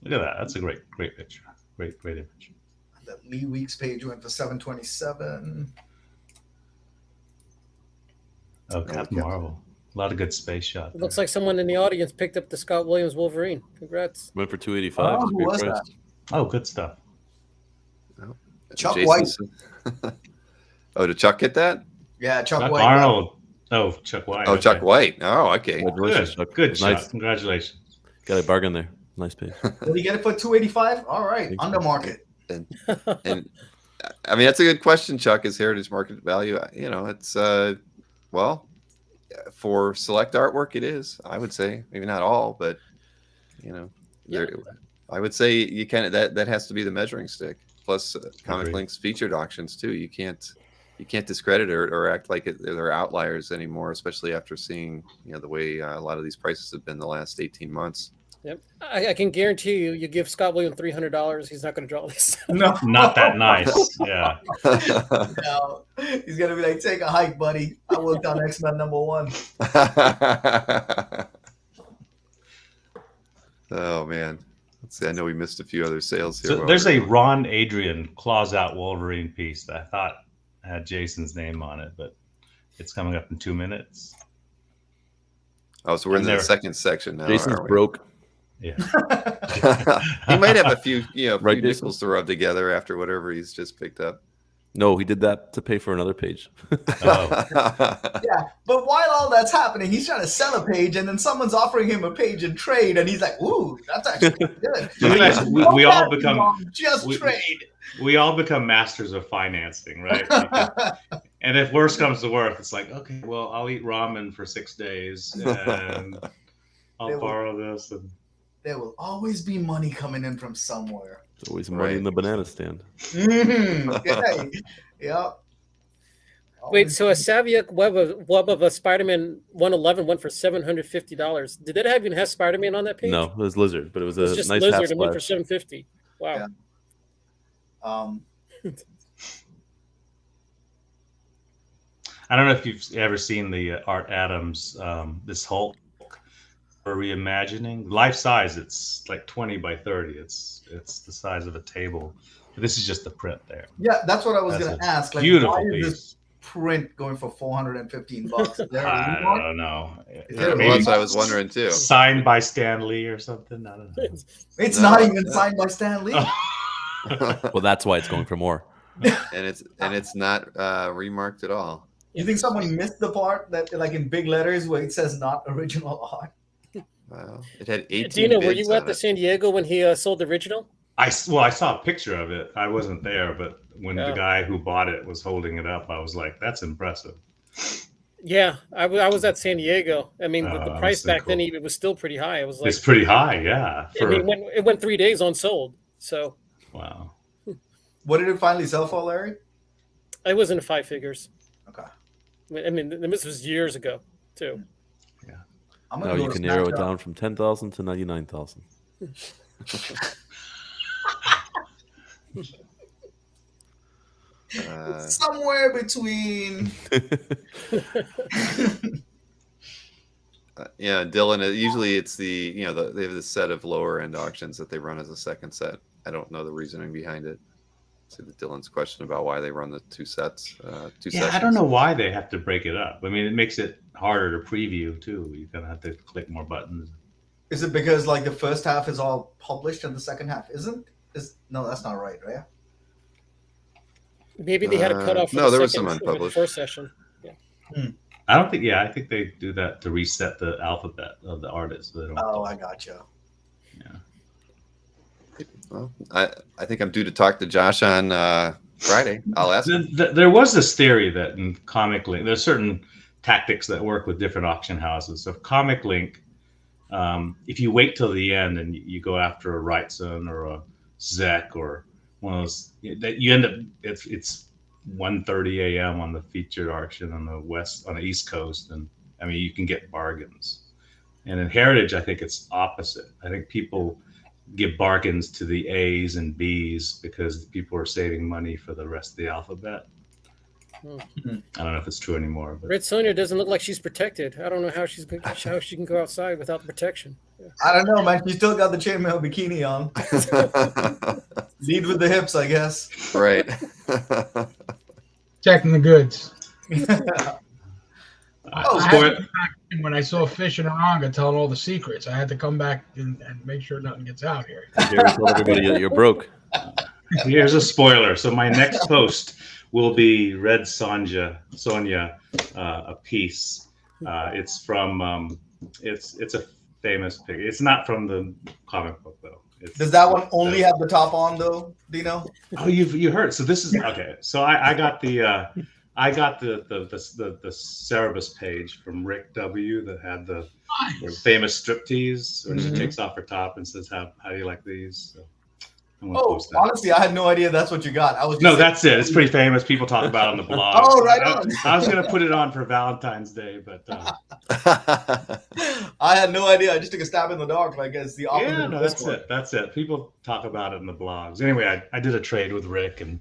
look at that. That's a great picture. Great image. The Lee Weeks page went for 727. Oh, Captain Marvel. A lot of good space shots. It looks like someone in the audience picked up the Scott Williams Wolverine. Congrats. Went for $285. Oh, who was that? Oh, good stuff. Chuck Jason White. said- oh, did Chuck get that? Yeah, Chuck Chuck White. Arnold. Oh, Chuck White. Oh, okay. Chuck White. Oh, okay. Congratulations, Good, Chuck. good shot. Nice. Congratulations. Got a bargain there. Nice page. Did he get it for $285? All right, Thank you. under market. And I mean, that's a good question, Chuck. Is heritage market value? You know, it's well, for select artwork, it is. I would say maybe not all, but you know, I would say you can. That has to be the measuring stick. Plus, ComicLink's featured auctions too. You can't discredit or act like they're outliers anymore, especially after seeing the way a lot of these prices have been the last 18 months. Yep, I can guarantee you, you give Scott Williams $300, he's not going to draw this. No, Not that nice. Yeah. No, he's gonna be like, take a hike, buddy. I worked on X-Men #1. Oh man, let's see. I know we missed a few other sales here. So there's a Ron Adrian claws out Wolverine piece that I thought had Jason's name on it, but it's coming up in 2 minutes. Oh, so we're in the second section now. Jason's broke. Yeah. He might have a few, Right, few nickels to rub together after whatever he's just picked up. No, he did that to pay for another page. Oh. Yeah, but while all that's happening, he's trying to sell a page, and then someone's offering him a page in trade, and he's like, "Ooh, that's actually good." we all become trade. We all become masters of financing, right? And if worse comes to worse, it's like, okay, well, I'll eat ramen for 6 days, and I'll borrow this. And There will always be money coming in from somewhere. There's always money in the banana stand. Mm-hmm. Yep. Wait, so a Saviuk web of a Spider-Man 111 went for $750. Did that even have Spider-Man on that page? No, it was Lizard, but it was a just nice Lizard half and went for splash. $750. Wow. Yeah. I don't know if you've ever seen the Art Adams, this Hulk or reimagining, life size. It's like 20 by 30. It's the size of a table. But this is just the print there. Yeah, that's what I was going to ask. Like, Beautiful why is piece. this print going for $415? I don't know. Well, that's what I was wondering too. Signed by Stan Lee or something. I don't know. It's not even signed by Stan Lee. Well, that's why it's going for more. and it's not remarked at all. You think someone missed the part that, like, in big letters where it says "not original art"? Wow, it had 18 Dina, were bids you at on the it. San Diego when he sold the original? I saw a picture of it. I wasn't there, but when the guy who bought it was holding it up, I was like, "That's impressive." Yeah, I was at San Diego. I mean, the price back then it was still pretty high. It was like It's pretty high, yeah. I mean, it went 3 days unsold. So wow. What did it finally sell for, Larry? it was in the 5 figures. Okay. I mean, this was years ago too. Yeah. Now you can narrow it down from 10,000 to 99,000. Somewhere between. Yeah, Dylan. Usually, it's they have the set of lower end auctions that they run as a second set. I don't know the reasoning behind it. So Dylan's question about why they run the two sets. I don't know why they have to break it up. I mean, it makes it harder to preview too. You kind of have to click more buttons. Is it because like the first half is all published and the second half isn't? No, that's not right, right? Maybe they had a cutoff. For no, the there was second, some unpublished. First session. Yeah. I don't think. Yeah, I think they do that to reset the alphabet of the artist. So they don't I gotcha. Yeah. Well, I think I'm due to talk to Josh on Friday. I'll ask him. There was this theory that in ComicLink, there's certain tactics that work with different auction houses. So ComicLink, if you wait till the end and you go after a Wrightson or a Zek or one of those, that you end up it's 1:30 a.m. on the featured auction on the East Coast, and I mean you can get bargains. And in Heritage, I think it's opposite. I think people give bargains to the A's and B's because people are saving money for the rest of the alphabet. I don't know if it's true anymore. But Red Sonja doesn't look like she's protected. I don't know how she can go outside without protection. Yeah. I don't know, man. She still got the chainmail bikini on. Lead with the hips, I guess. Right. Checking the goods. I had to come back when I saw Fish and Aranga telling all the secrets. I had to come back and make sure nothing gets out here. Tell everybody that you're broke. Here's a spoiler. So my next post will be Red Sonia, a piece. It's from it's a famous picture. It's not from the comic book though. Does that one only have the top on though, Dino? Oh, you heard. So this is okay. So I got the Cerebus page from Rick W. that had the famous striptease when she takes off her top and says, "How do you like these?" So honestly, I had no idea that's what you got. That's it. It's pretty famous. People talk about it on the blog. Oh, right on. I was gonna put it on for Valentine's Day, but I had no idea. I just took a stab in the dark, like as the opposite. Yeah, no, that's it. People talk about it in the blogs. Anyway, I did a trade with Rick and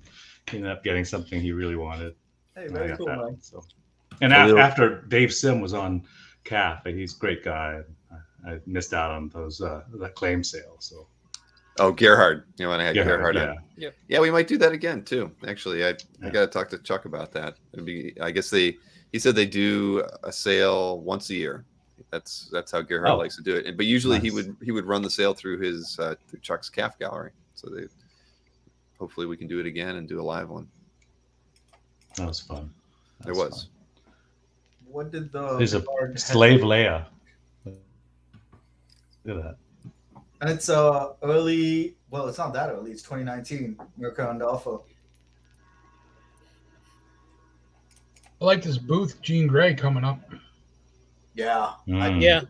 ended up getting something he really wanted. Hey, very cool, man. So. And after Dave Sim was on CAF, he's a great guy. I missed out on those that claim sale. So. Oh, Gerhard. You know, when I had Gerhard on. Yep. Yeah, we might do that again too. Actually, I got to talk to Chuck about that. I guess he said they do a sale once a year. That's how Gerhard likes to do it. But usually he would run the sale through his through Chuck's CAF gallery. So hopefully we can do it again and do a live one. That was fun. It was. What did the? There's a Slave Leia. Look at that. And it's early. Well, it's not that early. It's 2019. Mirka and Alpha. I like this Booth Jean Grey coming up. Yeah. Yeah.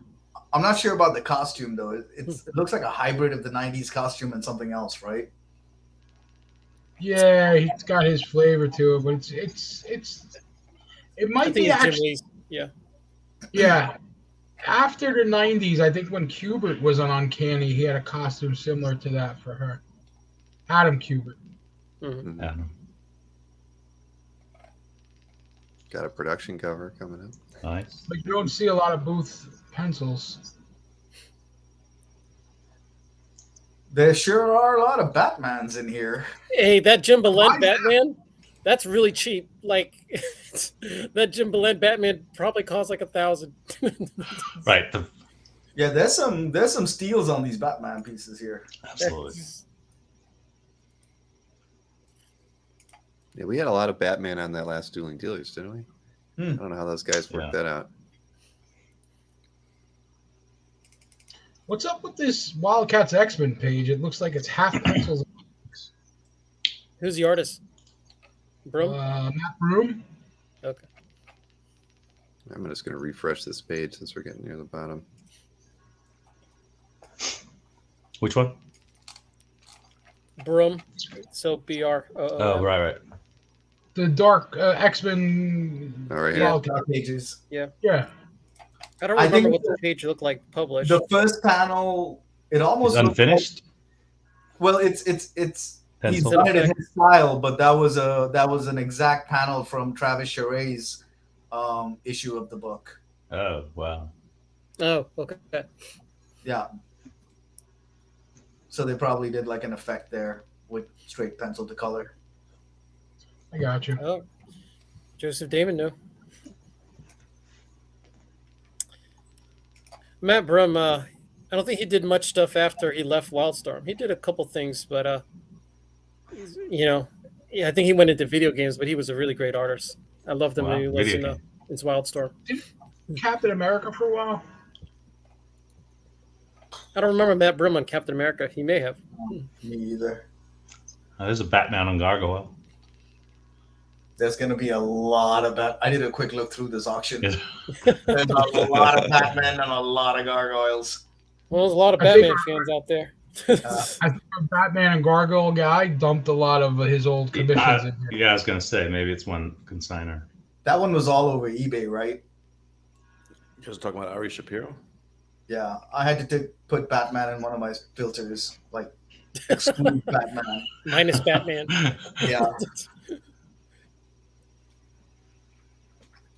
I'm not sure about the costume though. It looks like a hybrid of the 90s costume and something else, right? Yeah, he's got his flavor to it, but it might be actually. Yeah. After the 90s, I think when Kubert was on Uncanny, he had a costume similar to that for her. Adam Kubert. Mm-hmm. Adam. Got a production cover coming up. Nice. But you don't see a lot of Booth pencils. There sure are a lot of Batmans in here. Hey, that Jim Belen Batman, that's really cheap. Like that Jim Belen Batman probably costs like $1,000. Right. Yeah, there's some steals on these Batman pieces here. Absolutely. Yeah, we had a lot of Batman on that last Dueling Dealers, didn't we? I don't know how those guys worked that out. What's up with this Wildcats X-Men page? It looks like it's half pencils. Who's the artist? Broom? Matt Broom. Okay. I'm just going to refresh this page since we're getting near the bottom. Which one? Broom. So BR. Oh, right. The Dark X-Men. All right. Dark pages. Yeah. I I don't remember think what the page looked like published. The first panel, it almost It's unfinished. Well, it's he's Pencil. done it in his style, but that was an exact panel from Travis Charest's issue of the book. Oh, wow. Oh, okay. Yeah. So they probably did like an effect there with straight pencil to color. I got you. Oh, Joseph Damon knew. Matt Brum, I don't think he did much stuff after he left Wildstorm. He did a couple things, but I think he went into video games, but he was a really great artist. I loved him when he was in Wildstorm. Captain America for a while. I don't remember Matt Brum on Captain America. He may have. Me either. There's a Batman on Gargoyle. There's going to be a lot of that. I did a quick look through this auction. There's a lot of Batman and a lot of gargoyles. Well, there's a lot of Batman fans out there. I think a Batman and Gargoyle guy dumped a lot of his old commissions in here. Yeah, I was going to say, maybe it's one consigner. That one was all over eBay, right? You guys talking about Ari Shapiro? Yeah, I had to put Batman in one of my filters, like exclude Batman. Minus Batman. Yeah.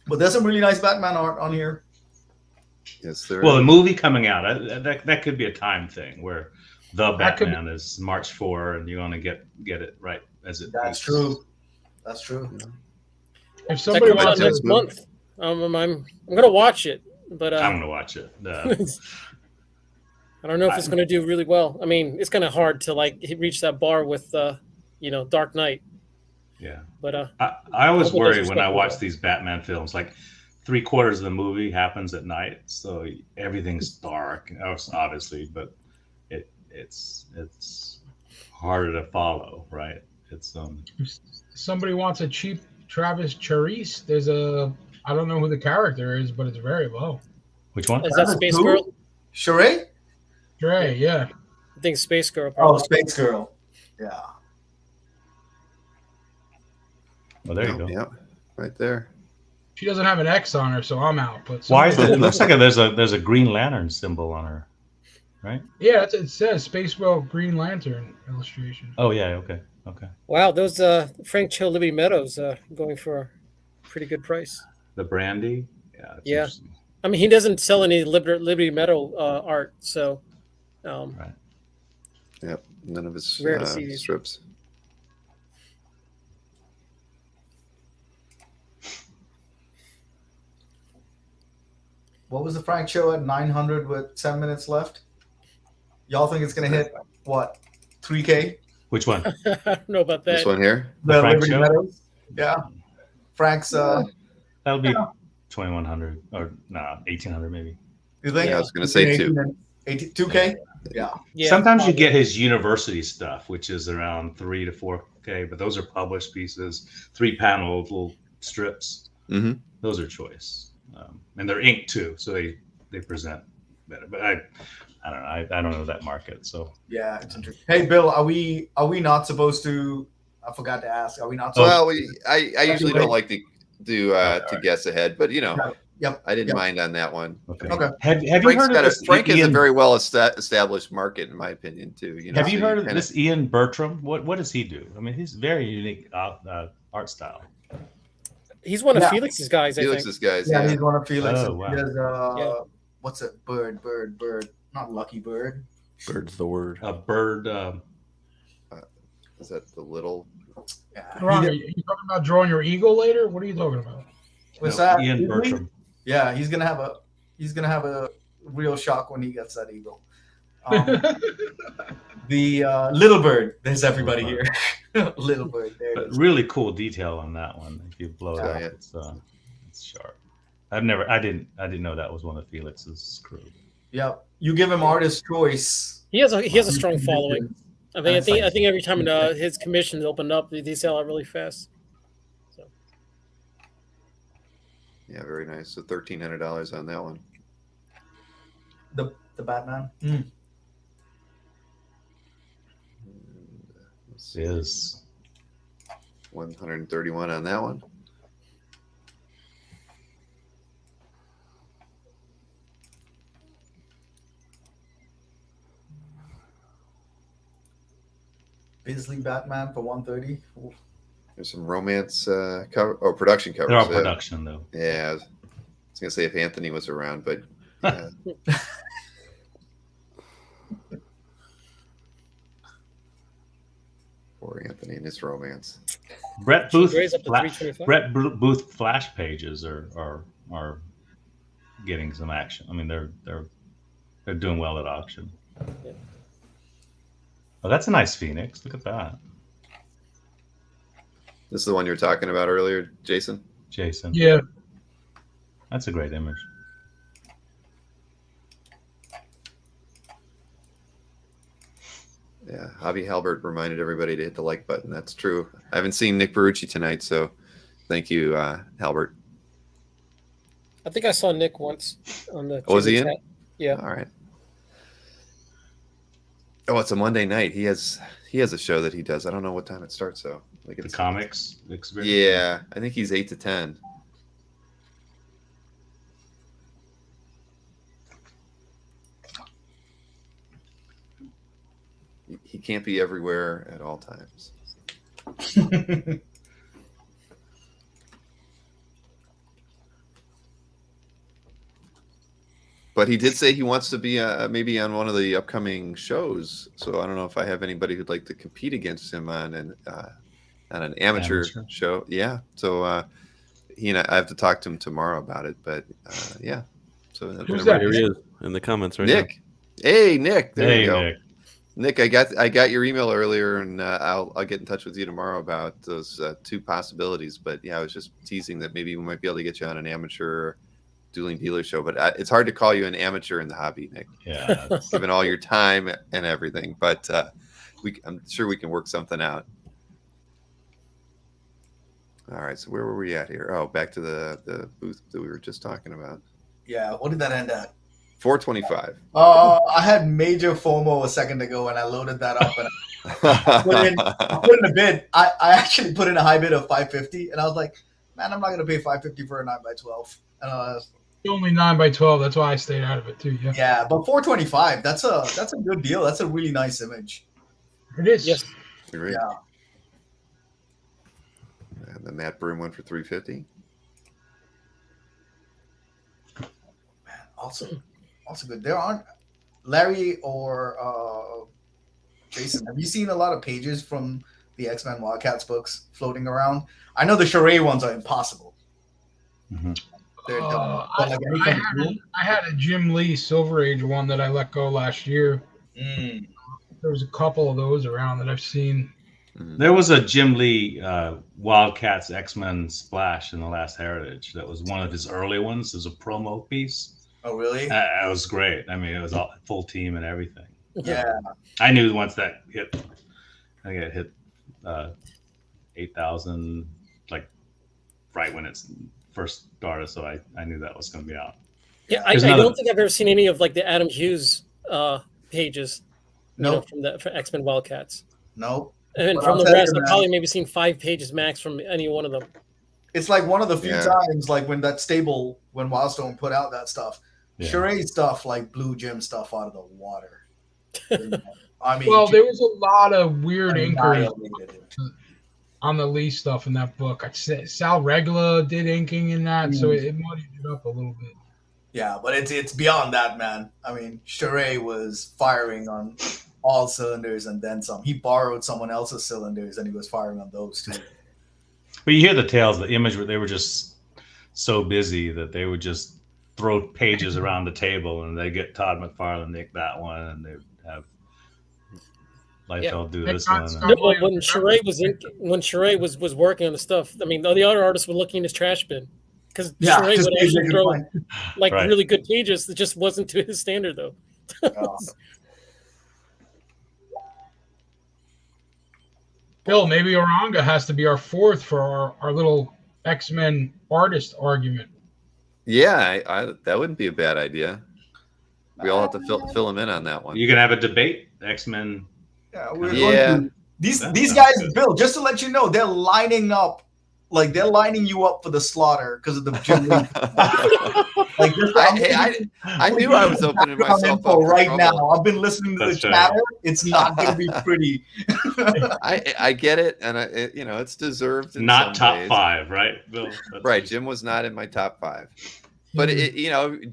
But there's some really nice Batman art on here. Yes, there Well, is. the movie coming out, that could be a time thing where the Batman is March 4 and you want to get it right as it That's true. That's true. If somebody wants next month. I'm gonna watch it, but I'm gonna watch it. I don't know if it's gonna do really well. I mean, it's kind of hard to like reach that bar with Dark Knight. Yeah, but I always worry when I watch these Batman films. Like 3/4 of the movie happens at night, so everything's dark, obviously, but it's harder to follow, right? It's If somebody wants a cheap Travis Charisse, there's I don't know who the character is, but it's very low. Which one? Is that Space Girl? Sheree? Sheree, yeah. I think Space Girl. Probably. Oh, Space Girl. Yeah. Well, there you go. Yeah, right there. She doesn't have an X on her, so I'm out. But why is it? It looks like there's a Green Lantern symbol on her, right? Yeah, it says Space Girl Green Lantern illustration. Oh yeah, okay. Wow, those Frank Cho Liberty Meadows going for a pretty good price. The brandy, yeah. I mean, he doesn't sell any Liberty Meadow art, so. Right. Yep, none of his strips. What was the Frank Cho at 900 with 10 minutes left? Y'all think it's gonna hit what? 3K? Which one? I don't know about that. This one here? The Frank Liberty Cho? Meadows? Yeah. Frank's that'll be 2,100 or 1,800 maybe. You think? Yeah, I was gonna say 2K? Yeah. Sometimes you get his university stuff, which is around 3 to 4K, but those are published pieces, 3-panel little strips. Mm-hmm. Those are choice, and they're inked too, so they present better. But I don't know. I don't know that market, so yeah, it's interesting. Hey, Bill, are we not supposed to? I forgot to ask. Are we not? Well, I usually don't like to guess ahead, but Yep. I didn't mind on that one. Okay. Have you heard of this? Frank is a very well established market, in my opinion, too. Have you heard of this Ian Bertram? What does he do? I mean, he's very unique art style. He's one of Felix's guys. Felix's guys. Yeah, he's one of Felix's. Oh, wow. He has, what's it? Bird. Not Lucky Bird. Bird's the word. A bird. Is that the little? Yeah. Ron, are you talking about drawing your eagle later? What are you talking about? What's that? Ian Bertram. Yeah, he's gonna have a real shock when he gets that eagle. The Little Bird. There's everybody here. Little Bird. There it is. Really cool detail on that one. If you blow it up, it's sharp. I didn't know that was one of Felix's crew. Yeah, you give him artist choice. He has a strong following. I think every time his commissions open up, they sell out really fast. So. Yeah, very nice. So $1,300 on that one. The Batman. Is 131 on that one. Bisley Batman for 130. There's some romance production covers. They're all production though. Yeah, I was gonna say if Anthony was around, but poor Anthony and his romance. Brett Booth flash pages are getting some action. I mean, they're doing well at auction. Yeah. Oh, that's a nice Phoenix. Look at that. This is the one you were talking about earlier, Jason? Yeah. That's a great image. Yeah, Javi Halbert reminded everybody to hit the like button. That's true. I haven't seen Nick Barucci tonight, so thank you, Halbert. I think I saw Nick once on the. Was he in? Chat. Yeah. All right. Oh, it's a Monday night. He has a show that he does. I don't know what time it starts though. Like the comics experience. Yeah, I think he's 8 to 10. He can't be everywhere at all times. But he did say he wants to be maybe on one of the upcoming shows. So I don't know if I have anybody who'd like to compete against him on an amateur show. Yeah. So I have to talk to him tomorrow about it. But yeah. So Who's that? Here he is in the comments right Nick. Hey, Nick. There you go. Nick. Nick, I got your email earlier, and I'll get in touch with you tomorrow about those 2 possibilities. But yeah, I was just teasing that maybe we might be able to get you on an amateur dueling dealer show. But it's hard to call you an amateur in the hobby, Nick. Yeah. Given all your time and everything. But I'm sure we can work something out. All right. So where were we at here? Oh, back to the booth that we were just talking about. Yeah. What did that end at? 425. I had major FOMO a second ago, and I loaded that up and I put in a bid. I actually put in a high bid of 550, and I was like, man, I'm not gonna pay 550 for a 9x12. Only 9x12. That's why I stayed out of it too. Yeah. Yeah, but 425. That's a good deal. That's a really nice image. It is. Yes. Great. Yeah. And the Matt Broom one for 350. Man, also good. There aren't Larry or Jason. Have you seen a lot of pages from the X-Men Wildcats books floating around? I know the Charade ones are impossible. Mm-hmm. They're dumb. But like I had a Jim Lee Silver Age one that I let go last year. There was a couple of those around that I've seen. There was a Jim Lee Wildcats X-Men splash in the last Heritage. That was one of his early ones. It was a promo piece. Oh, really? It was great. I mean, it was all full team and everything. Yeah. I knew once that hit, I think it hit 8,000, like right when it's first started. So I knew that was going to be out. Yeah, I don't think I've ever seen any of like the Adam Hughes pages. Nope. From X-Men Wildcats. Nope. And But from I'll the tell rest, you, I've man, probably maybe seen 5 pages max from any one of them. It's like one of the few Yeah. times, like when that stable, when Wildstone put out that stuff, Yeah. Charade stuff, like Blue Jim stuff out of the water. I mean, Well, there was a lot of weird inkers annihilated it. on the Lee stuff in that book. I said Sal Regla did inking in that, so it muddied it up a little bit. Yeah, but it's beyond that, man. I mean, Charade was firing on all cylinders and then some. He borrowed someone else's cylinders and he was firing on those too. But you hear the tales, the image where they were just so busy that they would just throw pages around the table and they get Todd McFarlane, Nick that one, and they'd have Liefeld do this one. No, but when Charade was working on the stuff, I mean, the other artists were looking in his trash bin because Charade would actually throw really good pages that just wasn't to his standard though. Bill, maybe Oranga has to be our 4th for our little X-Men artist argument. Yeah, that wouldn't be a bad idea. We all have to fill him in on that one. You can have a debate, X-Men. Yeah, we're going to. These guys, Bill, just to let you know, they're lining up. Like, they're lining you up for the slaughter because of the Jim Lee. I knew I was opening myself up right now. I've been listening to the chatter. It's not going to be pretty. I get it, and it's deserved. Not top ways. 5, right, Bill? Right, Jim was not in my top 5, but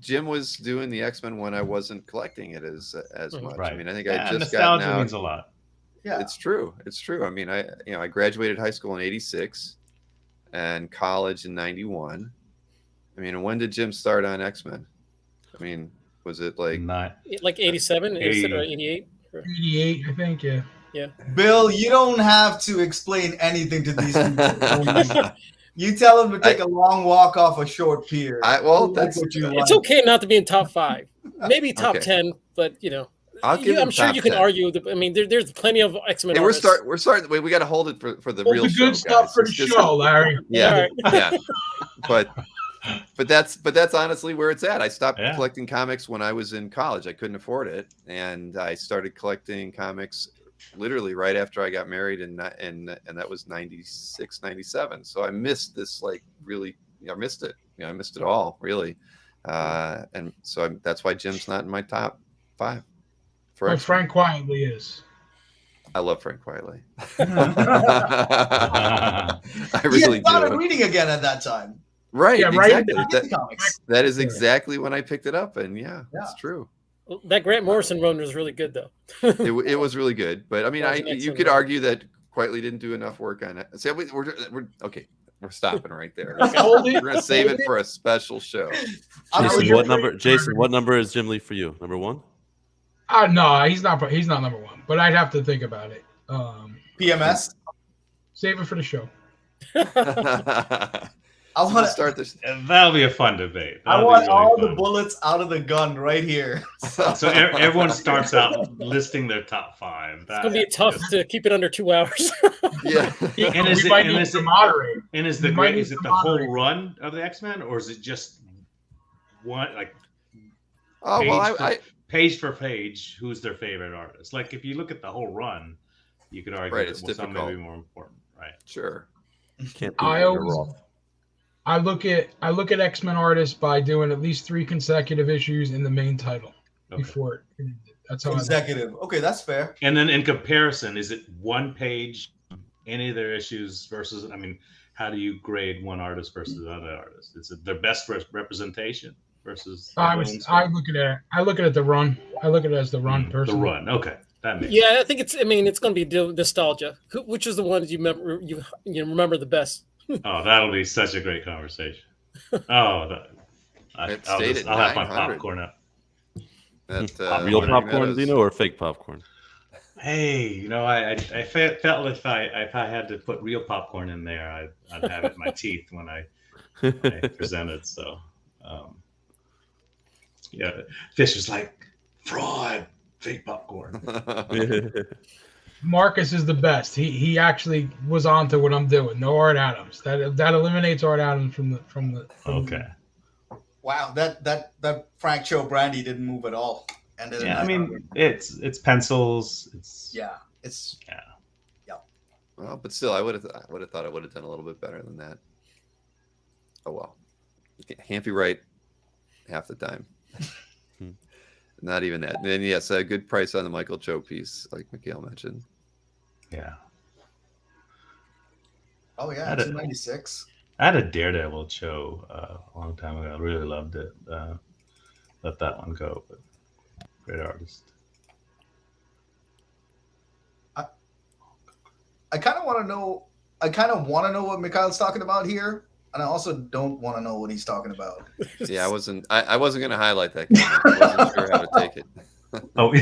Jim was doing the X-Men when I wasn't collecting it as much. Right. I mean, I think I just nostalgia got out. means a lot. Yeah, it's true. I mean, I graduated high school in '86 and college in '91. I mean, when did Jim start on X-Men? I mean, was it like 87, 87 or 88? 88, I think. Yeah. Yeah. Bill, you don't have to explain anything to these people. You tell them to take a long walk off a short pier. That's what you It's okay not to be in top 5, maybe top 10, but I'm sure you can 10. argue. I mean, there's plenty of X-Men. Hey, we're starting. Wait, we got to hold it for the real the show, good stuff guys. for the show, Larry. Yeah, yeah. But that's honestly where it's at. I stopped collecting comics when I was in college. I couldn't afford it, and I started collecting comics literally right after I got married, and that was 96, 97. So I missed this, like, really. I missed it. I missed it all, really. And so that's why Jim's not in my top 5. But Frank Quietly is. I love Frank Quietly. I really started reading again at that time. Right. Yeah, exactly. right. That is exactly when I picked it up, and that's true. That Grant Morrison run was really good, though. it was really good, but I mean, you could argue that Quietly didn't do enough work on it. So we're okay. We're stopping right there. Hold it. We're gonna save it for a special show. Jason, what number is Jim Lee for you? Number 1? No, he's not number 1. But I'd have to think about it. PMS. Save it for the show. I want to start this. That'll be a fun debate. I want all the bullets out of the gun right here. So everyone starts out listing their top 5. It's gonna be tough to keep it under 2 hours. Yeah. And is we might need to moderate. And is the whole run of the X-Men, or is it just one, like page for page, who's their favorite artist? Like if you look at the whole run, you could argue that some may be more important, right? Sure. Can't I look at X-Men artists by doing at least 3 consecutive issues in the main title before it. That's how consecutive. Okay, that's fair. And then in comparison, is it one page, any of their issues versus? I mean, how do you grade one artist versus another artist? Is it their best representation versus? I look at it the run. I look at it as the run person. The run. Okay. That makes I think it's. I mean, it's going to be nostalgia. Which is the ones you remember the best? Oh, that'll be such a great conversation. I'll have my popcorn up. Real popcorn, Dino, or fake popcorn? Hey, I felt if I had to put real popcorn in there, I'd have it in my teeth when I presented. So, Fisher's like fraud, fake popcorn. Marcus is the best. He actually was on to what I'm doing. No Art Adams. That eliminates Art Adams from the. Okay. Wow, that Frank Cho Brandy didn't move at all. And I mean, it's pencils. It's. Well, but still, I would have thought I would have done a little bit better than that. Oh well, you can't be right half the time. Not even that. And yes, a good price on the Michael Cho piece, like Mikhail mentioned. Yeah. Oh yeah, 296. I had a Daredevil Cho a long time ago. I really loved it. Let that one go, but great artist. I kind of want to know. What Mikhail's talking about here, and I also don't want to know what he's talking about. Yeah, I wasn't going to highlight that. I wasn't sure how to take it. Oh,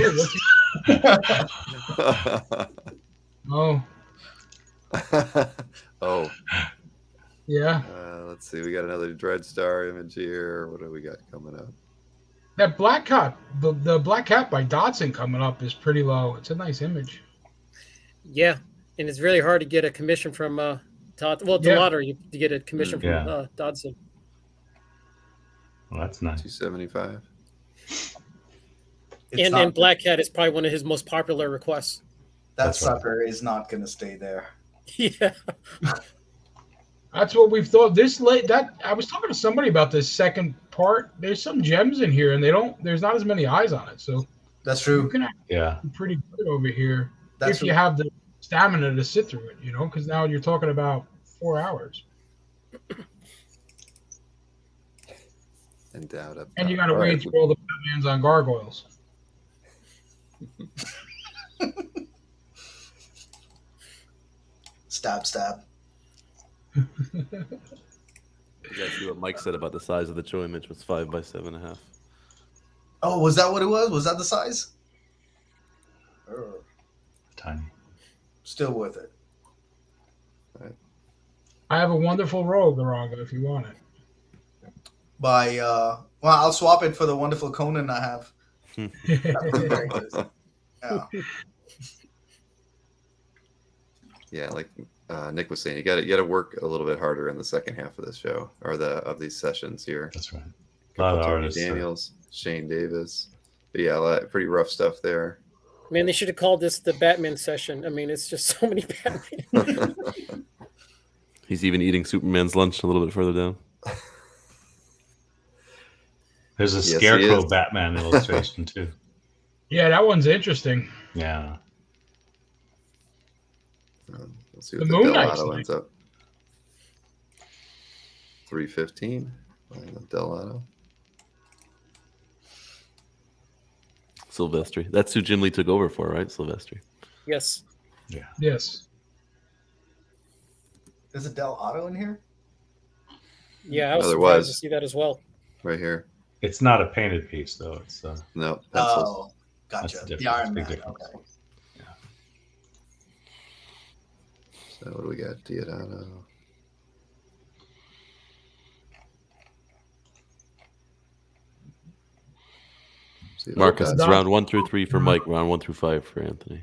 Oh. Oh. Yeah. Let's see. We got another Dreadstar image here. What do we got coming up? That Black Cat, the Black Cat by Dodson coming up is pretty low. It's a nice image. Yeah, and it's really hard to get a commission from Todd. Well, the lottery to get a commission from Dodson. Well, that's nice. 275. And Black Cat is probably one of his most popular requests. That sucker is not going to stay there. Yeah. That's what we've thought. I was talking to somebody about this second part. There's some gems in here, and there's not as many eyes on it. So that's true. You can be pretty good over here if you have the stamina to sit through it, because now you're talking about 4 hours. And you got to wade through all the Batmans on gargoyles. Stab. You guys see what Mike said about the size of the Cho image was 5 by 7.5. Oh, was that what it was? Was that the size? Tiny. Still with it. Right. I have a wonderful robe, Garanga, if you want it. I'll swap it for the wonderful Conan I have. Very good. Yeah. Yeah, like Nick was saying, you got to work a little bit harder in the second half of this show or of these sessions here. That's right. A lot of artists. Daniels, Shane Davis. But yeah, pretty rough stuff there. Man, they should have called this the Batman session. I mean, it's just so many Batman. He's even eating Superman's lunch a little bit further down. There's a Scarecrow Batman illustration too. Yeah, that one's interesting. Yeah. Let's see what the Moon Delgado ends up. 315. Delgado. Silvestri. That's who Jim Lee took over for, right? Silvestri. Yes. Yeah. Yes. There's a Del Auto in here? Yeah, I was No, there surprised was. to see that as well. Right here. It's not a painted piece though. It's no pencils. Oh, gotcha. That's the The Iron big Man. difference. Okay. So what do we got? Diodato. Marcus, it's round 1 through 3 for Mike, round 1 through 5 for Anthony.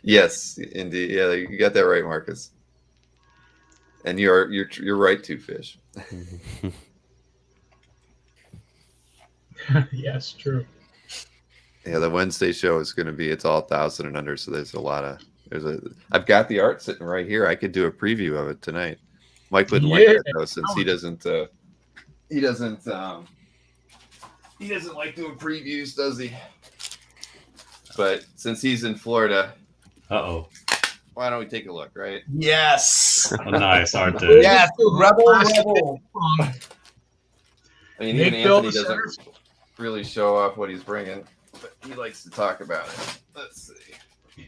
Yes, indeed. Yeah, you got that right, Marcus. And you're right too, Fish. Yes, true. Yeah, the Wednesday show is going to be, it's all 1,000 and under, so I've got the art sitting right here. I could do a preview of it tonight. Mike wouldn't like that though, since he doesn't like doing previews, does he? But since he's in Florida, why don't we take a look, right? Yes. Oh, nice, aren't they? Yes, rebel. I mean, Make even Bill Anthony the doesn't really show off what he's bringing, but he likes to talk about it. Let's see.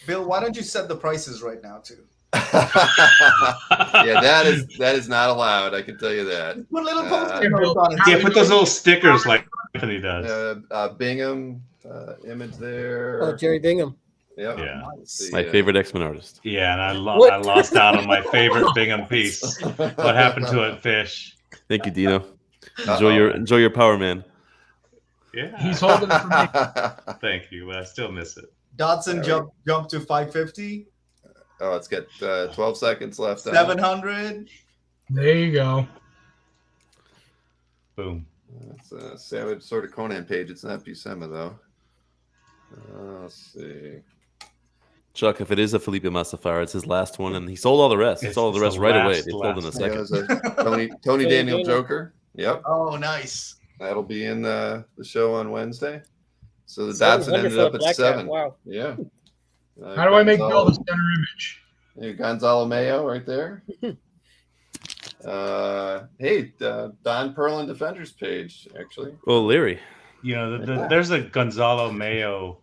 Bill, why don't you set the prices right now too? Yeah, that is not allowed. I can tell you that. Put little post-it notes on it. Yeah, put those little stickers like Anthony does. Bingham image there. Oh, Jerry Bingham. Yep. Yeah. My favorite X-Men artist. Yeah, and I lost out on my favorite Bingham piece. What happened to it, Fish? Thank you, Dino. Enjoy your Power Man. Yeah. He's holding it for me. Thank you, but I still miss it. Dodson jump to 550. Oh, it's got 12 seconds left. 700. There you go. Boom. It's a Savage sort of Conan page. It's not Buscema though. Let's see. Chuck, if it is a Felipe Massafara, it's his last one, and he sold all the rest. He sold all the rest right away. They sold in a second. Tony Daniel Joker. Yep. Oh, nice. That'll be in the show on Wednesday. So the Dodson ended up at 7. Wow. Yeah. How do I make Bill the center image? Gonzalo Mayo right there. Hey, Don Perlin Defenders page, actually. Oh, Leary. You know, there's a Gonzalo Mayo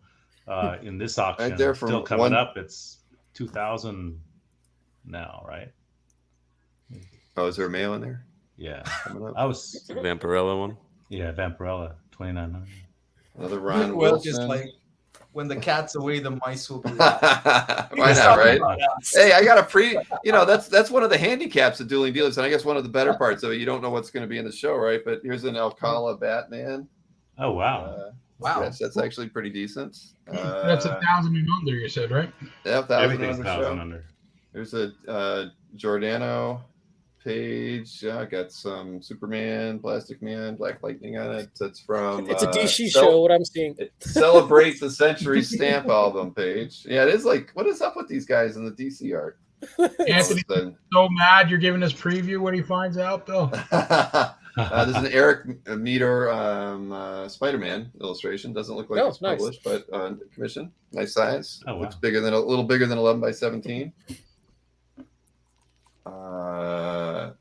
in this auction. Right there it's still coming up. It's 2,000 now, right? Oh, is there a Mayo in there? Yeah. Coming up. I was Vampirella one. Yeah, Vampirella, 2,900. Another Ron Well, Wilson. just like when the cat's away, the mice will be. Why not, right? Hey, I got that's one of the handicaps of dueling dealers, and I guess one of the better parts of it. You don't know what's going to be in the show, right? But here's an Alcala Batman. Oh wow! Wow, that's actually pretty decent. That's 1,000 and under, you said, right? Yep, everything's 1,000 under. There's a Giordano page. I got some Superman, Plastic Man, Black Lightning on it. That's from. It's a DC show. What I'm seeing. Celebrate the Century Stamp album page. Yeah, it is like, what is up with these guys in the DC art? Anthony's so mad you're giving us preview when he finds out, Bill. There's an Eric Meter Spider-Man illustration. Doesn't look like it's published, but commission. Nice size. Oh, wow. Looks a little bigger than 11 by 17.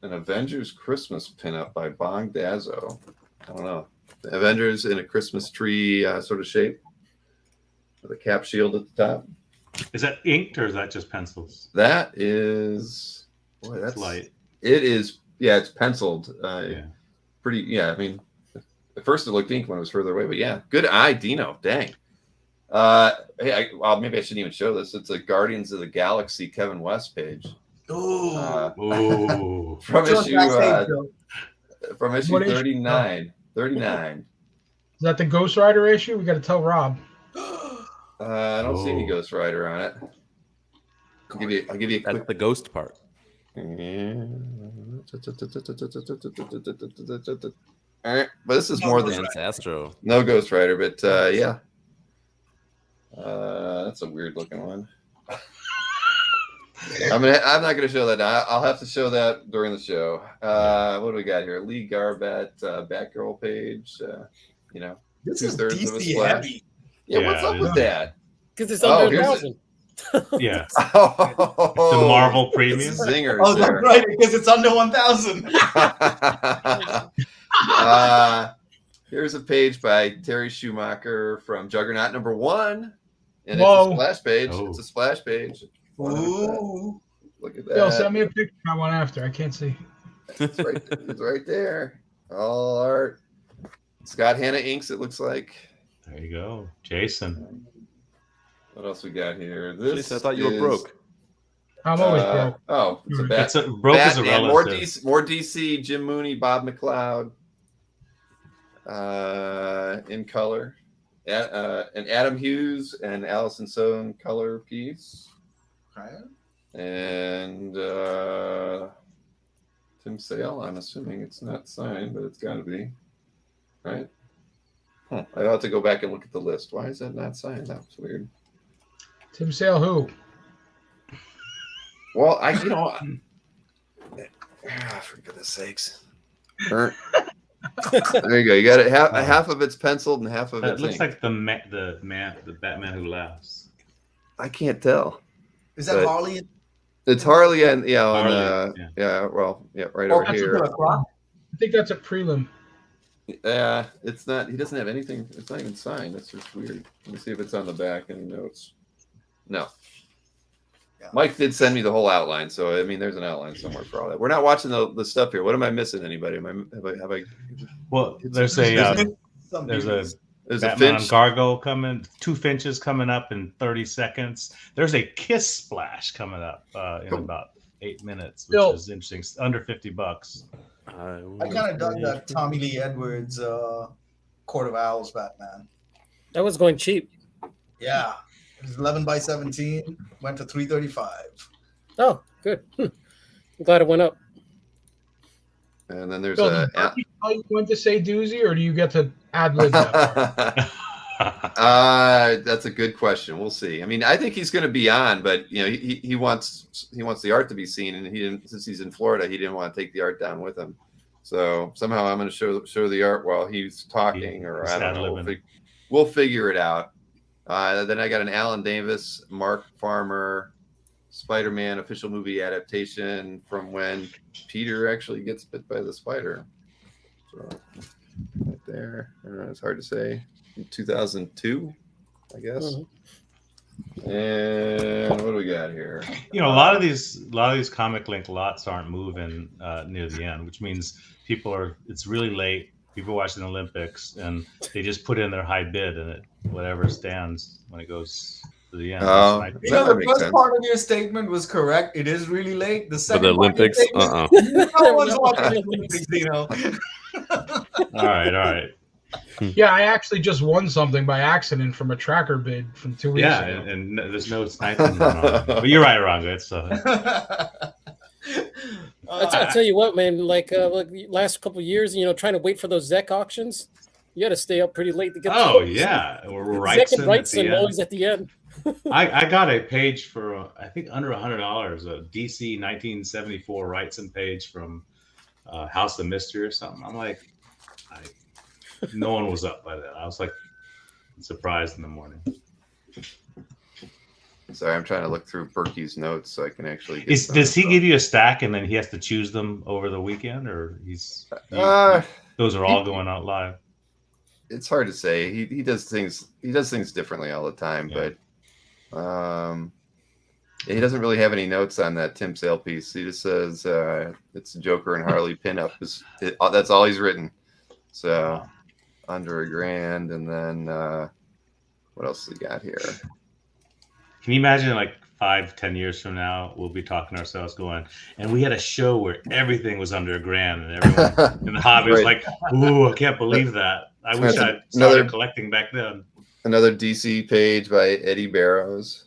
An Avengers Christmas pinup by Bong Dazzo. I don't know. The Avengers in a Christmas tree sort of shape with a cap shield at the top. Is that inked or is that just pencils? That is. Boy, that's light. It is. Yeah, it's penciled. Yeah. Pretty. Yeah, I mean, at first it looked ink when it was further away, but yeah, good eye, Dino. Dang. Hey, maybe I shouldn't even show this. It's a Guardians of the Galaxy Kevin West page. Ooh. From issue 39. 39. Is that the Ghost Rider issue? We got to tell Rob. I don't see any Ghost Rider on it. I'll give you a quick. That's the ghost part. All right, but this is more than Astro. No Ghost Rider, but yeah. That's a weird looking one. I'm not gonna show that now. I'll have to show that during the show. What do we got here? Lee Garbutt, Batgirl page. This is 2/3 of a DC splash. heavy. Yeah, what's up with that? Because it's under 1,000. Yeah. Oh, the Marvel Premium. Zingers. Oh, that's right, because it's under 1,000. Here's a page by Terry Schumacher from Juggernaut #1, and Whoa. it's a splash page. Oh. It's a splash page. Ooh. Look at Bill, that. send me a picture. I want after. I can't see. It's right there. All art. Scott Hanna inks, it looks like. There you go. Jason. What else we got here? This Jason, I thought you were broke. I'm always broke. Oh, it's a bat. Broke is a Batman. relative. More DC, Jim Mooney, Bob McLeod. In color. An Adam Hughes and Allison Sohn color piece. Right. And Tim Sale, I'm assuming it's not signed, but it's got to be. Right? Huh. I have to go back and look at the list. Why is that not signed? That was weird. Tim Sale, who? Well, for goodness sakes. There you go. You got it. Half of it's penciled and half of it's It looks inked. like the Batman Who Laughs. I can't tell. Is that Harley? It's Harley and right Oh, over that's here. I think that's a prelim. Yeah, it's not. He doesn't have anything. It's not even signed. That's just weird. Let me see if it's on the back. Any notes? No. Yeah. Mike did send me the whole outline, so I mean, there's an outline somewhere for all that. We're not watching the stuff here. What am I missing? Anybody? Have I? Well, there's a Batman Finch. Gargoyle coming. 2 Finches coming up in 30 seconds. There's a Kiss Splash coming up in about 8 minutes, which is interesting. It's under $50. I kind of dug that Tommy Lee Edwards Court of Owls Batman. That was going cheap. Yeah, it was 11 by 17. Went to $335. Oh, good. I'm glad it went up. And then there's Bill, did you tell you when to say doozy, or do you get to ad lib that part? That's a good question. We'll see. I mean, I think he's going to be on, but he wants the art to be seen, and he didn't. Since he's in Florida, he didn't want to take the art down with him. So somehow I'm going to show the art while he's talking, or I don't know. We'll figure it out. Then I got an Alan Davis, Mark Farmer, Spider-Man official movie adaptation from when Peter actually gets bit by the spider. So right there, I don't know, it's hard to say. 2002, I guess. Mm-hmm. And what do we got here? A lot of these ComicLink lots aren't moving near the end, which means it's really late. People watching the Olympics, and they just put in their high bid, and whatever stands when it goes to the end. The first part of your statement was correct. It is really late. The second the Olympics, no one's watching the Olympics, All right. Yeah, I actually just won something by accident from a tracker bid from 2 weeks ago. Yeah, and there's no sniping going on. But you're right, Rongo. It's I'll tell you what, man. Like last couple of years, trying to wait for those Zek auctions, you got to stay up pretty late to get. Yeah, Zek and Wrightson always at the end. I got a page for I think under $100, a DC 1974 Wrightson page from House of Mystery or something. I'm like, no one was up by then. I was like surprised in the morning. Sorry, I'm trying to look through Berkey's notes so I can actually. Does he give you a stack and then he has to choose them over the weekend, or those are all going out live? It's hard to say. He does things. He does things differently all the time, but he doesn't really have any notes on that Tim Sale piece. He just says it's Joker and Harley pinup. That's all he's written. So under $1,000, and then what else we got here? Can you imagine, like 5-10 years from now, we'll be talking to ourselves going, and we had a show where everything was under $1,000, and everyone in the hobby was like, "Ooh, I can't believe that. I wish I'd started collecting back then." Another DC page by Eddie Barrows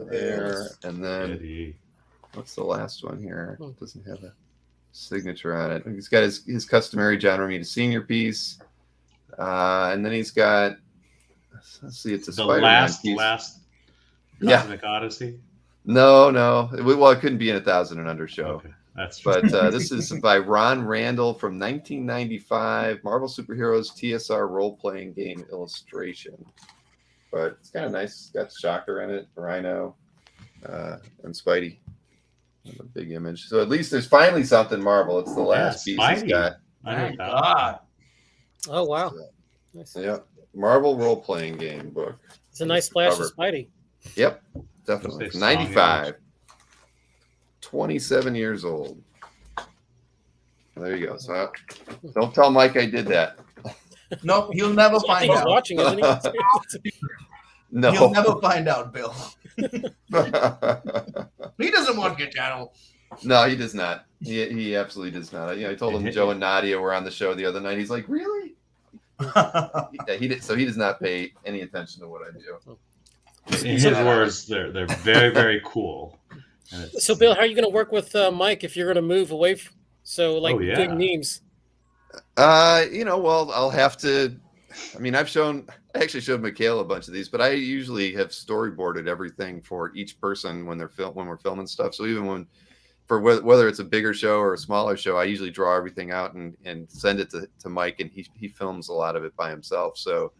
there, and then what's the last one here? It doesn't have a signature on it. He's got his customary John Romita Sr. piece, and then he's got. Let's see, it's a the Spider-Man piece. last. Cosmic Odyssey? No. Well, it couldn't be an 1,000 and under show. Okay, that's true. But this is by Ron Randall from 1995, Marvel Superheroes TSR role-playing game illustration. But it's kind of nice. It's got Shocker in it, Rhino, and Spidey. And a big image. So at least there's finally something Marvel. It's the last piece he's got. Thank God. Oh, wow. So, nice. Yeah. Marvel role-playing game book. It's a nice splash of Spidey. Yep, definitely. 95. 27 years old. There you go. So don't tell Mike I did that. Nope, he'll never I find think he's out. watching, isn't he? No. He'll never find out, Bill. He doesn't watch your channel. No, he does not. He absolutely does not. I told him Joe and Nadia were on the show the other night. He's like, really? He did. So he does not pay any attention to what I do. In his words, they're very, very cool. So, Bill, how are you going to work with Mike if you're going to move away? Doing memes. Well, I'll have to. I mean, I actually showed Mikhail a bunch of these, but I usually have storyboarded everything for each person when we're filming stuff. So even whether it's a bigger show or a smaller show, I usually draw everything out and send it to Mike, and he films a lot of it by himself. So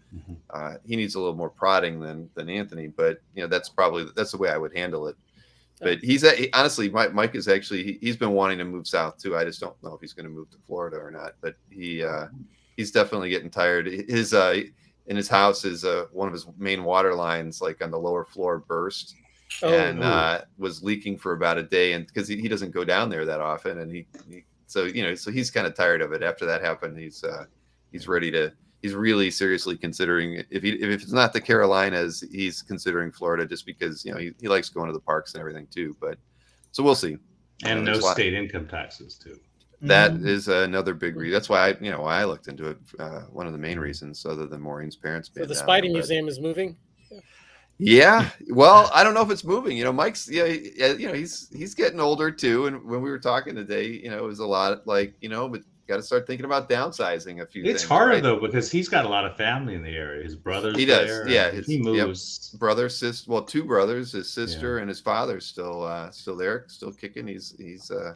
he needs a little more prodding than Anthony, but that's the way I would handle it. But honestly, Mike is actually he's been wanting to move south too. I just don't know if he's going to move to Florida or not. But he's definitely getting tired. In his house is one of his main water lines, like on the lower floor, burst and was leaking for about a day. And because he doesn't go down there that often, and so he's kind of tired of it. After that happened, he's ready to. He's really seriously considering if it's not the Carolinas, he's considering Florida just because he likes going to the parks and everything too. But so we'll see. And no state income taxes too. That is another big reason. That's why I looked into it. One of the main reasons, other than Maureen's parents. So the Spidey Museum is moving. Yeah. Well, I don't know if it's moving. Mike's he's getting older too. And when we were talking today, it was a lot like but. Got to start thinking about downsizing a few things. It's harder though because he's got a lot of family in the area. His brothers. He does. There, yeah. He moves. Brother, sister. Well, two brothers. His sister and his father's still there, still kicking. He's Mr.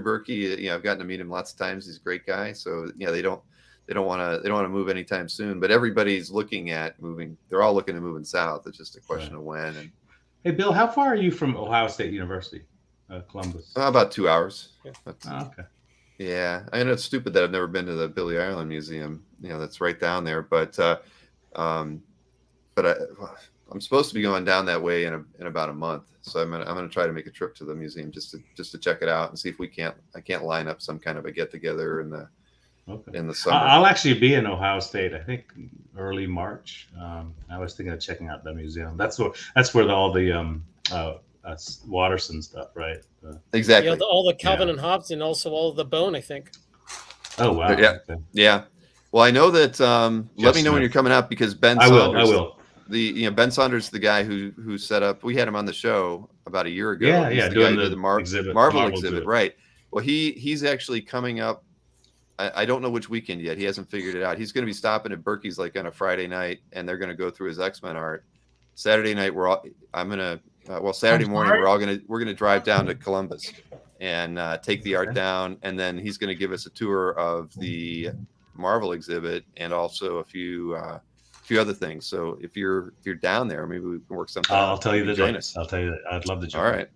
Berkey. I've gotten to meet him lots of times. He's a great guy. So they don't want to move anytime soon. But everybody's looking at moving. They're all looking at moving south. It's just a question of when. And hey, Bill, how far are you from Ohio State University, Columbus? About 2 hours. Yeah. Okay. Yeah, I know it's stupid that I've never been to the Billy Ireland Museum. That's right down there. But I'm supposed to be going down that way in about a month. So I'm gonna try to make a trip to the museum just to check it out and see if I can't line up some kind of a get together in the summer. I'll actually be in Ohio State. I think early March. I was thinking of checking out that museum. That's where all the Watterson stuff, right? Exactly. All the Calvin and Hobbes, and also all the Bone, I think. Oh wow! Yeah, okay. Yeah. Well, I know that. Let me know when you're coming out because Ben. I will. Ben Saunders, the guy who set up. We had him on the show about a year ago. Yeah, doing the Marvel exhibit, right? Well, he's actually coming up. I don't know which weekend yet. He hasn't figured it out. He's going to be stopping at Berkey's like on a Friday night, and they're going to go through his X-Men art. Saturday night, Saturday morning, we're gonna drive down to Columbus and take the art down, and then he's gonna give us a tour of the Marvel exhibit and also a few other things. So if you're down there, maybe we can work something. I'll tell you the join us. I'll tell you that I'd love to join. All right.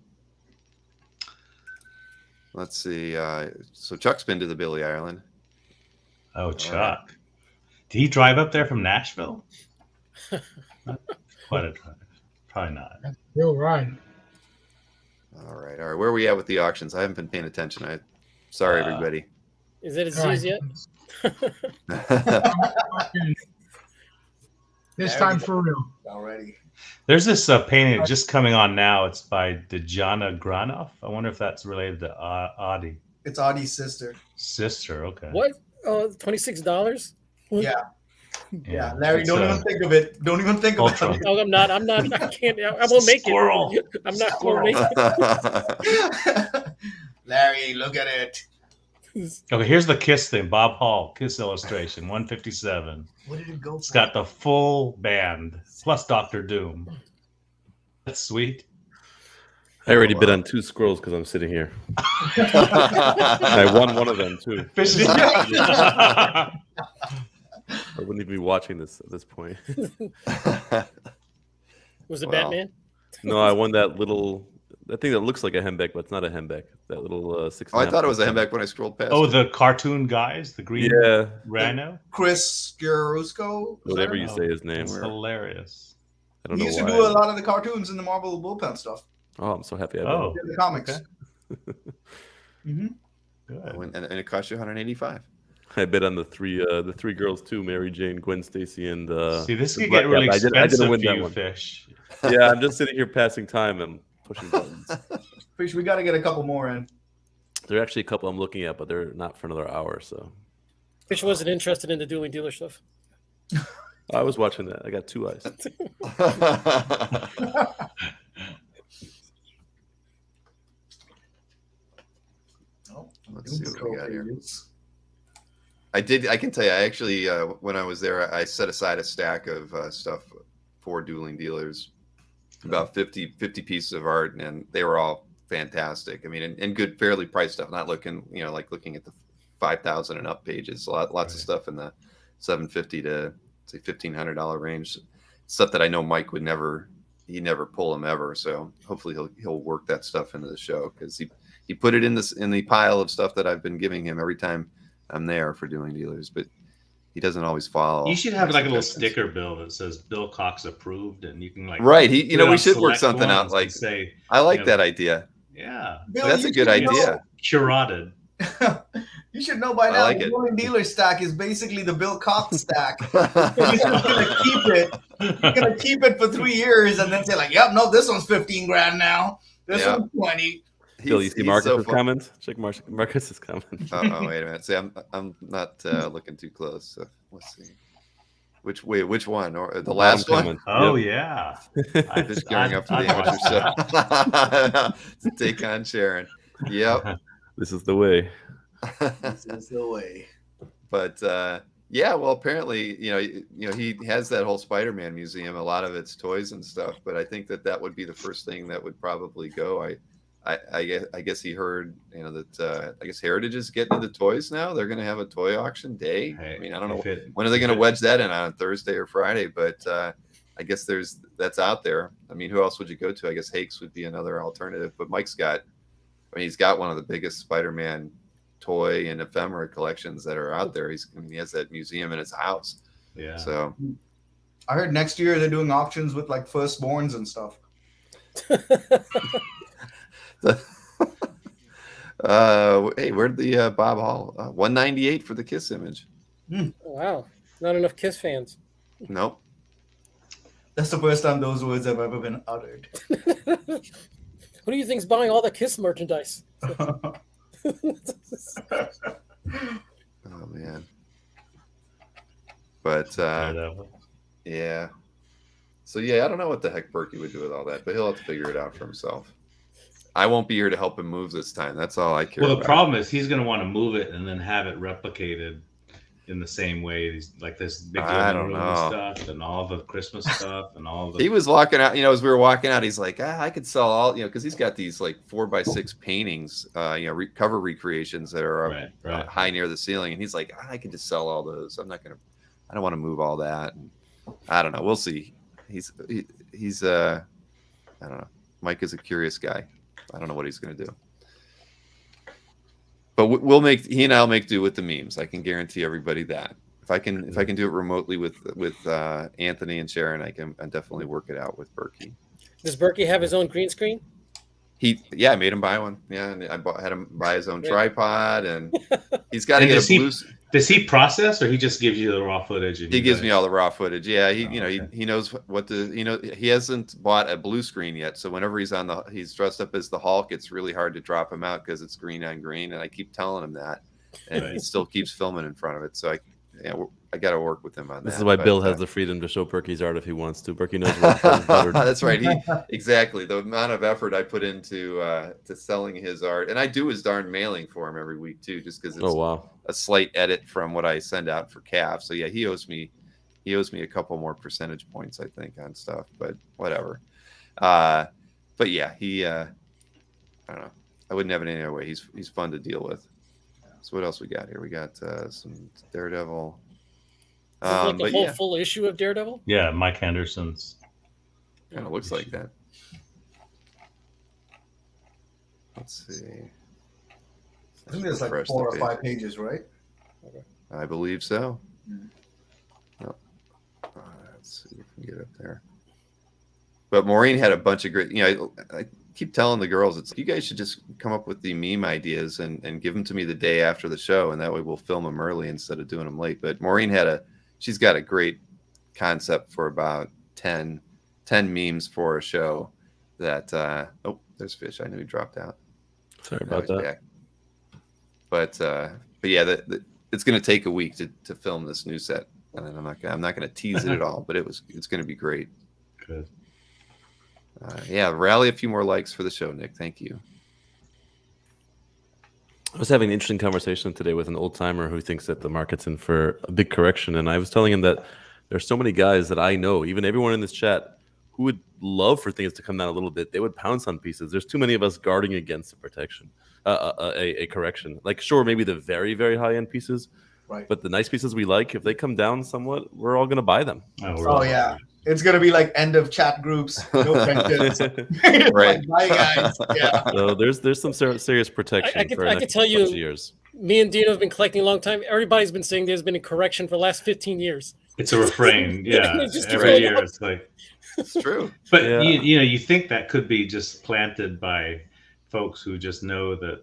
Let's see. So Chuck's been to the Billy Ireland. Oh, Chuck! Right. Did he drive up there from Nashville? Quite a drive. Probably not. That's real right. All right. Where are we at with the auctions? I haven't been paying attention. Sorry, everybody. Is it as yet? This time for real. Already. There's this painting just coming on now. It's by Dejana Granoff. I wonder if that's related to Audie. It's Audie's sister. Sister, okay. What? $26? Yeah, Larry, don't even think of it. Don't even think about it. No, I'm not. I can't. I won't make it. I'm not going to make it. Larry, look at it. Okay, here's the Kiss thing. Bob Hall, Kiss illustration, 157. What did it go for? It's got the full band plus Dr. Doom. That's sweet. I already bid on 2 scrolls because I'm sitting here. I won one of them too. I wouldn't even be watching this at this point. Was it Batman? No, I won that thing that looks like a Hembeck, but it's not a Hembeck. That little 6. I thought it was a Hembeck when I scrolled past. Oh, the cartoon guys, the green Rhino? Chris Garusco? Whatever you say his name. It's hilarious. I don't know he used why. to do a lot of the cartoons in the Marvel bullpen stuff. Oh, I'm so happy. Oh, The comics. okay. Mm-hmm. Good. And it cost you 185. I bet on the three girls too: Mary Jane, Gwen Stacy, and See, this the could Black get really Cat. I didn't expensive win for that you, one. Fish. Yeah, I'm just sitting here passing time and pushing buttons. Fish, we got to get a couple more in. There are actually a couple I'm looking at, but they're not for another hour. So Fish wasn't interested in the dueling dealer stuff. I was watching that. I got 2 eyes. Let's see what we got here. I can tell you, I actually, when I was there, I set aside a stack of stuff for dueling dealers, about 50 pieces of art, and they were all fantastic. I mean, and good, fairly priced stuff. Not looking, like looking at the 5,000 and up pages. Lots of stuff in the $750 to say $1,500 range. Stuff that I know Mike would never pull them ever. So hopefully he'll work that stuff into the show, because he put it in the pile of stuff that I've been giving him every time I'm there for dueling dealers, but he doesn't always follow. You should have like a little sticker bill that says Bill Cox approved, and you can like right. We should work something out. Like, say, I like that idea. Yeah, Bill, that's a good idea. Curated. You should know by now. like the it. dueling dealer stack is basically the Bill Cox stack. He's just gonna keep it. He's gonna keep it for 3 years, and then say like, "Yep, no, this one's 15 grand now. This one's 20." Bill, you see Marcus's comment? Check Marcus's comment. Oh, wait a minute. See, I'm not looking too close. So let's see. Which one? Or the last one? Oh, yeah. Just going up to the amateur show. Take on Sharon. Yep. This is the way. This is the way. But yeah, well, apparently, he has that whole Spider-Man museum. A lot of it's toys and stuff. But I think that would be the first thing that would probably go. I guess he heard, that I guess Heritage is getting into toys now. They're going to have a toy auction day. Hey, I mean, I don't know when are they going to wedge that in, on Thursday or Friday, but I guess that's out there. I mean, who else would you go to? I guess Hakes would be another alternative, but he's got one of the biggest Spider-Man toy and ephemera collections that are out there. He has that museum in his house. Yeah. So I heard next year they're doing auctions with like firstborns and stuff. Hey, where'd the Bob Hall 198 for the Kiss image? Wow, not enough Kiss fans. Nope. That's the first time those words have ever been uttered. Who do you think's buying all the Kiss merchandise? Oh man. But yeah. So yeah, I don't know what the heck Berkey would do with all that, but he'll have to figure it out for himself. I won't be here to help him move this time. That's all I care about. Well, the problem is he's going to want to move it and then have it replicated in the same way. Like this big living room and stuff, and all the Christmas stuff, and all the. He was walking out. As we were walking out, he's like, I could sell all. Because he's got these like 4x6 paintings, cover recreations that are high near the ceiling, and he's like, I could just sell all those. I don't want to move all that. And I don't know. We'll see. He's I don't know. Mike is a curious guy. I don't know what he's going to do, but he and I'll make do with the memes. I can guarantee everybody that if I can do it remotely with Anthony and Sharon, I can definitely work it out with Berkey. Does Berkey have his own green screen? I made him buy one. Yeah, and I had him buy his own tripod, and he's got to get a blue. Does he process, or he just gives you the raw footage? He gives me all the raw footage. Yeah, he knows what he hasn't bought a blue screen yet. So whenever he's dressed up as the Hulk, it's really hard to drop him out because it's green on green, and I keep telling him that, and he still keeps filming in front of it. So I got to work with him on that. This is why Bill has the freedom to show Berkey's art if he wants to. Berkey knows what That's right. Exactly. The amount of effort I put into to selling his art, and I do his darn mailing for him every week too, just because it's a slight edit from what I send out for CAF. So yeah, he owes me a couple more percentage points, I think, on stuff, but whatever. But yeah, I don't know. I wouldn't have it any other way. He's fun to deal with. So what else we got here? We got some Daredevil. Like a whole full issue of Daredevil? Yeah, Mike Henderson's. Kind of looks like that. Let's see. I think there's like 4 or 5 pages, right? I believe so. Let's see if we can get up there. But Maureen had a bunch of great, keep telling the girls, it's you guys should just come up with the meme ideas and give them to me the day after the show, and that way we'll film them early instead of doing them late. But Maureen she's got a great concept for about 10 memes for a show that oh, there's Fish. I knew he dropped out. Sorry about that. Back. But yeah, it's going to take a week to film this new set, and I'm not going to tease it at all. But it's going to be great. Good. Yeah, rally a few more likes for the show, Nick. Thank you. I was having an interesting conversation today with an old timer who thinks that the market's in for a big correction, and I was telling him that there's so many guys that I know, even everyone in this chat, who would love for things to come down a little bit. They would pounce on pieces. There's too many of us guarding against a correction. Like, sure, maybe the very, very high end pieces, Right. but the nice pieces we like, if they come down somewhat, we're all going to buy them. Oh yeah, it's gonna be like end of chat groups. No questions. Right. Bye guys. Yeah. So there's some serious protection. I can tell you, years. Me and Dino have been collecting a long time. Everybody's been saying there's been a correction for the last 15 years. It's a refrain. Yeah. Just Every keep year going. it's like. It's true. But Yeah. you think that could be just planted by folks who just know that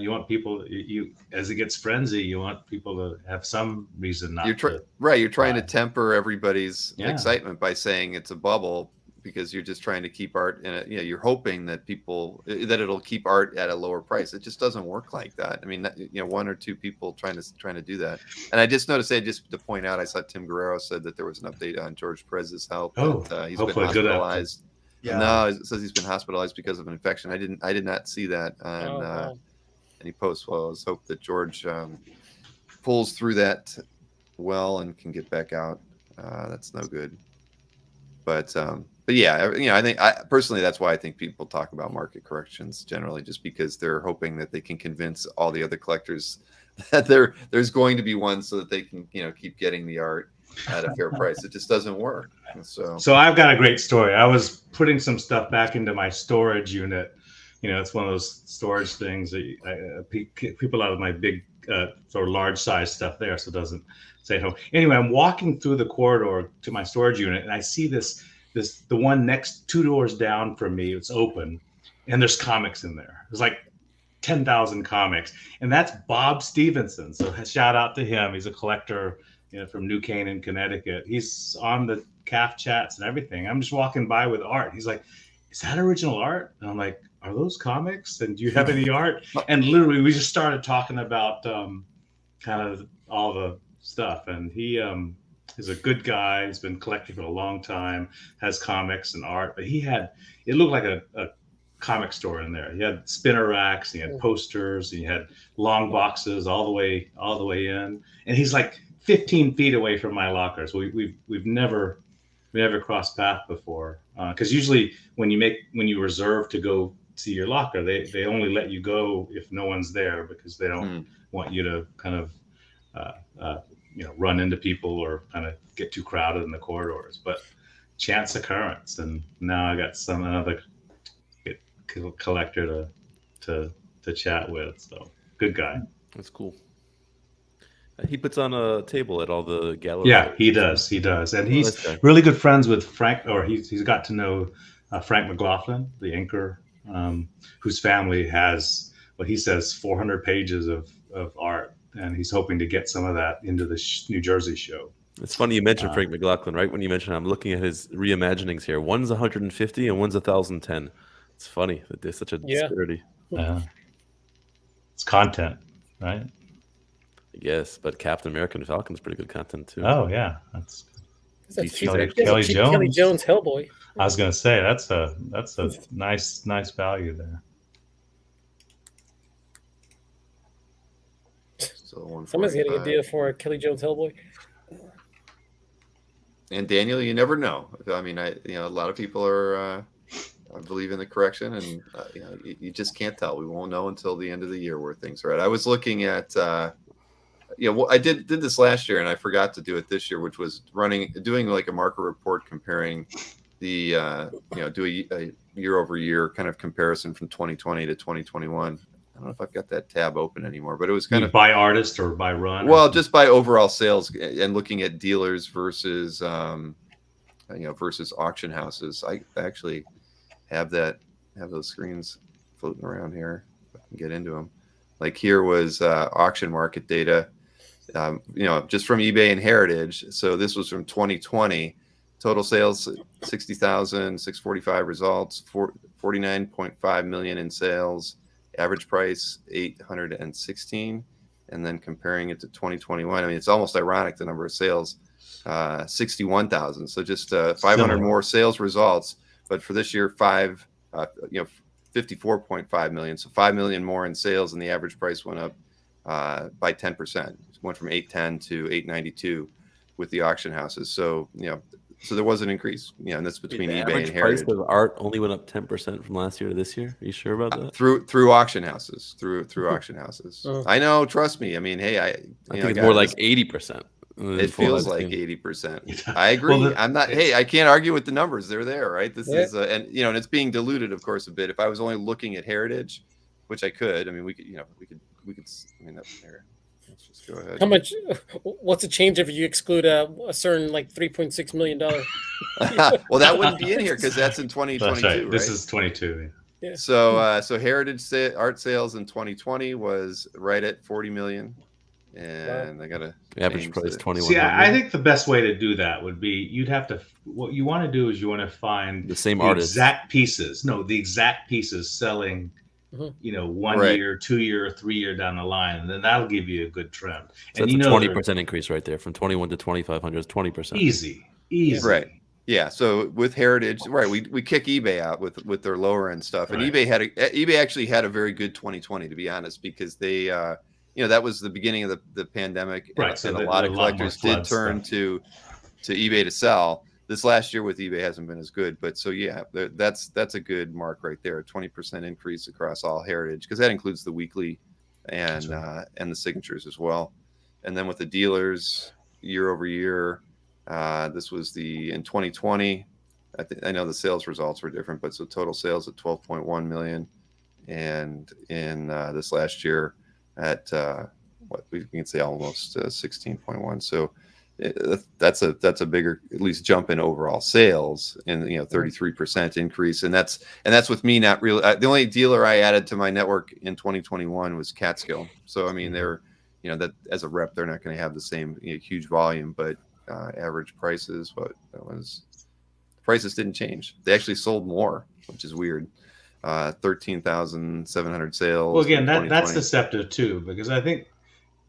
you want people you as it gets frenzy, you want people to have some reason not to. Right, you're trying buy. to temper everybody's Yeah. excitement by saying it's a bubble because you're just trying to keep art in it. You're hoping that that it'll keep art at a lower price. It just doesn't work like that. I mean, one or two people trying to do that. And I just noticed, just to point out, I saw Tim Guerrero said that there was an update on George Perez's health. Oh, that, he's been hopefully good hospitalized. Yeah. No, it says he's been hospitalized because of an infection. I did not see that on wow. any posts. Well, let's hope that George pulls through that well and can get back out. That's no good. But yeah, I think personally that's why I think people talk about market corrections generally, just because they're hoping that they can convince all the other collectors that there's going to be one, so that they can keep getting the art at a fair price. It just doesn't work. So I've got a great story. I was putting some stuff back into my storage unit. It's one of those storage things that people out of my big sort of large size stuff there, so it doesn't stay home. Anyway, I'm walking through the corridor to my storage unit, and I see the one next 2 doors down from me. It's open, and there's comics in there. There's like 10,000 comics, and that's Bob Stevenson. So shout out to him. He's a collector, from New Canaan, Connecticut. He's on the CAF chats and everything. I'm just walking by with art. He's like, "Is that original art?" And I'm like, "Are those comics? And do you have any art?" And literally, we just started talking about kind of all the stuff. And he is a good guy. He's been collecting for a long time, has comics and art. But it looked like a comic store in there. He had spinner racks, he had posters, he had long boxes all the way in. And he's like 15 feet away from my lockers. We've never crossed paths before. Because usually when you reserve to go see your locker, they only let you go if no one's there, because they don't want you to kind of run into people or kind of get too crowded in the corridors. But chance occurrence, and now I got another collector to chat with. So good guy. That's cool. He puts on a table at all the galleries. Yeah, he does, and he's really good friends with Frank, or he's got to know Frank McLaughlin, the inker, whose family has what he says 400 pages of art, and he's hoping to get some of that into the New Jersey show. It's funny you mentioned Frank McLaughlin, right? When you mentioned, I'm looking at his reimaginings here. One's 150 and one's 1,010. It's funny that there's such a disparity. It's content, right? Yes, but Captain America and Falcon's pretty good content too. Oh yeah, that's Kelly Jones Hellboy. I was gonna say that's a nice value there. So someone's getting a deal for a Kelly Jones Hellboy. And Daniel, you never know. I mean, a lot of people are believe in the correction, and you just can't tell. We won't know until the end of the year where things are at. I was looking at. I did this last year, and I forgot to do it this year, which was doing like a market report comparing the do a year over year kind of comparison from 2020 to 2021. I don't know if I've got that tab open anymore, but it was kind of by artist or by run. Well, just by overall sales and looking at dealers versus versus auction houses. I actually have that have those screens floating around here. If I can get into them. Like here was auction market data, just from eBay and Heritage. So this was from 2020. Total sales 60,645 results, 49.5 million in sales. Average price 816, and then comparing it to 2021. I mean, it's almost ironic the number of sales, 61,000. So just 500 more sales results, but for this year, 54.5 million. So 5 million more in sales, and the average price went up by 10%. It went from 810 to 892 with the auction houses. So so there was an increase, and that's between eBay and Heritage. Price of art only went up 10% from last year to this year. Are you sure about that? Through auction houses, through auction houses. I know, trust me. I mean, hey, I think it's more like 80%. It feels like 80%. I agree. Well, I'm not. Hey, I can't argue with the numbers. They're there, right? This is, and it's being diluted, of course, a bit. If I was only looking at Heritage, which I could. I mean, we could. I mean, that's there. Let's just go ahead. How much? What's the change if you exclude a certain like $3.6 million? Well, that wouldn't be in here because that's in 2022. Right. This is 22. Yeah. So Heritage art sales in 2020 was right at 40 million, and I got a average price 21. See, I think the best way to do that would be what you want to do is you want to find the same artist, exact pieces. No, the exact pieces selling. 1 year, 2 year, 3 year down the line, and then that'll give you a good trend. So and that's a 20% increase right there, from 21 to 2,500 is 20%. Easy. Right. Yeah. So with Heritage, right, we kick eBay out with their lower end stuff, and eBay actually had a very good 2020, to be honest, because they that was the beginning of the pandemic, right? And a lot of collectors did turn to eBay to sell. This last year with eBay hasn't been as good, but so yeah, that's a good mark right there. 20% increase across all Heritage, because that includes the weekly and the signatures as well. And then with the dealers, year over year, this was in 2020. I know the sales results were different, but so total sales at 12.1 million, and in this last year at what we can say almost 16.1. So. That's a bigger, at least, jump in overall sales, and 33% increase, and that's with me not really. The only dealer I added to my network in 2021 was Catskill. So I mean, they're that as a rep, they're not going to have the same huge volume, but average prices, prices didn't change. They actually sold more, which is weird. 13,700 sales. Well, again, that's deceptive too, because I think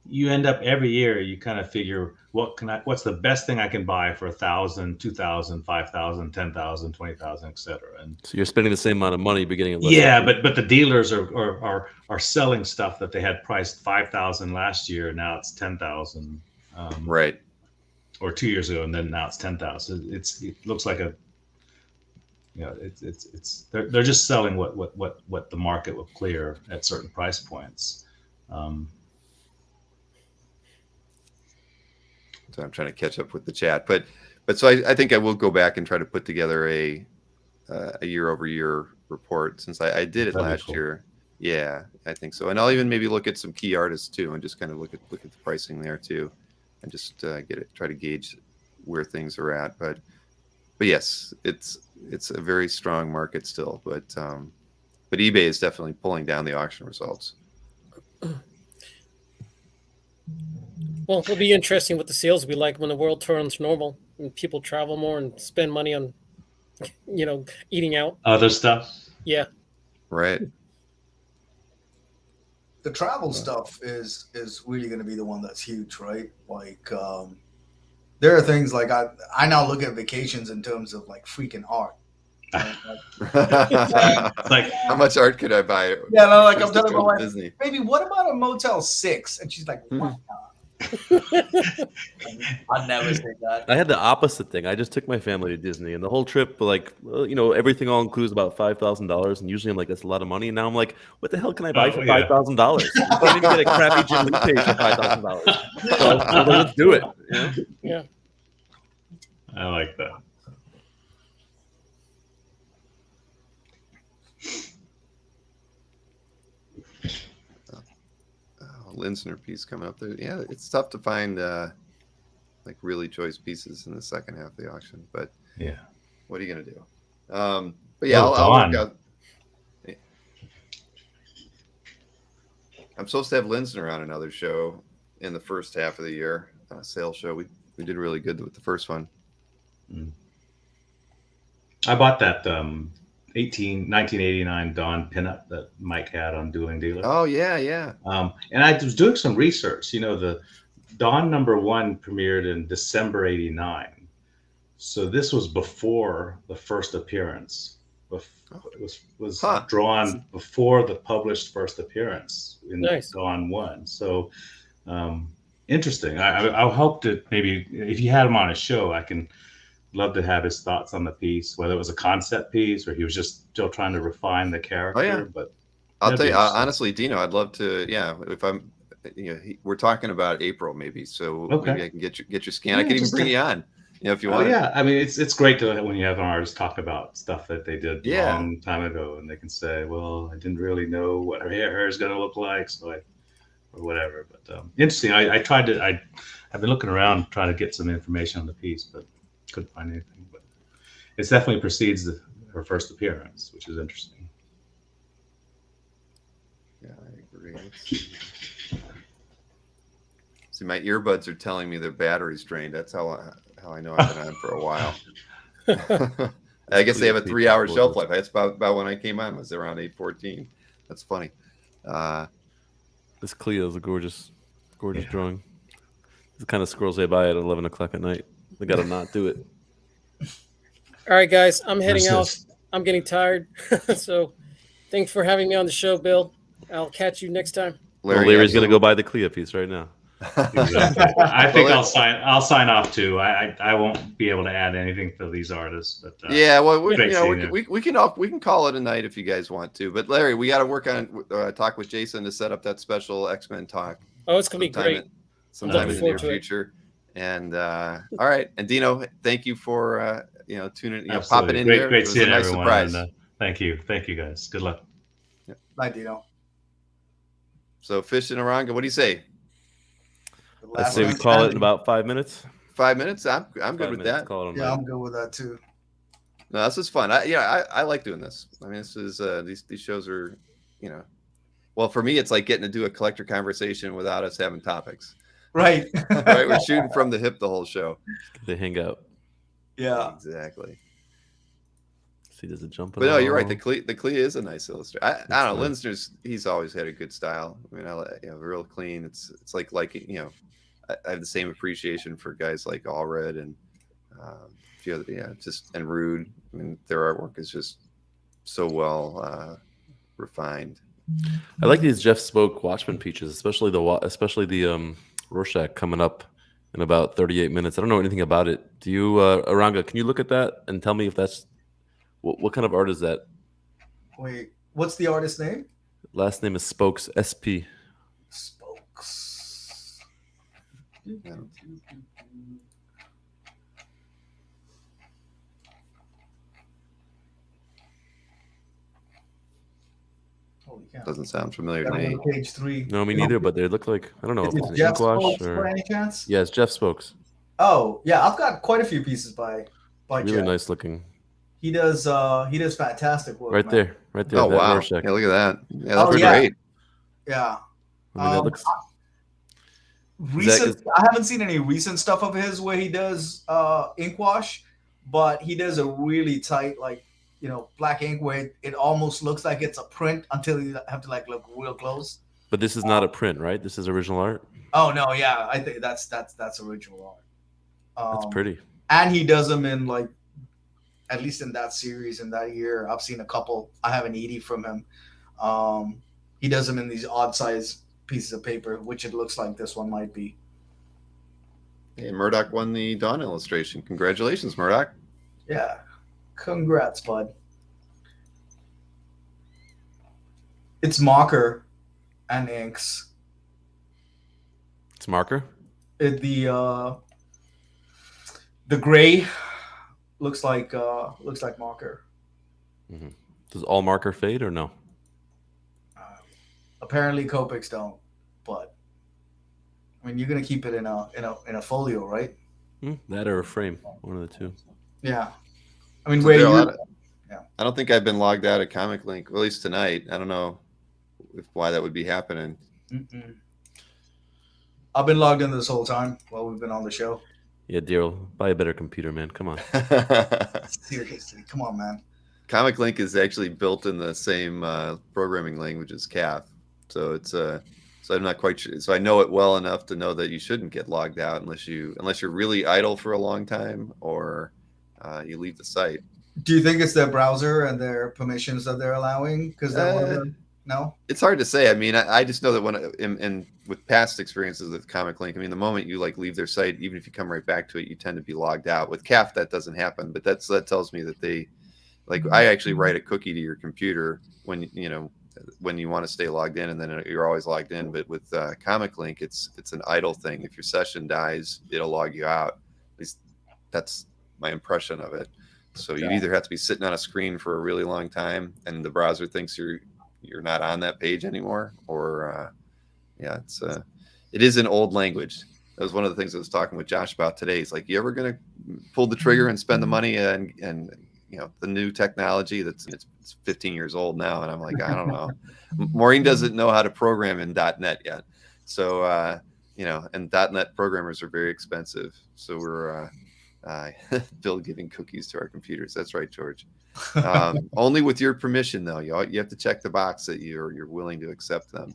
you end up every year, you kind of figure what's the best thing I can buy for 1,000, 2,000, 5,000, 10,000, 20,000, etc. And so you're spending the same amount of money beginning of but the dealers are selling stuff that they had priced 5,000 last year. Now it's 10,000, right? Or 2 years ago, and then now it's 10,000. It looks like they're just selling what the market will clear at certain price points. So I'm trying to catch up with the chat, but so I think I will go back and try to put together a year over year report, since I did it last year. Yeah, I think so. And I'll even maybe look at some key artists too, and just kind of look at the pricing there too, and just try to gauge where things are at. But yes, it's a very strong market still, but eBay is definitely pulling down the auction results. Well, it'll be interesting what the sales will be like when the world turns normal and people travel more and spend money on, eating out. Other stuff. Yeah. Right. The travel stuff is really going to be the one that's huge, right? Like, there are things like I now look at vacations in terms of like freaking art. Like, how much art could I buy? Yeah, no, like I'm telling my wife, Disney. Baby, what about a Motel 6? And she's like, what? I'd never say that. I had the opposite thing. I just took my family to Disney, and the whole trip, everything all includes about $5,000, and usually I'm like, that's a lot of money. And now I'm like, what the hell can I buy for $5,000? I can't even get a crappy Jim Lee page for $5,000. So let's do it. Yeah. I like that. Linsner piece coming up there. Yeah, it's tough to find like really choice pieces in the second half of the auction, but yeah, what are you gonna do? But yeah, I'll work out. I'm supposed to have Linsner on another show in the first half of the year, sales show. We did really good with the first one. I bought that 1989 Dawn pinup that Mike had on Dueling Dealer. Oh yeah. And I was doing some research. The Dawn #1 premiered in December '89, so this was before the first appearance. It was drawn before the published first appearance in Dawn 1. So interesting. I'll hope to maybe, if you had him on a show, I can love to have his thoughts on the piece, whether it was a concept piece or he was just still trying to refine the character. Oh, yeah. But I'll tell you honestly, Dino, I'd love to. Yeah, if I'm, we're talking about April maybe, so maybe I can get your scan. I can even bring you on. If you want. Yeah, I mean, it's great to when you have an artist talk about stuff that they did a long time ago, and they can say, "Well, I didn't really know what her hair is going to look like, so or whatever." But interesting. I've been looking around trying to get some information on the piece, but couldn't find anything. But it definitely precedes her first appearance, which is interesting. Yeah, I agree. See, my earbuds are telling me their battery's drained. That's how I know I've been on for a while. I guess they have a 3-hour shelf life. That's about when I came on, was around 8:14. That's funny. This Cleo is a gorgeous drawing. This kind of scrolls by at 11 o'clock at night. They got to not do it. All right, guys, I'm heading out. I'm getting tired. So thanks for having me on the show, Bill. I'll catch you next time. Larry's going to go buy the Cleo piece right now. Exactly. I think I'll sign off too. I won't be able to add anything for these artists, but we can call it a night if you guys want to. But Larry, we got to work on talk with Jason to set up that special X-Men talk. Oh, it's gonna be great. Sometime in the near future. And all right, and Dino, thank you for tuning, popping in here. Great seeing everyone. Surprise. And, thank you guys. Good luck. Yeah. Bye, Dino. So, Fish and Aranga, what do you say? I say we call it in about 5 minutes. 5 minutes? I'm good with that. I'm good with that too. No, this is fun. I like doing this. I mean, this is these shows are, well, for me, it's like getting to do a collector conversation without us having topics. Right. Right. We're shooting from the hip the whole show. They hang out. Yeah. Exactly. See, does it jump? But no, you're right. The Clea is a nice illustrator. I don't know. Linsner's, he's always had a good style. I mean, real clean. It's like I have the same appreciation for guys like Allred and a few other, and Rude. I mean, their artwork is just so well refined. I like these Jeff Spoke Watchmen peaches, especially the Rorschach coming up in about 38 minutes. I don't know anything about it. Do you, Aranga? Can you look at that and tell me if that's what kind of art is that? Wait, what's the artist's name? Last name is Spokes, SP. Spokes. Holy cow. Doesn't sound familiar to me. Page 3. No, me neither, but they look like, I don't know if it's an Jeff ink wash Spokes, or... by any chance? Yeah, it's Jeff Spokes. Oh, yeah, I've got quite a few pieces by really Jeff. nice looking. He does fantastic work. Right there. Oh, wow. Rorschach. Yeah, look at that. Yeah, that's great. Yeah. I mean, that looks... I haven't seen any recent stuff of his where he does ink wash, but he does a really tight, black ink where it almost looks like it's a print until you have to look real close. But this is not a print, right? This is original art? Oh no, yeah. I think that's original art. That's pretty. And he does them in at least in that series in that year. I've seen a couple. I have an 80 from him. He does them in these odd size pieces of paper, which it looks like this one might be. Hey, Murdoch won the Dawn illustration. Congratulations, Murdoch. Yeah. Congrats, bud. It's marker and inks. It's marker? The gray looks like marker. Mm-hmm. Does all marker fade or no? Apparently Copics don't, but I mean you're gonna keep it in a folio, right? That or a frame, one of the two. Yeah, I mean I don't think I've been logged out at ComicLink, at least tonight. I don't know why that would be happening. Mm-mm. I've been logged in this whole time while we've been on the show. Yeah, Daryl, buy a better computer, man. Come on. Seriously, come on, man. ComicLink is actually built in the same programming language as CAF, so it's so I'm not quite sure. So I know it well enough to know that you shouldn't get logged out unless you're really idle for a long time or you leave the site. Do you think it's their browser and their permissions that they're allowing? Because no, it's hard to say. I mean, I just know that when and with past experiences with ComicLink, I mean, the moment you like leave their site, even if you come right back to it, you tend to be logged out. With CAF, that doesn't happen, but that tells me that they like I actually write a cookie to your computer when you want to stay logged in, and then you're always logged in. But with ComicLink, it's an idle thing. If your session dies, it'll log you out. At least that's my impression of it. So you either have to be sitting on a screen for a really long time, and the browser thinks you're not on that page anymore, or it is an old language. That was one of the things I was talking with Josh about today. He's like, you ever gonna pull the trigger and spend the money and the new technology it's 15 years old now? And I'm like, I don't know. Maureen doesn't know how to program in .NET yet, so and .NET programmers are very expensive. So we're Bill giving cookies to our computers. That's right, George. Only with your permission, though. You have to check the box that you're willing to accept them.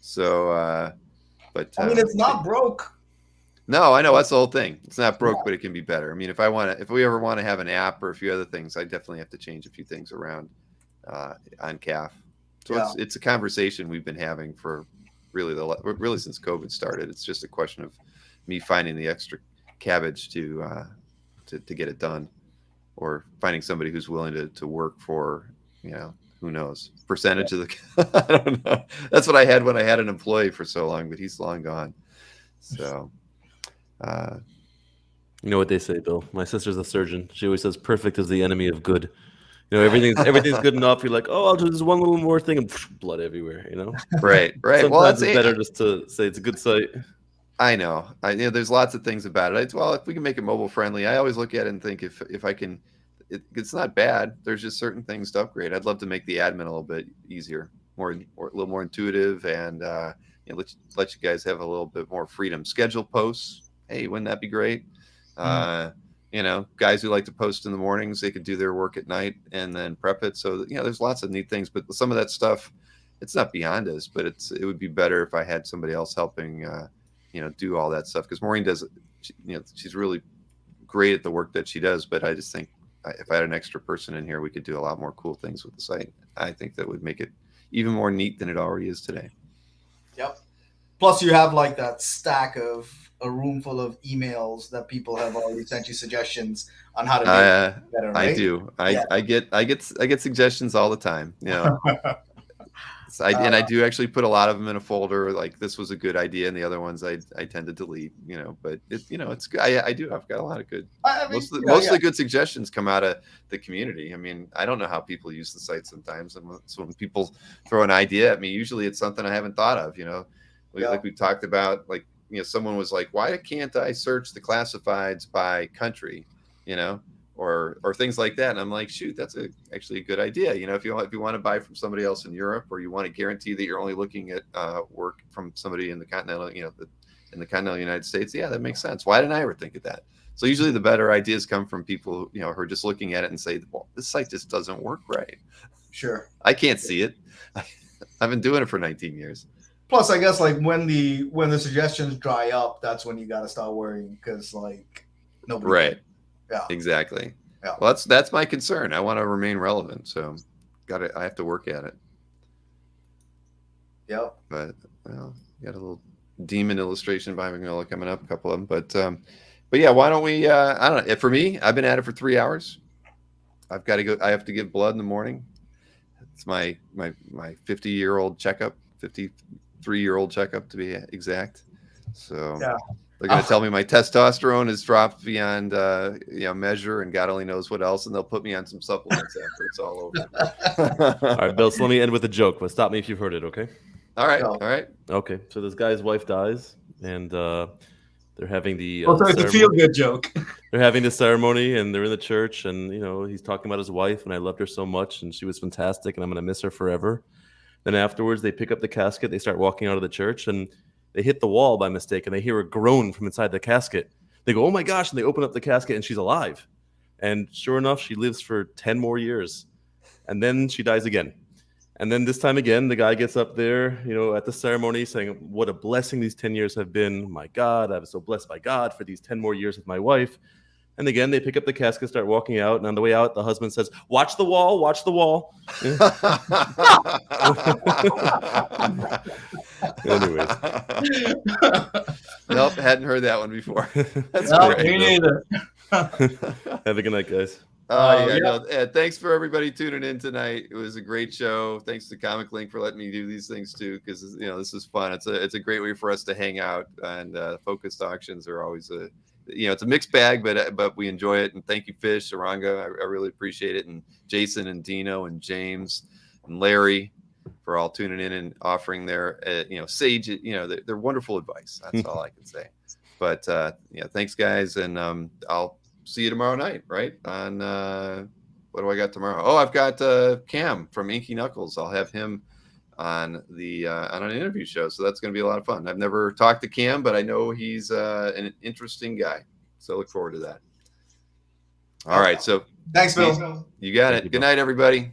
So, but I mean, it's not broke. No, I know that's the whole thing. It's not broke, but it can be better. I mean, if we ever want to have an app or a few other things, I definitely have to change a few things around on CAF. So it's a conversation we've been having for really since COVID started. It's just a question of me finding the extra cabbage to get it done, or finding somebody who's willing to work for, who knows, percentage of the I don't know. That's what I had when I had an employee for so long, but he's long gone. So you know what they say, Bill? My sister's a surgeon. She always says perfect is the enemy of good. Everything's good enough. You're like, oh, I'll do this one little more thing, and blood everywhere, Right. Sometimes well, it's better just to say it's a good site. I know. There's lots of things about it. If we can make it mobile friendly, I always look at it and think if I can, it's not bad. There's just certain things to upgrade. I'd love to make the admin a little bit easier, or a little more intuitive, and let you guys have a little bit more freedom. Schedule posts. Hey, wouldn't that be great? Guys who like to post in the mornings, they could do their work at night and then prep it. So there's lots of neat things, but some of that stuff, it's not beyond us, but it woid be better if I had somebody else helping. Do all that stuff, because Maureen does, she's really great at the work that she does. But I just think if I had an extra person in here, we could do a lot more cool things with the site. I think that would make it even more neat than it already is today. Yep. Plus, you have like that stack of a room full of emails that people have already sent you suggestions on how to make it better. Right? I do. I get suggestions all the time. And I do actually put a lot of them in a folder. Like, this was a good idea, and the other ones I tend to delete. But it's good. I've got a lot of good. Most of the good suggestions come out of the community. I mean, I don't know how people use the site sometimes, and so when people throw an idea at me, usually it's something I haven't thought of. Like we talked about, like someone was like, why can't I search the classifieds by country? Or things like that. And I'm like, shoot, that's actually a good idea. If you want to buy from somebody else in Europe, or you want to guarantee that you're only looking at work from somebody in the continental, in the continental United States, that makes sense. Why didn't I ever think of that? So usually the better ideas come from people, who are just looking at it and say, well, this site just doesn't work right. Sure. I can't see it. I've been doing it for 19 years. Plus, I guess like when the suggestions dry up, that's when you got to start worrying, because like nobody. Right. Yeah. Exactly. Yeah. Well, that's my concern. I want to remain relevant, so I have to work at it. Yep. But got a little demon illustration by Mignola coming up, a couple of them. But yeah, why don't we? I don't know. For me, I've been at it for 3 hours. I've got to go. I have to give blood in the morning. It's my 50-year-old checkup, 53-year-old checkup to be exact. So yeah. They're going to tell me my testosterone has dropped beyond measure, and God only knows what else, and they'll put me on some supplements after it's all over. All right, Bill, so let me end with a joke, but stop me if you've heard it, okay? All right. Okay, so this guy's wife dies, and they're having the it's a feel-good joke. They're having the ceremony, and they're in the church, and he's talking about his wife, and I loved her so much, and she was fantastic, and I'm going to miss her forever. Then afterwards, they pick up the casket. They start walking out of the church, and they hit the wall by mistake, and they hear a groan from inside the casket. They go, "Oh my gosh!" And they open up the casket, and she's alive. And sure enough, she lives for 10 more years. And then she dies again. And then this time again, the guy gets up there, at the ceremony saying, "What a blessing these 10 years have been. My God, I was so blessed by God for these 10 more years with my wife." And again, they pick up the casket, start walking out. And on the way out, the husband says, "Watch the wall, watch the wall." Anyways. Nope, hadn't heard that one before. That's No, great. me neither. Have a good night, guys. Thanks for everybody tuning in tonight. It was a great show. Thanks to ComicLink for letting me do these things too, because this is fun. It's a great way for us to hang out, and focused auctions are always it's a mixed bag, but we enjoy it. And thank you, Fish, Saranga. I really appreciate it, and Jason and Dino and James and Larry for all tuning in and offering their sage their wonderful advice. That's all I can say. But thanks guys, and I'll see you tomorrow night, right? On what do I got tomorrow? Oh, I've got Cam from Inky Knuckles. I'll have him on on an interview show, so that's going to be a lot of fun. I've never talked to Cam, but I know he's an interesting guy, so look forward to that. All right, so thanks, Bill. You got it. Good night, everybody.